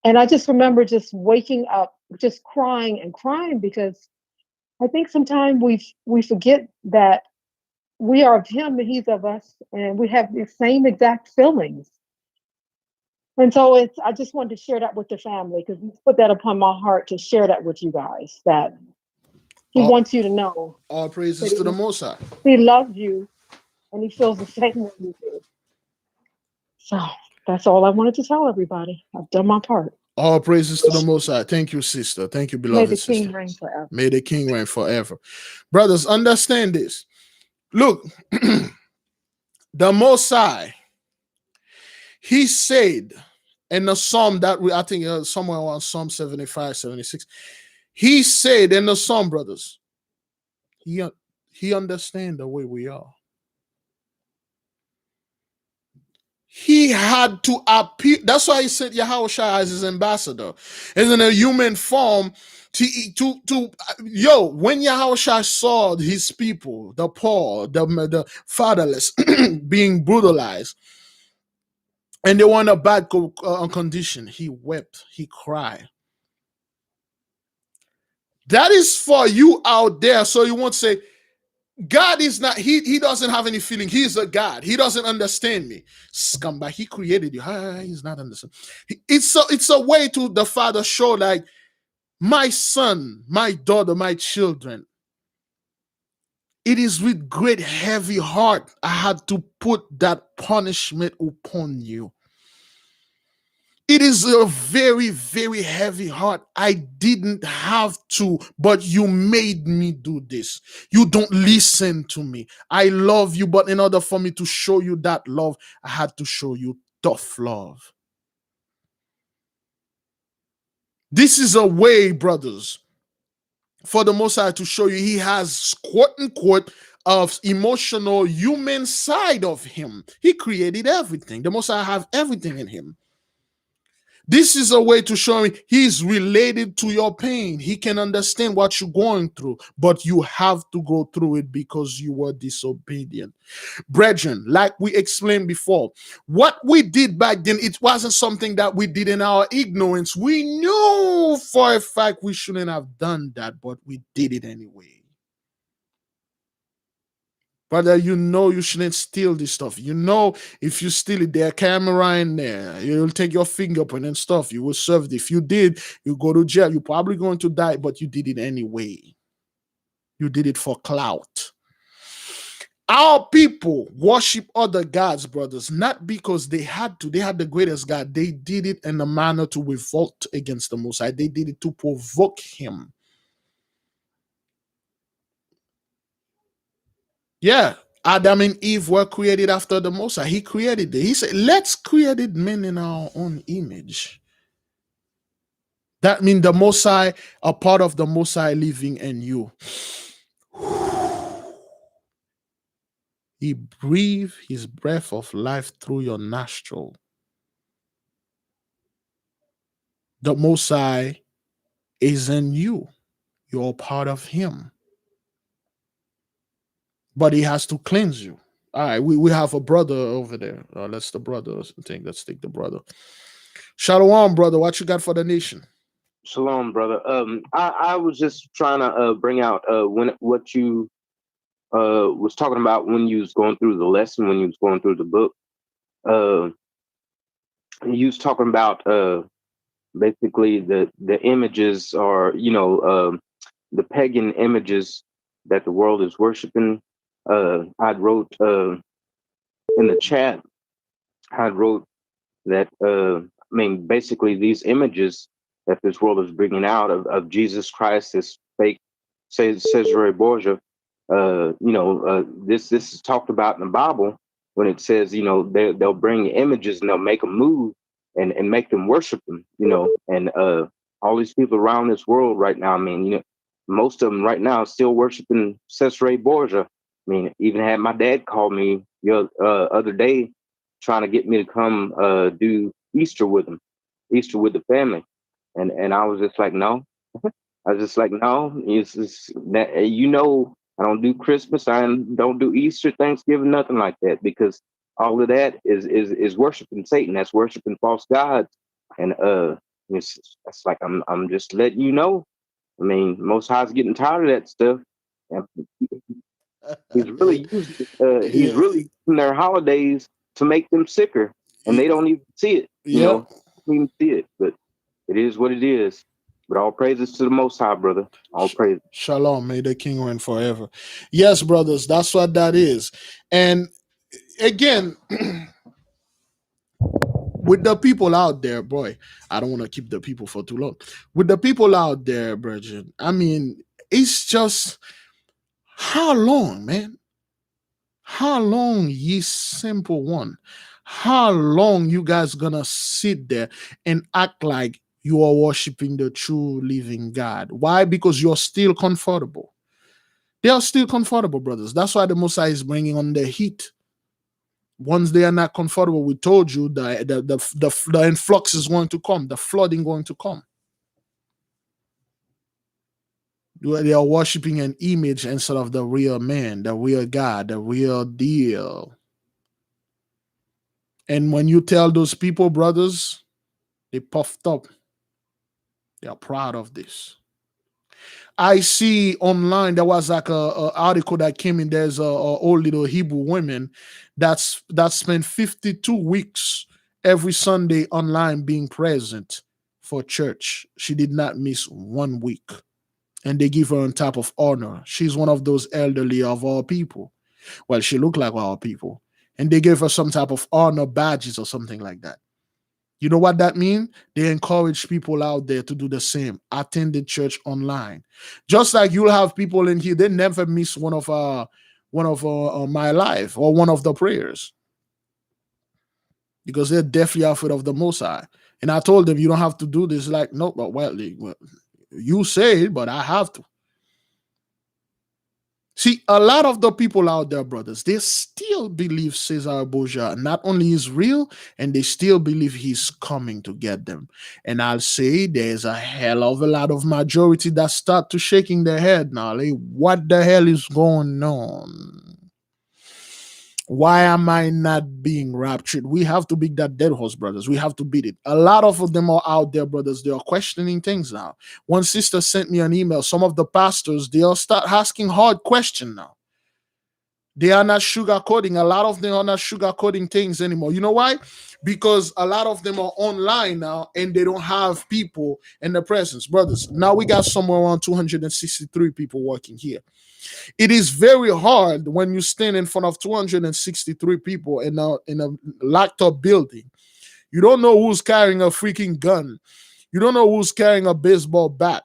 And I just remember just waking up, just crying and crying, because I think sometimes we forget that we are of him and he's of us, and we have the same exact feelings. And so I just wanted to share that with the family, because he put that upon my heart to share that with you guys, that he wants you to know. All praises to the Most High. He loves you and he feels the same way you do. So that's all I wanted to tell everybody. I've done my part. All praises to the Most High. Thank you, sister. Thank you, beloved May the sister. King reign forever. May the King reign forever. Brothers, understand this. Look, the Most High, he said in the Psalm that I think somewhere around Psalm 75, 76, he said in the Psalm, brothers, he understands the way we are. He had to appear. That's why he said YAHAWAH as his ambassador. Is in a human form when YAHAWAH saw his people, the poor, the fatherless, being brutalized, and they were in a bad condition, he wept, he cried. That is for you out there, so you won't say, God is not, he doesn't have any feeling. He's a God. He doesn't understand me. Scumbag, he created you. He's not understanding. It's a way to the Father show, like, my son, my daughter, my children. It is with great heavy heart I had to put that punishment upon you. It is a very, very heavy heart. I didn't have to, but you made me do this. You don't listen to me. I love you, but in order for me to show you that love, I had to show you tough love. This is a way, brothers, for the Most High to show you he has, quote unquote, of emotional human side of him. He created everything. The Most High have everything in him. This is a way to show me he's related to your pain. He can understand what you're going through, but you have to go through it because you were disobedient. Brethren, like we explained before, what we did back then, it wasn't something that we did in our ignorance. We knew for a fact we shouldn't have done that, but we did it anyway. Brother, you know you shouldn't steal this stuff. You know if you steal it, there are camera in there. You'll take your fingerprint and stuff. You will serve it. If you did, you go to jail. You're probably going to die, but you did it anyway. You did it for clout. Our people worship other gods, brothers, not because they had to. They had the greatest God. They did it in a manner to revolt against the Most High. They did it to provoke him. Yeah. Adam and Eve were created after the Most High. He created it. He said, let's create men in our own image. That means the Most High, a part of the Most High living in you. He breathed his breath of life through your nostril. The Most High is in you. You're part of him, but he has to cleanse you. All right, we have a brother over there. Let's the brother. I think let's take the brother. Shalom, brother. What you got for the nation? Shalom, brother. I was just trying to bring out when what you was talking about when you was going through the lesson, when you was going through the book. Uh, you was talking about basically the images, or the pagan images that the world is worshiping. I wrote in the chat. I wrote that basically these images that this world is bringing out of Jesus Christ, this fake Cesare Borgia. This is talked about in the Bible when it says, they'll bring images and they'll make them move and make them worship them, and all these people around this world right now. I mean, most of them right now are still worshiping Cesare Borgia. I mean, even had my dad call me the other day trying to get me to come do Easter with him, Easter with the family. And I was just like, no. I was just like, no, it's just that, I don't do Christmas. I don't do Easter, Thanksgiving, nothing like that, because all of that is worshiping Satan. That's worshiping false gods. And it's like I'm just letting you know. I mean, Most High's getting tired of that stuff. And he's really using he's Yeah, really using their holidays to make them sicker, and they don't even see it. yeah. Don't even see it. But it is what it is. But all praises to the Most High, brother. All praises. Shalom. May the King reign forever. Yes, brothers, that's what that is. And again, with the people out there, boy, I don't want to keep the people for too long. With the people out there, Bridget, I mean, it's just how long, man? How long, ye simple one? How long you guys gonna sit there and act like you are worshiping the true living God? Why? Because you're still comfortable. They are still comfortable, brothers. That's why the Messiah is bringing on the heat. Once they are not comfortable, we told you that the influx is going to come, the flooding going to come. They are worshiping an image instead of the real man, the real God, the real deal. And when you tell those people, brothers, they puffed up. They are proud of this. I see online there was like a article that came in. There's a old little Hebrew woman that spent 52 weeks every Sunday online being present for church. She did not miss 1 week, and they give her on top of honor. She's one of those elderly of our people. Well, she looked like our people, and they gave her some type of honor badges or something like that. You know what that means? They encourage people out there to do the same. Attend the church online. Just like you'll have people in here, they never miss one of my life or one of the prayers because they're definitely afraid of the Most High. And I told them, you don't have to do this. Like, no, but well, you say it, but I have to. See, a lot of the people out there, brothers, they still believe Cesar Borgia not only is real, and they still believe he's coming to get them. And I'll say there's a hell of a lot of majority that start to shaking their head now. Like, what the hell is going on? Why am I not being raptured? We have to beat that dead horse, brothers. We have to beat it. A lot of them are out there, brothers. They are questioning things now. One sister sent me an email. Some of the pastors, they'll start asking hard questions now. They are not sugarcoating. A lot of them are not sugarcoating things anymore. You know why? Because a lot of them are online now and they don't have people in the presence. Brothers, now we got somewhere around 263 people working here. It is very hard when you stand in front of 263 people in a locked up building. You don't know who's carrying a freaking gun. You don't know who's carrying a baseball bat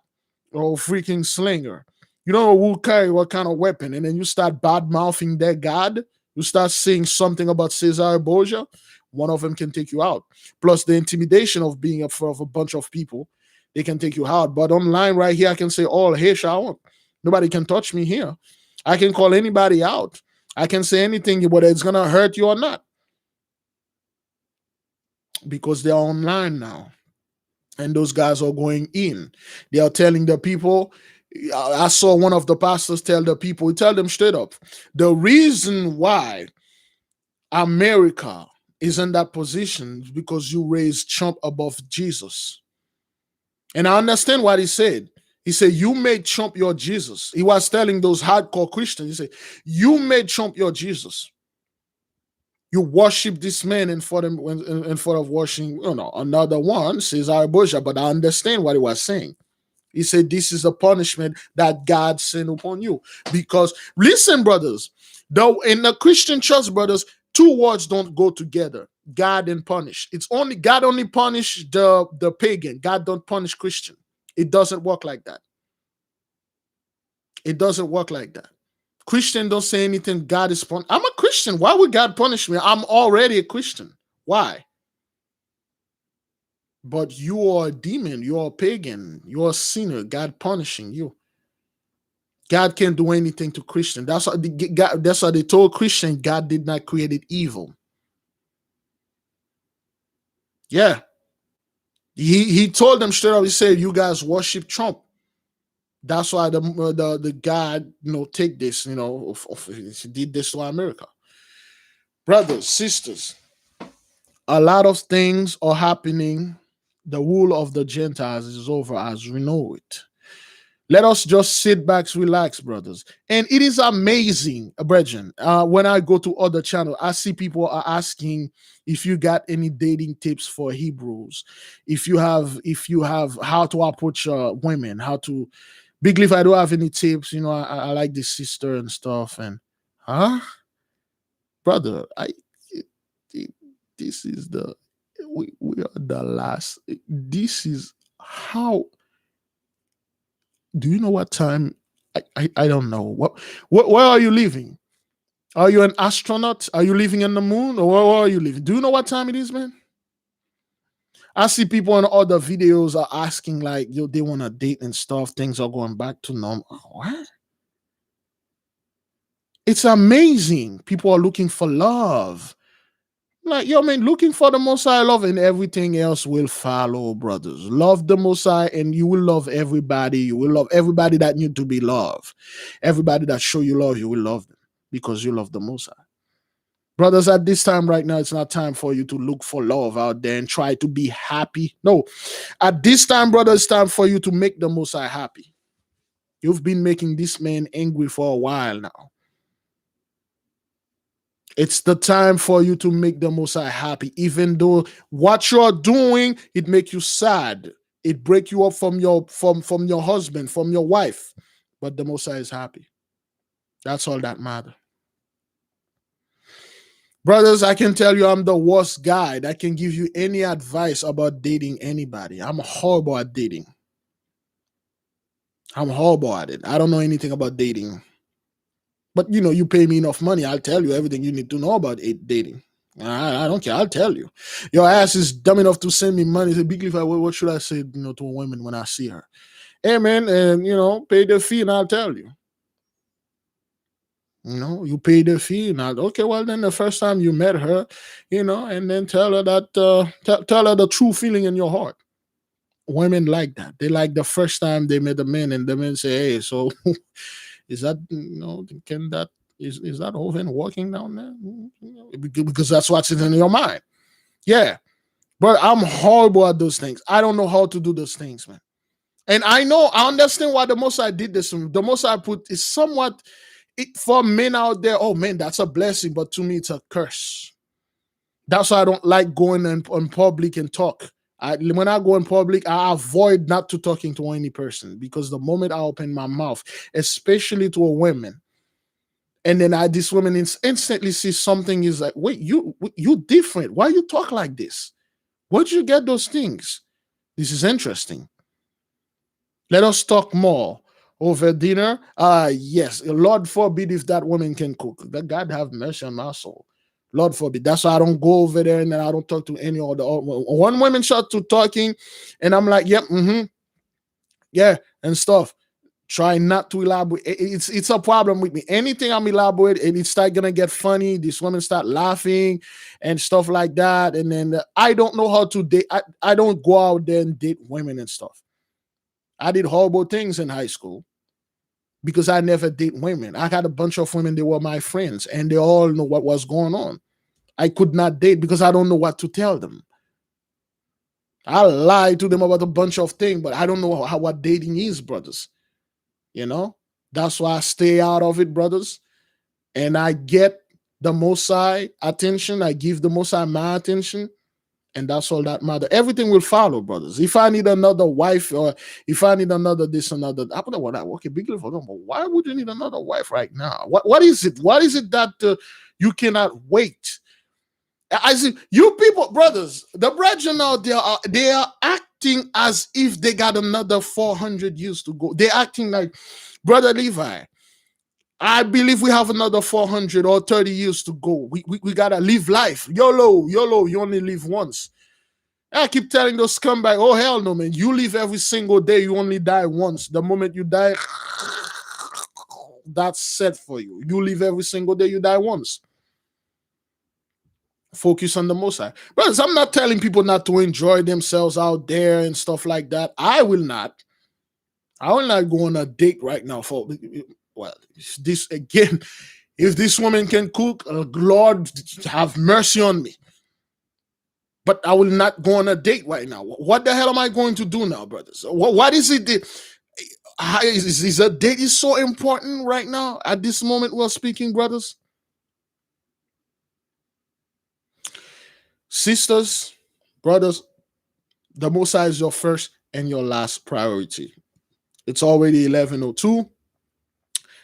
or a freaking slinger. You don't know who carry what kind of weapon. And then you start bad mouthing their God. You start saying something about Cesar Borgia. One of them can take you out. Plus the intimidation of being in front of a bunch of people. They can take you out. But online right here, I can say all hash I want. Nobody can touch me here. I can call anybody out. I can say anything, whether it's going to hurt you or not. Because they're online now. And those guys are going in. They are telling the people, I saw one of the pastors tell the people, he tell them straight up, the reason why America is in that position is because you raised Trump above Jesus. And I understand what he said. He said, you made Trump your Jesus. He was telling those hardcore Christians, he said, you made Trump your Jesus. You worship this man in front of worshiping, another one, Cesar Borgia. But I understand what he was saying. He said, this is a punishment that God sent upon you. Because, listen, brothers, though in the Christian church, brothers, two words don't go together. God and punish. It's only God only punish the pagan. God don't punish Christian. It doesn't work like that. It doesn't work like that. Christian don't say anything. God is punish. I'm a Christian. Why would God punish me? I'm already a Christian. Why? But you are a demon. You're a pagan. You're a sinner. God punishing you. God can't do anything to Christian. That's why they told Christian God did not create it evil. Yeah. He told them straight up, he said, you guys worship Trump. That's why the God, take this, he did this to America. Brothers, sisters, a lot of things are happening. The rule of the Gentiles is over as we know it. Let us just sit back, relax, brothers. And it is amazing, brethren. When I go to other channels, I see people are asking if you got any dating tips for Hebrews, if you have how to approach women, how to. Biglevi, if I don't have any tips, I like this sister and stuff. And brother, this is we are the last. This is how. Do you know what time? I don't know. Where are you living? Are you an astronaut? Are you living in the moon? Or where are you living? Do you know what time it is, man? I see people in other videos are asking like, they want to date and stuff. Things are going back to normal. What? It's amazing. People are looking for love. Like, man, looking for the Most High love and everything else will follow, brothers. Love the Most High and you will love everybody. You will love everybody that need to be loved. Everybody that show you love, you will love them because you love the Most High. Brothers, at this time right now, it's not time for you to look for love out there and try to be happy. No, at this time, brothers, it's time for you to make the Most High happy. You've been making this man angry for a while now. It's the time for you to make the Most High happy, even though what you're doing, it make you sad. It break you up from your husband, from your wife. But the Most High is happy. That's all that matters. Brothers, I can tell you I'm the worst guy that can give you any advice about dating anybody. I'm horrible at dating. I'm horrible at it. I don't know anything about dating. But, you pay me enough money, I'll tell you everything you need to know about dating. I don't care. I'll tell you. Your ass is dumb enough to send me money. Say, Biglevi, what should I say, to a woman when I see her? Hey, man, and, pay the fee and I'll tell you. You pay the fee and okay, well, then the first time you met her, and then tell her that, tell her the true feeling in your heart. Women like that. They like the first time they met a man and the man say, hey, so is that, can that, is that oven walking down there? Because that's what's in your mind. Yeah. But I'm horrible at those things. I don't know how to do those things, man. And I understand why the Most High did this. The Most High put is somewhat for men out there. Oh man, that's a blessing, but to me, it's a curse. That's why I don't like going in public and talk. When I go in public, I avoid not to talking to any person because the moment I open my mouth, especially to a woman, and then this woman instantly see something is like, wait, you different. Why you talk like this? Where'd you get those things? This is interesting. Let us talk more over dinner. Yes, Lord forbid if that woman can cook. That God have mercy on my soul. Lord forbid. That's why I don't go over there and then I don't talk to any other. One woman start to talking, and I'm like, yep, yeah, and stuff. Try not to elaborate. It's a problem with me. Anything I'm elaborate, and it start gonna get funny. These women start laughing and stuff like that. And then I don't know how to date. I don't go out there and date women and stuff. I did horrible things in high school. because I never date women. I had a bunch of women, they were my friends, and they all know what was going on. I could not date because I don't know what to tell them. I lie to them about a bunch of things, but I don't know what dating is, brothers. You know? That's why I stay out of it, brothers. And I get the Most High attention. I give the Most High my attention. And that's all that matters. Everything will follow, brothers. If I need another wife, or if I need another this, another, I put what I okay, big for them. But why would you need another wife right now? What is it? What is it that you cannot wait? I see you people, brothers. The brethren out there they are acting as if they got another 400 years to go. They're acting like, brother Levi, I believe we have another 400 or 30 years to go. We gotta live life. YOLO, YOLO, you only live once. I keep telling those scumbags, oh hell no, man. You live every single day, you only die once. The moment you die, that's set for you. You live every single day, you die once. Focus on the Most High. Brothers, I'm not telling people not to enjoy themselves out there and stuff like that. I will not. I will not go on a date right now for, well, this again. If this woman can cook, Lord, have mercy on me. But I will not go on a date right now. What the hell am I going to do now, brothers? What is it that is a date is so important right now at this moment we're speaking, brothers? Sisters, brothers, the Most High is your first and your last priority. It's already 11:02.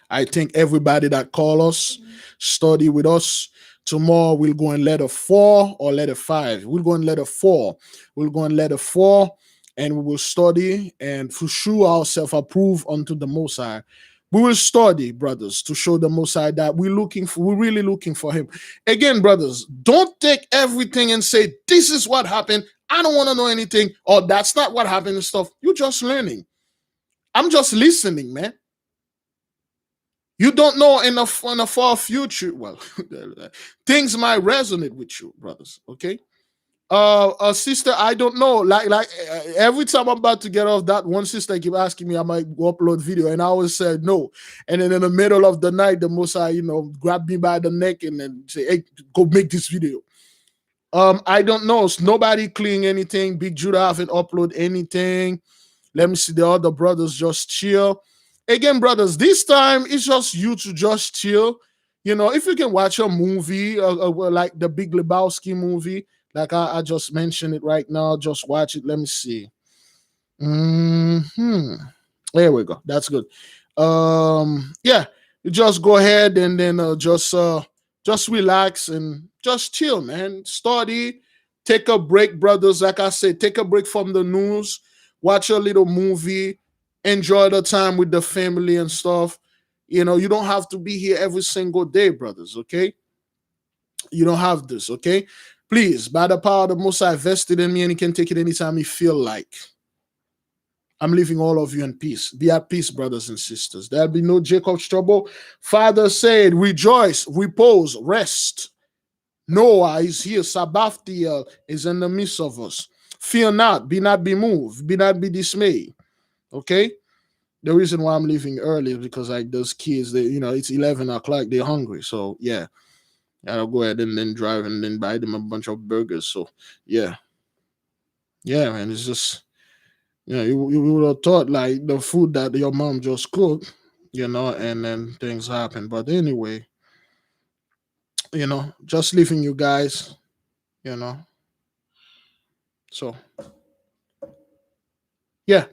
I think everybody that call us, study with us. Tomorrow we'll go in letter 4 or letter 5. We'll go in letter 4. We'll go in letter 4 and we will study and to show ourselves approved unto the Most High. We will study, brothers, to show the Most High that we're really looking for him. Again, brothers, don't take everything and say, this is what happened. I don't want to know anything, or that's not what happened and stuff. You're just learning. I'm just listening, man. You don't know in the far future. Well, things might resonate with you, brothers. Okay. Sister, I don't know. Like every time I'm about to get off, that one sister keep asking me, I might go upload video, and I always said no. And then in the middle of the night, the Most High, grab me by the neck and then say, "Hey, go make this video." I don't know. It's nobody clearing anything. Big Judah haven't uploaded anything. Let me see the other brothers just chill. Again, brothers, this time it's just you to just chill. If you can watch a movie like the Big Lebowski movie, like I just mentioned it right now, just watch it. Let me see. There we go. That's good. Yeah, you just go ahead and then just relax and just chill, man. Study, take a break, brothers. Like I said, take a break from the news, watch a little movie, enjoy the time with the family and stuff. You don't have to be here every single day, brothers. Okay, you don't have this. Okay, please, by the power of the Most High vested in me, and He can take it anytime He feel like. I'm leaving all of you in peace. Be at peace, brothers and sisters. There'll be no Jacob's trouble. Father said, rejoice, repose, rest. Noah is here. Sabbathtiel is in the midst of us. Fear not, be not be moved, be not be dismayed. Okay? The reason why I'm leaving early is because like those kids, it's 11 o'clock, they're hungry. So yeah, I'll go ahead and then drive and then buy them a bunch of burgers. So yeah. Yeah, man, it's just you would have thought like the food that your mom just cooked, and then things happen. But anyway, just leaving you guys, you know. So yeah,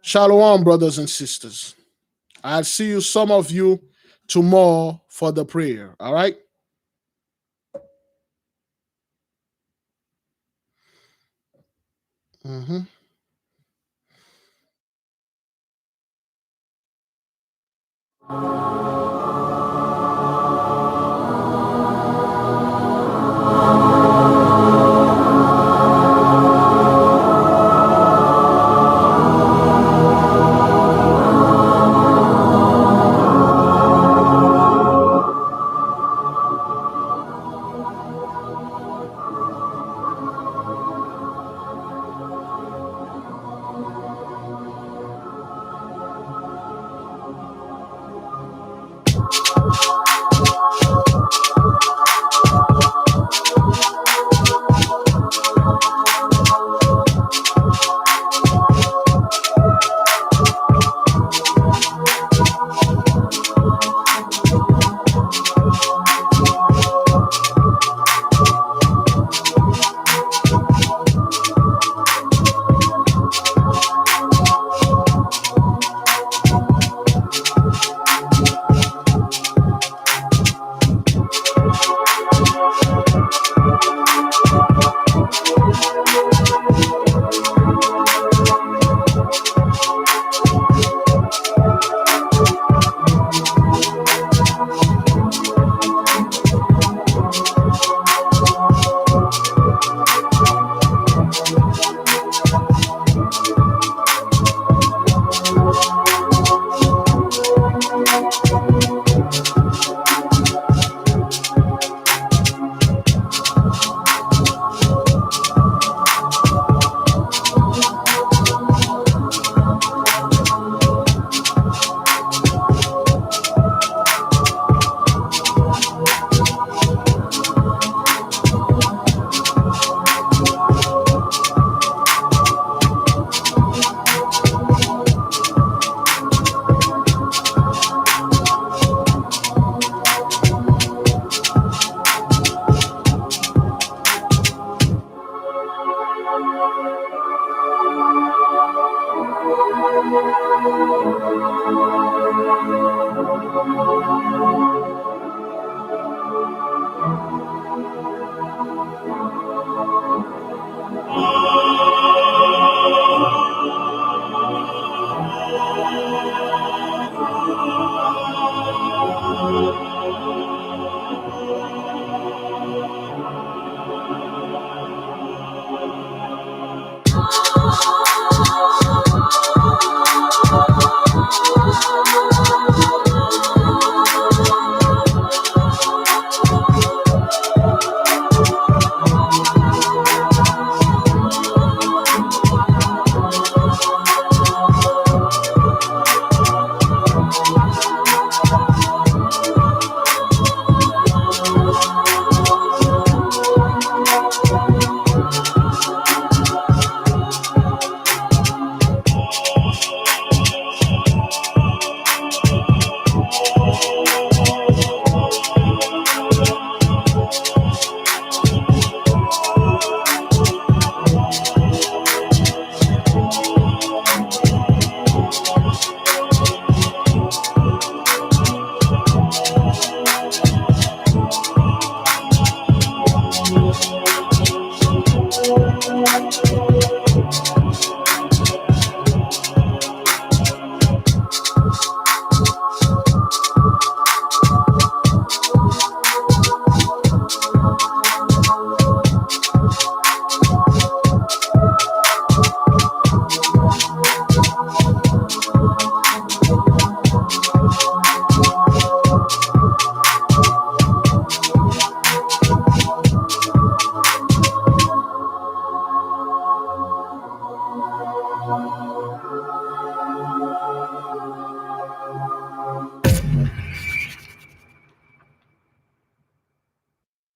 shalom, brothers and sisters. I'll see you, some of you, tomorrow for the prayer. All right. Mm-hmm.